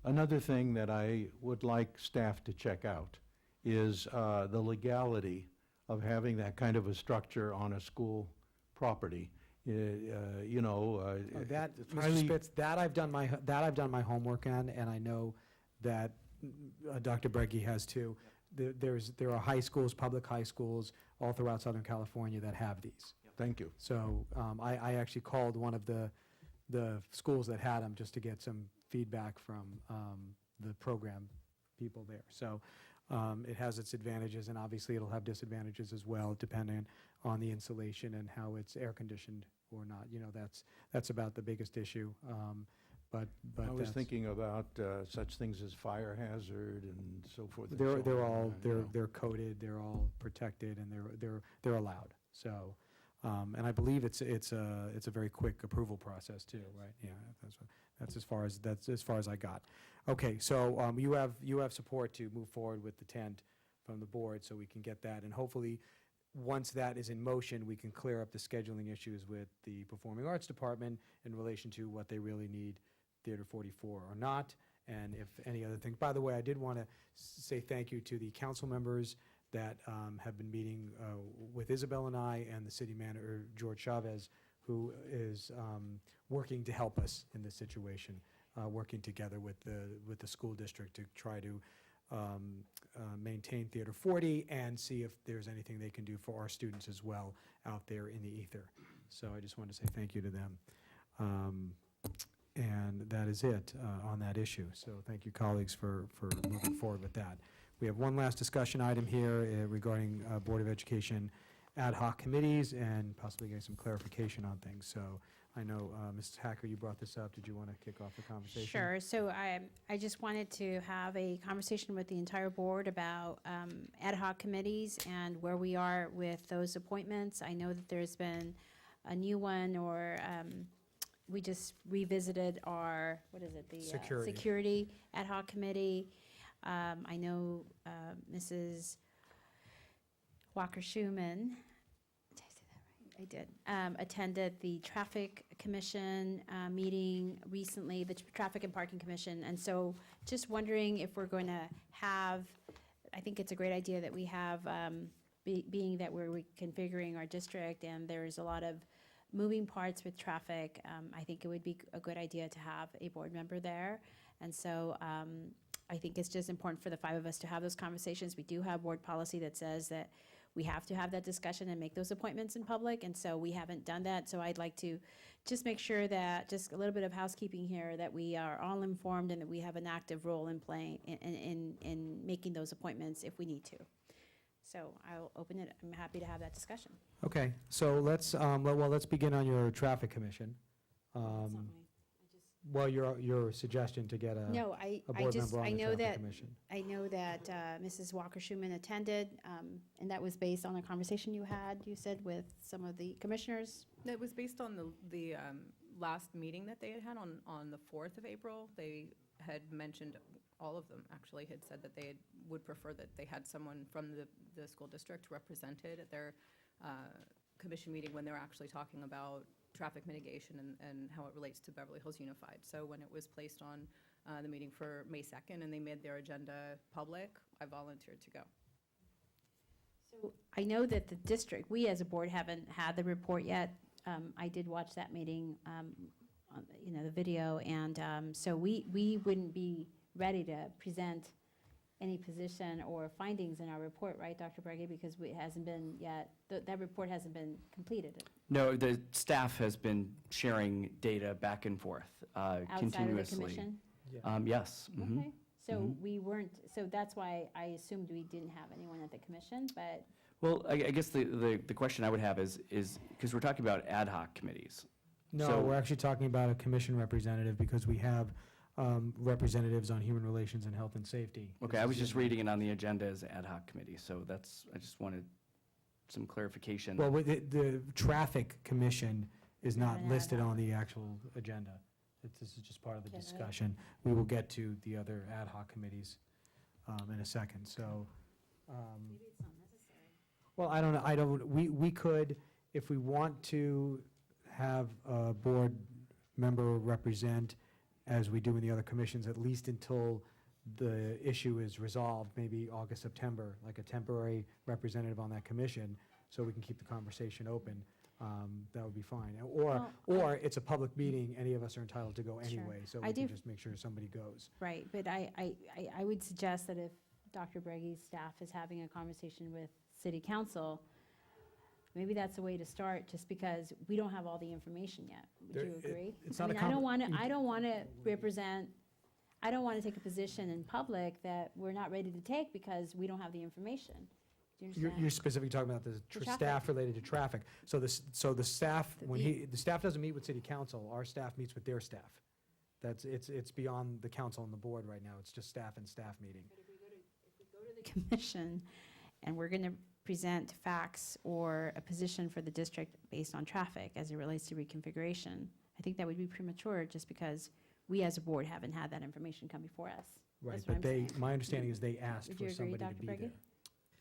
Another thing that I would like staff to check out is the legality of having that kind of a structure on a school property. That, it's Mr. highly- Spitz, that I've done my homework on, and I know that Dr. Breggy has too. There are high schools, public high schools, all throughout Southern California that have these. Thank you. So I actually called one of the schools that had them just to get some feedback from the program people there. So it has its advantages, and obviously it'll have disadvantages as well, depending on the insulation and how it's air conditioned or not. That's about the biggest issue. But I was that's- thinking about such things as fire hazard and so forth. and They're so all on, they're coded, they're all protected, and they're allowed. So, and I believe it's a very quick approval process too, right? Yeah, that's as far as I got. Okay, so you have support to move forward with the tent from the board, so we can get that, and hopefully, once that is in motion, we can clear up the scheduling issues with the Performing Arts Department in relation to what they really need, Theater 44 or not, and if any other thing. By the way, I did want to say thank you to the council members that have been meeting with Isabel and I, and the city manager, George Chavez, who is working to help us in this situation, working together with the school district to try to maintain Theater 40 and see if there's anything they can do for our students as well out there in the ether. So I just wanted to say thank you to them. And that is it on that issue. So thank you, colleagues, for moving forward with that. We have one last discussion item here regarding Board of Education ad hoc committees and possibly getting some clarification on things. So I know, Mrs. Hacker, you brought this up. Did you want to kick off the conversation? Sure. So I just wanted to have a conversation with the entire board about ad hoc committees and where we are with those appointments. I know that there's been a new one, or we just revisited our, the security ad hoc committee. I know Mrs. Walker-Schuman, did I say that right? I did, attended the Traffic Commission meeting recently, the Traffic and Parking Commission. And so just wondering if we're going to have, I think it's a great idea that we have, being that we're reconfiguring our district and there's a lot of moving parts with traffic, I think it would be a good idea to have a board member there. And so I think it's just important for the five of us to have those conversations. We do have board policy that says that we have to have that discussion and make those appointments in public, and so we haven't done that. So I'd like to just make sure that, just a little bit of housekeeping here, that we are all informed and that we have an active role in playing, in making those appointments if we need to. So I'll open it. I'm happy to have that discussion. Okay, so let's begin on your Traffic Commission. Well, your suggestion to get No, a board member on I the know traffic that, commission. I know that Mrs. Walker-Schuman attended, and that was based on a conversation you had, you said, with some of the commissioners. It was based on the last meeting that they had on the 4th of April. They had mentioned, all of them actually had said that they would prefer that they had someone from the school district represented at their commission meeting when they were actually talking about traffic mitigation and how it relates to Beverly Hills Unified. So when it was placed on the meeting for May 2nd and they made their agenda public, I volunteered to go. So I know that the district, we as a board haven't had the report yet. I did watch that meeting, on, the video, and so we wouldn't be ready to present any position or findings in our report, right, Dr. Breggy? Because it hasn't been yet, that report hasn't been completed. No, the staff has been sharing data back and forth continuously. Outside of the commission? Yes. Mhm. Okay, so Mhm. we weren't, so that's why I assumed we didn't have anyone at the commission, but. Well, I guess the question I would have is because we're talking about ad hoc committees. No, So- we're actually talking about a commission representative because we have representatives on human relations and health and safety. Okay, I was just reading it on the agenda as ad hoc committee, so I just wanted some clarification. Well, the traffic commission is not Not an listed ad hoc. on the actual agenda. This is just part of the Okay, right. discussion. We will get to the other ad hoc committees in a second, so. Maybe it's not necessary. Well, I don't, we could, if we want to have a board member represent, as we do in the other commissions, at least until the issue is resolved, maybe August, September, like a temporary representative on that commission, so we can keep the conversation open, that would be fine. Or it's a public meeting, any of us are entitled to go Sure. anyway, so I we can do- just make sure somebody goes. Right, but I would suggest that if Dr. Breggy's staff is having a conversation with city council, maybe that's a way to start, just because we don't have all the information yet. Would There- you agree? it's I not a mean, I don't com- want to, represent, I don't want to take a position in public that we're not ready to take because we don't have the information. Do you understand? You're specifically talking about the traffic. staff related to traffic. So the staff, The the staff doesn't meet with city council, our staff meets with their staff. It's beyond the council and the board right now, it's just staff and staff meeting. If we go to the commission and we're going to present facts or a position for the district based on traffic as it relates to reconfiguration, I think that would be premature just because we as a board haven't had that information come before us. Right, That's what but I'm saying. my understanding is they asked Would for you agree, somebody to Dr. be Breggy? there.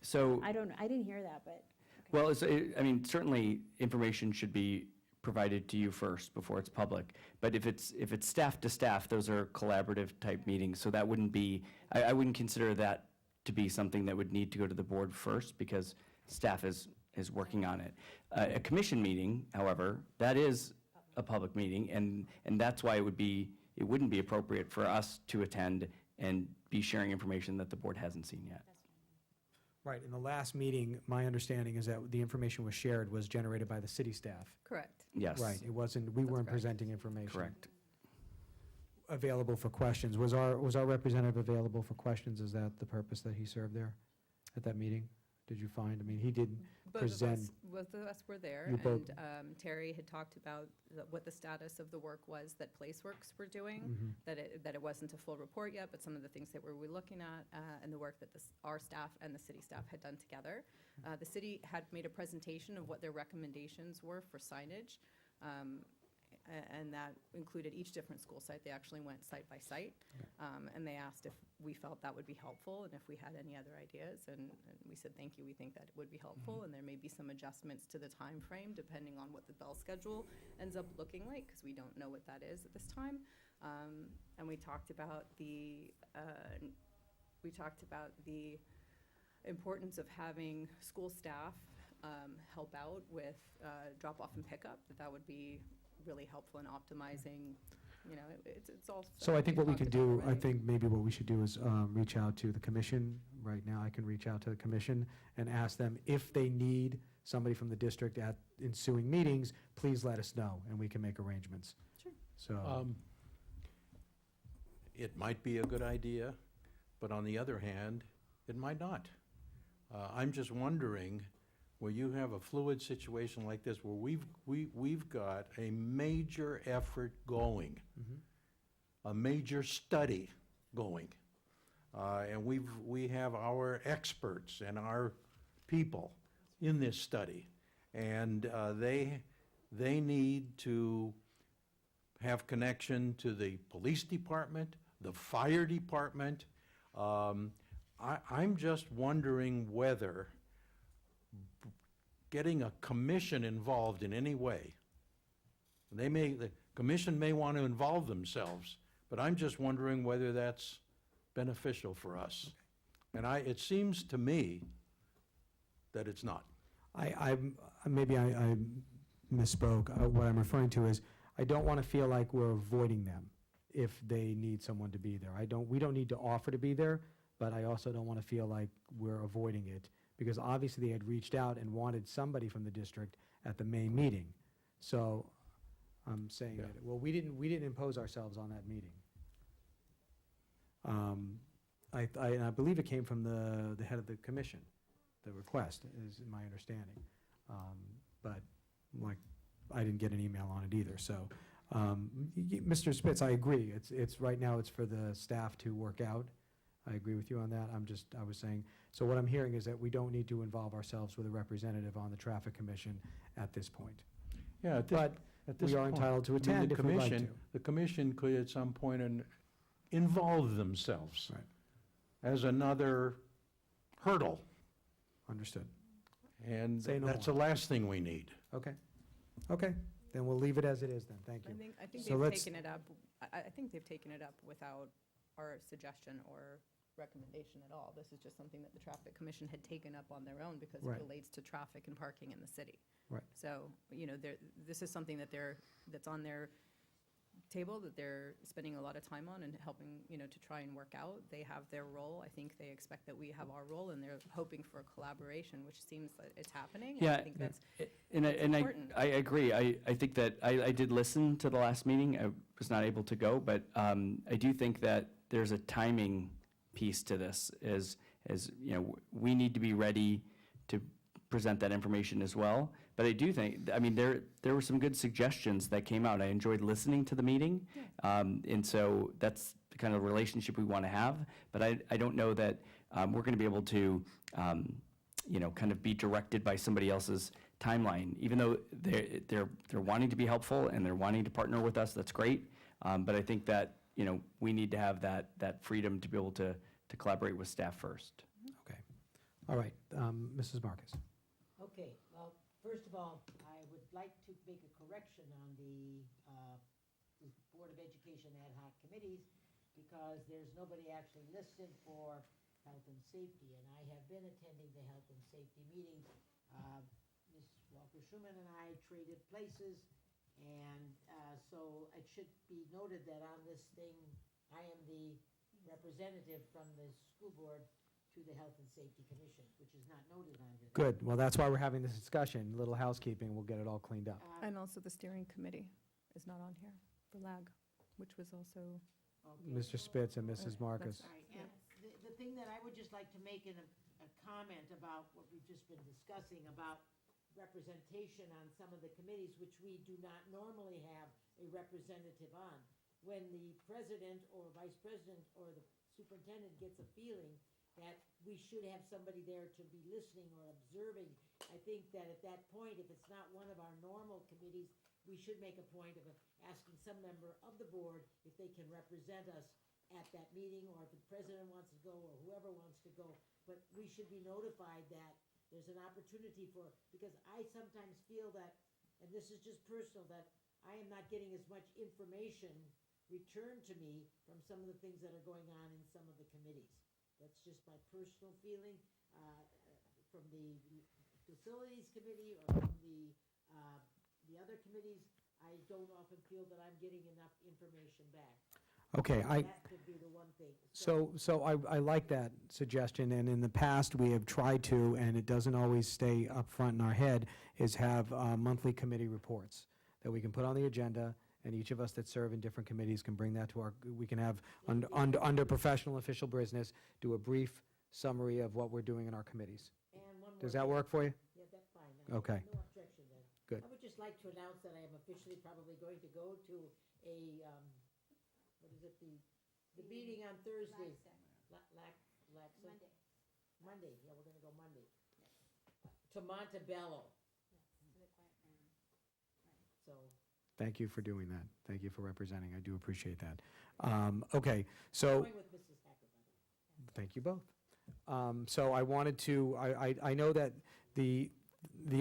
So, I didn't hear that, but. well, certainly information should be provided to you first before it's public. But if it's staff to staff, those are collaborative type meetings, so that wouldn't be, I wouldn't consider that to be something that would need to go to the board first because staff is working on it. A commission meeting, however, that is a public meeting, and that's why it wouldn't be appropriate for us to attend and be sharing information that the board hasn't seen yet. Right, in the last meeting, my understanding is that the information was shared was generated by the city staff. Correct. Yes. Right, it wasn't, we weren't presenting information. Correct. Available for questions. Was our representative available for questions? Is that the purpose that he served there at that meeting? Did you find, I mean, he did present. Both of us were there, You both- and Terry had talked about what the status of the work was that PlaceWorks were doing, Mhm. that it wasn't a full report yet, but some of the things that we were looking at, and the work that our staff and the city staff had done together. The city had made a presentation of what their recommendations were for signage, and that included each different school site. They actually went site by site, and they asked if we felt that would be helpful and if we had any other ideas. And we said, thank you, we think that it would be helpful, and there may be some adjustments to the time frame depending on what the bell schedule ends up looking like, because we don't know what that is at this time. And we talked about the importance of having school staff help out with drop-off and pickup, that would be really helpful in optimizing, it's all. So I think what we talked can about do, I already. think maybe what we should do is reach out to the commission. Right now, I can reach out to the commission and ask them if they need somebody from the district at ensuing meetings, please let us know, and we can make arrangements. Sure. So, It might be a good idea, but on the other hand, it might not. I'm just wondering where you have a fluid situation like this, where we've got a major effort going, a major study going, and we have our experts and our people in this study, and they need to have connection to the police department, the fire department. I'm just wondering whether getting a commission involved in any way, the commission may want to involve themselves, but I'm just wondering whether that's beneficial for us. And it seems to me that it's not. Maybe I misspoke. What I'm referring to is, I don't want to feel like we're avoiding them if they need someone to be there. We don't need to offer to be there, but I also don't want to feel like we're avoiding it, because obviously they had reached out and wanted somebody from the district at the May meeting. So I'm saying that, well, we didn't impose ourselves on that meeting. And I believe it came from the head of the commission, the request, is my understanding. But like, I didn't get an email on it either. So, Mr. Spitz, I agree. It's right now it's for the staff to work out. I agree with you on that. I was saying, so what I'm hearing is that we don't need to involve ourselves with a representative on the traffic commission at this point. Yeah, But we are entitled to attend if we'd like to. The commission could at some point involve themselves as another hurdle. Understood. And Say no that's more. the last thing we need. Okay. Okay, then we'll leave it as it is then. Thank you. I think So they've let's- taken it up, I think they've taken it up without our suggestion or recommendation at all. This is just something that the Traffic Commission had taken up on their own because it Right. relates to traffic and parking in the city. Right. So, this is something that's on their table, that they're spending a lot of time on and helping, to try and work out. They have their role. I think they expect that we have our role, and they're hoping for a collaboration, which seems that it's happening. And Yeah, I think that's and important. I agree. I think that I did listen to the last meeting. I was not able to go, but I do think that there's a timing piece to this, as we need to be ready to present that information as well. But I do think, there were some good suggestions that came out. I enjoyed listening to the meeting. And so that's the kind of relationship we want to have. But I don't know that we're going to be able to, kind of be directed by somebody else's timeline. Even though they're wanting to be helpful and they're wanting to partner with us, that's great. But I think that, we need to have that freedom to be able to collaborate with staff first. Okay. All right, Mrs. Marcus. Okay, well, first of all, I would like to make a correction on the Board of Education Ad-Hoc committees, because there's nobody actually listed for health and safety, and I have been attending the health and safety meetings. Ms. Walker-Schuman and I traded places, and so it should be noted that on this thing, I am the representative from the school board to the Health and Safety Commission, which is not noted on here. Good, well, that's why we're having this discussion. Little housekeeping, we'll get it all cleaned up. And also the steering committee is not on here for LAG, which was also. Mr. Spitz and Mrs. Marcus. All right, and the thing that I would just like to make a comment about what we've just been discussing about representation on some of the committees, which we do not normally have a representative on. When the president or vice president or the superintendent gets a feeling that we should have somebody there to be listening or observing, I think that at that point, if it's not one of our normal committees, we should make a point of asking some member of the board if they can represent us at that meeting, or if the president wants to go, or whoever wants to go. But we should be notified that there's an opportunity because I sometimes feel that, and this is just personal, that I am not getting as much information returned to me from some of the things that are going on in some of the committees. That's just my personal feeling, from the facilities committee or from the other committees. I don't often feel that I'm getting enough information back. Okay, That could be the one thing. So I like that suggestion, and in the past, we have tried to, and it doesn't always stay up front in our head, is have monthly committee reports that we can put on the agenda, and each of us that serve in different committees can bring that to we can have, under professional official business, do a brief summary of what we're doing in our committees. And one more Does that thing. work for you? Yeah, that's fine. Okay. No objection then. Good. I would just like to announce that I am officially probably going to go to a, what is it, the meeting on Thursday. Monday, yeah, we're gonna go Monday. To Montebello. So. Thank you for doing that. Thank you for representing. I do appreciate that. Okay, so. Going with Mrs. Hacker, by the way. Thank you both. So I wanted to, I know that the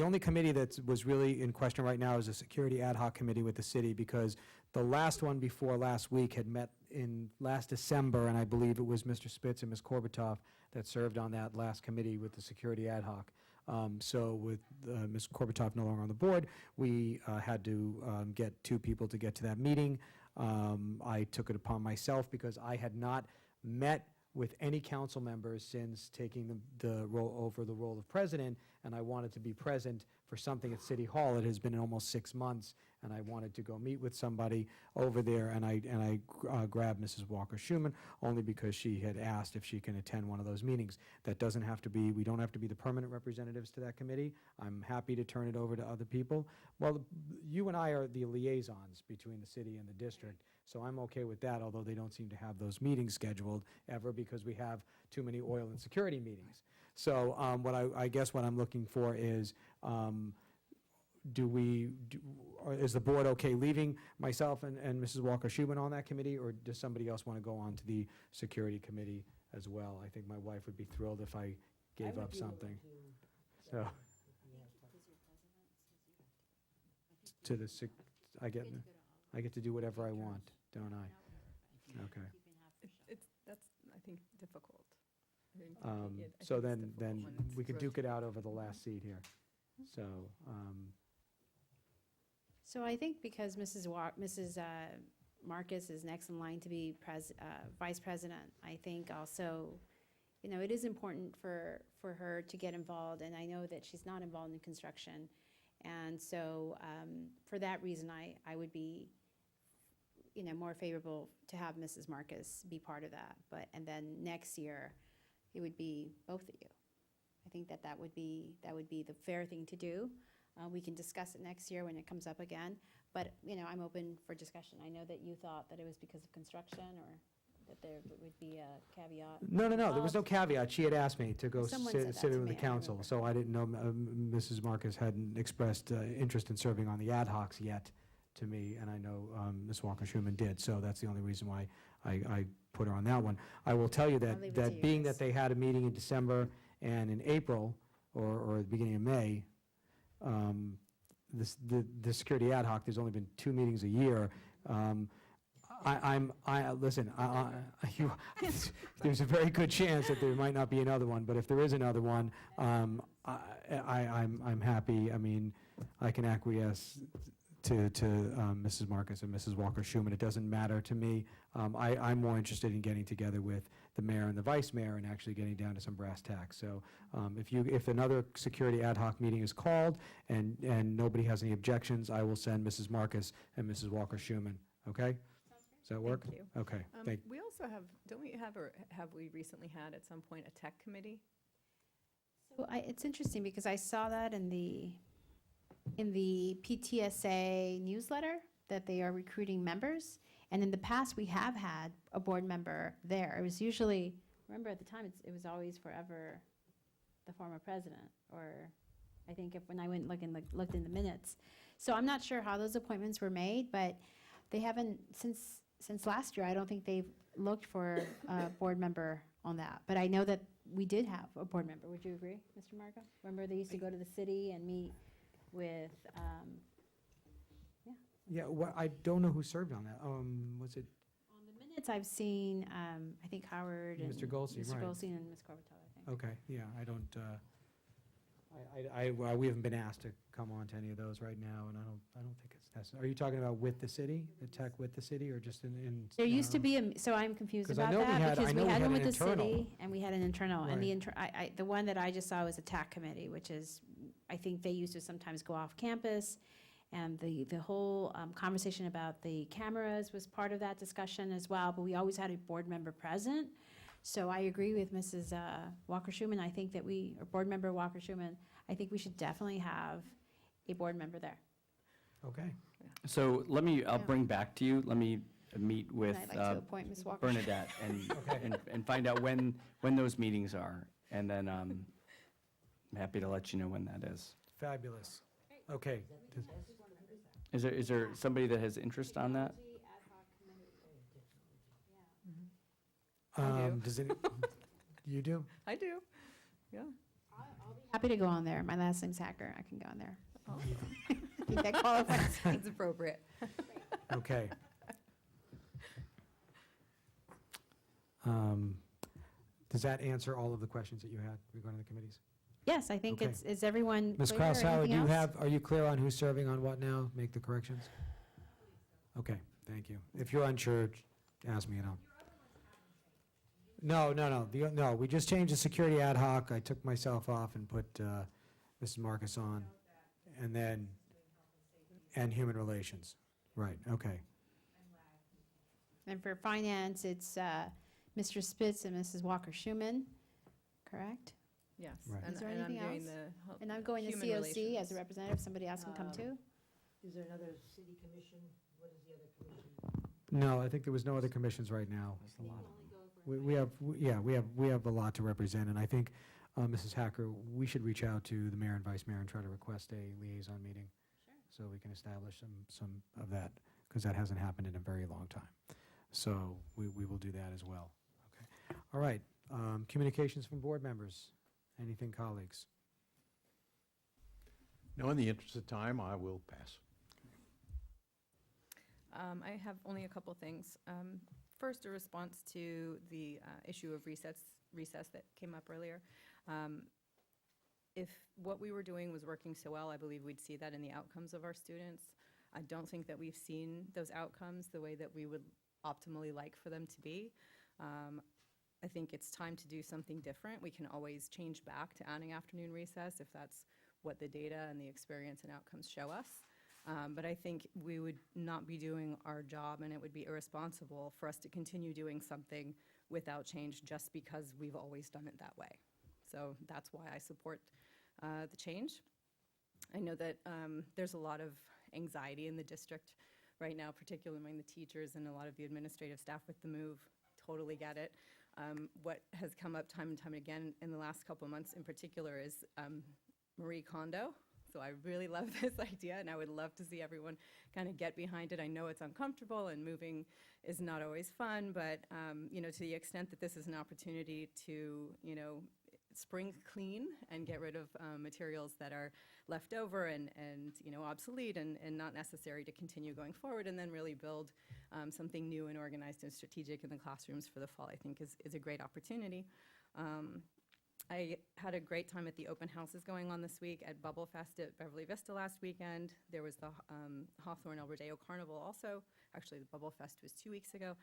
only committee that was really in question right now is the Security Ad Hoc Committee with the city, because the last one before last week had met in last December, and I believe it was Mr. Spitz and Ms. Korbatoff that served on that last committee with the Security Ad Hoc. So with Ms. Korbatoff no longer on the board, we had to get two people to get to that meeting. I took it upon myself because I had not met with any council members since taking the role of president, and I wanted to be present for something at City Hall. It has been almost 6 months, and I wanted to go meet with somebody over there, and I grabbed Mrs. Walker-Schuman only because she had asked if she can attend one of those meetings. That doesn't have to be, we don't have to be the permanent representatives to that committee. I'm happy to turn it over to other people. Well, you and I are the liaisons between the city and the district, so I'm okay with that, although they don't seem to have those meetings scheduled ever because we have too many oil and security meetings. So I guess what I'm looking for is, is the board okay leaving myself and Mrs. Walker-Schuman on that committee, or does somebody else want to go on to the security committee as well? I think my wife would be thrilled if I gave up something. So, to the, I get to do whatever I want, don't I? Okay. That's, I think, difficult. So then we could duke it out over the last seat here. So, So I think because Mrs. Marcus is next in line to be vice president, I think also, it is important for her to get involved, and I know that she's not involved in construction. And so for that reason, I would be, more favorable to have Mrs. Marcus be part of that. And then next year, it would be both of you. I think that would be the fair thing to do. We can discuss it next year when it comes up again, but, I'm open for discussion. I know that you thought that it was because of construction, or that there would be a caveat. No, there was no caveat. She had asked me to go Someone said that sit to in with me, the I council, remember. so I didn't know, Mrs. Marcus hadn't expressed interest in serving on the ad hocs yet to me, and I know Ms. Walker-Schuman did, so that's the only reason why I put her on that one. I will tell you I'll leave it to that you being guys. that they had a meeting in December and in April, or the beginning of May, the security ad hoc, there's only been 2 meetings a year. Listen, there's a very good chance that there might not be another one, but if there is another one, I'm happy. I mean, I can acquiesce to Mrs. Marcus and Mrs. Walker-Schuman. It doesn't matter to me. I'm more interested in getting together with the mayor and the vice mayor and actually getting down to some brass tacks. So if another security ad hoc meeting is called and nobody has any objections, I will send Mrs. Marcus and Mrs. Walker-Schuman. Okay? Does that work? Thank you. Okay. We also have, don't we have, or have we recently had at some point a tech committee? So it's interesting because I saw that in the PTSA newsletter that they are recruiting members. And in the past, we have had a board member there. It was usually, remember at the time, it was always forever the former president, or I think when I went looked in the minutes. So I'm not sure how those appointments were made, but they haven't, since last year, I don't think they've looked for a board member on that. But I know that we did have a board member. Would you agree, Mr. Marco? Remember they used to go to the city and meet with, Yeah, well, I don't know who served on that. Was it? On the minutes I've seen, I think Howard and Mr. Goldstein, Mr. right. Goldstein and Ms. Corbetto, I think. Okay, yeah, I don't, we haven't been asked to come on to any of those right now, and I don't think it's necessary. Are you talking about with the city, the tech with the city, or just in? There used to be so I'm confused 'Cause I about know we that, had- because I know we we had had one an with the internal. city, and we had an internal, and Right. the one that I just saw was a TAC committee, which is, I think they used to sometimes go off campus, and the whole conversation about the cameras was part of that discussion as well, but we always had a board member present. So I agree with Mrs. Walker-Schuman. I think that or Board Member Walker-Schuman, I think we should definitely have a board member there. Okay. So I'll bring back to you, let me meet with I'd like to appoint Ms. Walker. Bernadette and find out when those meetings are. And then I'm happy to let you know when that is. Fabulous. Okay. Is there somebody that has interest on that? I do. Does it, you do? I do, yeah. Happy to go on there. My last name's Hacker. I can go on there. I think that qualifies. It's appropriate. Okay. Does that answer all of the questions that you had regarding the committees? Yes, I think Okay. is everyone Ms. clear? Kraus-Howard, Anything else? are you clear on who's serving on what now? Make the corrections? Okay, thank you. If you're unsure, ask me and I'll. No, we just changed the security ad hoc. I took myself off and put Mrs. Marcus on, and human relations. Right, okay. And for finance, it's Mr. Spitz and Mrs. Walker-Schuman, correct? Yes. Right. Is there And I'm anything doing else? the And I'm going to human COC relations. as a representative. Somebody else can come too. Is there another city commission? What is the other commission? No, I think there was no other commissions right now. We have a lot to represent, and I think, Mrs. Hacker, we should reach out to the mayor and vice mayor and try to request a liaison meeting. So we can establish some of that, because that hasn't happened in a very long time. So we will do that as well. Okay. All right, communications from board members. Anything, colleagues? No, in the interest of time, I will pass. I have only a couple things. First, a response to the issue of recess that came up earlier. If what we were doing was working so well, I believe we'd see that in the outcomes of our students. I don't think that we've seen those outcomes the way that we would optimally like for them to be. I think it's time to do something different. We can always change back to adding afternoon recess if that's what the data and the experience and outcomes show us. But I think we would not be doing our job, and it would be irresponsible for us to continue doing something without change just because we've always done it that way. So that's why I support the change. I know that there's a lot of anxiety in the district right now, particularly among the teachers and a lot of the administrative staff with the move. Totally get it. What has come up time and time again in the last couple of months in particular is Marie Kondo. So I really love this idea, and I would love to see everyone kind of get behind it. I know it's uncomfortable, and moving is not always fun, but to the extent that this is an opportunity to, spring clean and get rid of materials that are left over and obsolete and not necessary to continue going forward, and then really build something new and organized and strategic in the classrooms for the fall, I think is a great opportunity. I had a great time at the open houses going on this week at Bubble Fest at Beverly Vista last weekend. There was the Hawthorne El Rodeo Carnival also. Actually, the Bubble Fest was 2 weeks ago.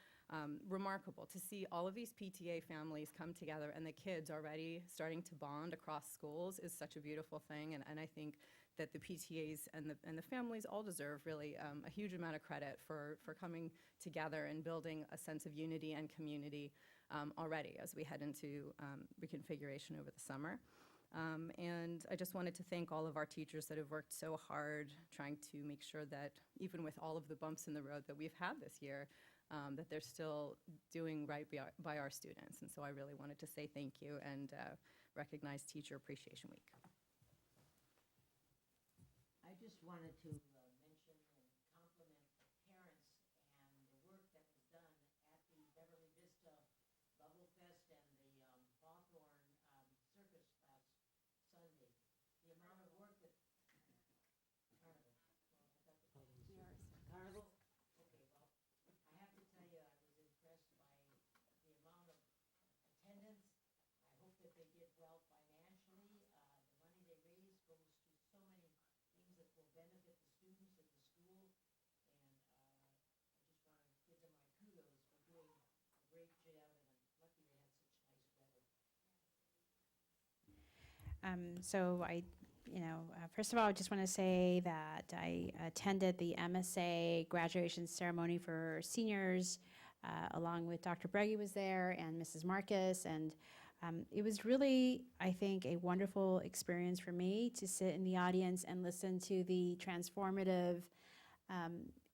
Remarkable to see all of these PTA families come together and the kids already starting to bond across schools is such a beautiful thing. And I think that the PTAs and the families all deserve really a huge amount of credit for coming together and building a sense of unity and community already as we head into reconfiguration over the summer. And I just wanted to thank all of our teachers that have worked so hard trying to make sure that even with all of the bumps in the road that we've had this year, that they're still doing right by our students. And so I really wanted to say thank you and recognize Teacher Appreciation Week. I just wanted to mention and compliment the parents and the work that was done at the Beverly Vista Bubble Fest and the Hawthorne Circus last Sunday. The amount of work that Carnival. Carnival? Okay, well, I have to tell you, I was impressed by the amount of attendance. I hope that they did well financially. The money they raise goes to so many things that will benefit the students at the school. And I just want to give them my kudos for doing a great job, and I'm lucky they had such nice weather. So first of all, I just want to say that I attended the MSA graduation ceremony for seniors along with Dr. Breggy was there and Mrs. Marcus, and it was really, I think, a wonderful experience for me to sit in the audience and listen to the transformative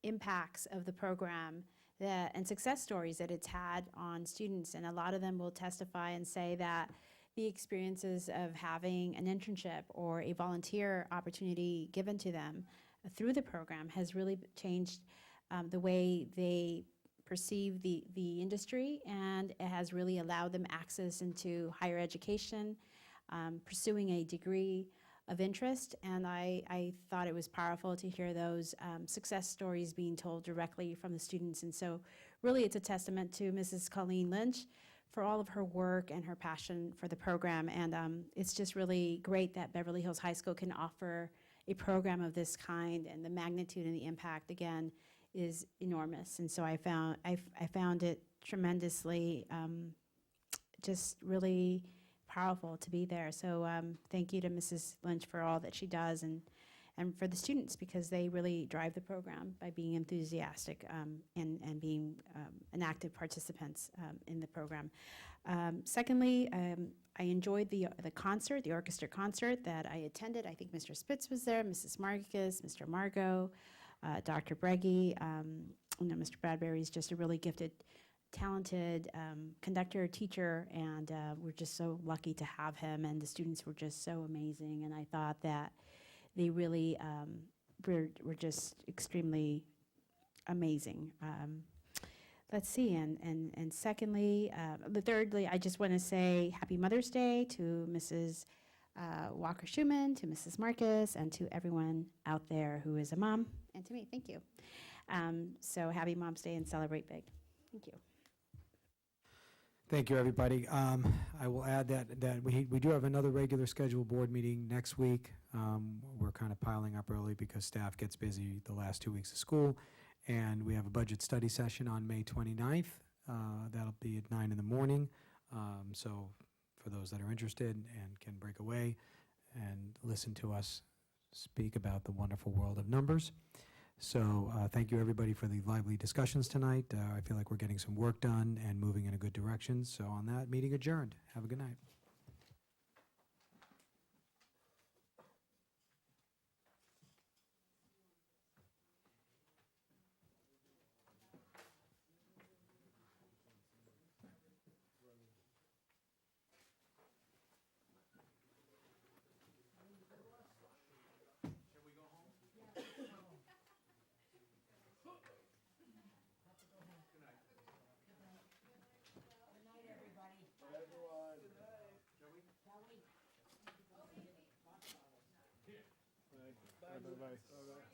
impacts of the program and success stories that it's had on students. And a lot of them will testify and say that the experiences of having an internship or a volunteer opportunity given to them through the program has really changed the way they perceive the industry, and it has really allowed them access into higher education, pursuing a degree of interest. And I thought it was powerful to hear those success stories being told directly from the students. And so really it's a testament to Mrs. Colleen Lynch for all of her work and her passion for the program. And it's just really great that Beverly Hills High School can offer a program of this kind, and the magnitude and the impact, again, is enormous. And so I found it tremendously just really powerful to be there. So thank you to Mrs. Lynch for all that she does, and for the students, because they really drive the program by being enthusiastic and being an active participants in the program. Secondly, I enjoyed the concert, the orchestra concert that I attended. I think Mr. Spitz was there, Mrs. Marcus, Mr. Margot, Dr. Breggy. Mr. Bradbury is just a really gifted, talented conductor, teacher, and we're just so lucky to have him, and the students were just so amazing, and I thought that they really were just extremely amazing. Let's see, and secondly, thirdly, I just want to say Happy Mother's Day to Mrs. Walker-Schumann, to Mrs. Marcus, and to everyone out there who is a mom, and to me. Thank you. So happy Mom's Day, and celebrate big. Thank you. Thank you, everybody. I will add that we do have another regular scheduled board meeting next week. We're kind of piling up early because staff gets busy the last 2 weeks of school. And we have a budget study session on May 29th. That'll be at 9 in the morning. So for those that are interested and can break away and listen to us speak about the wonderful world of numbers. So thank you, everybody, for the lively discussions tonight. I feel like we're getting some work done and moving in a good direction. So on that, meeting adjourned. Have a good night. Bye-bye.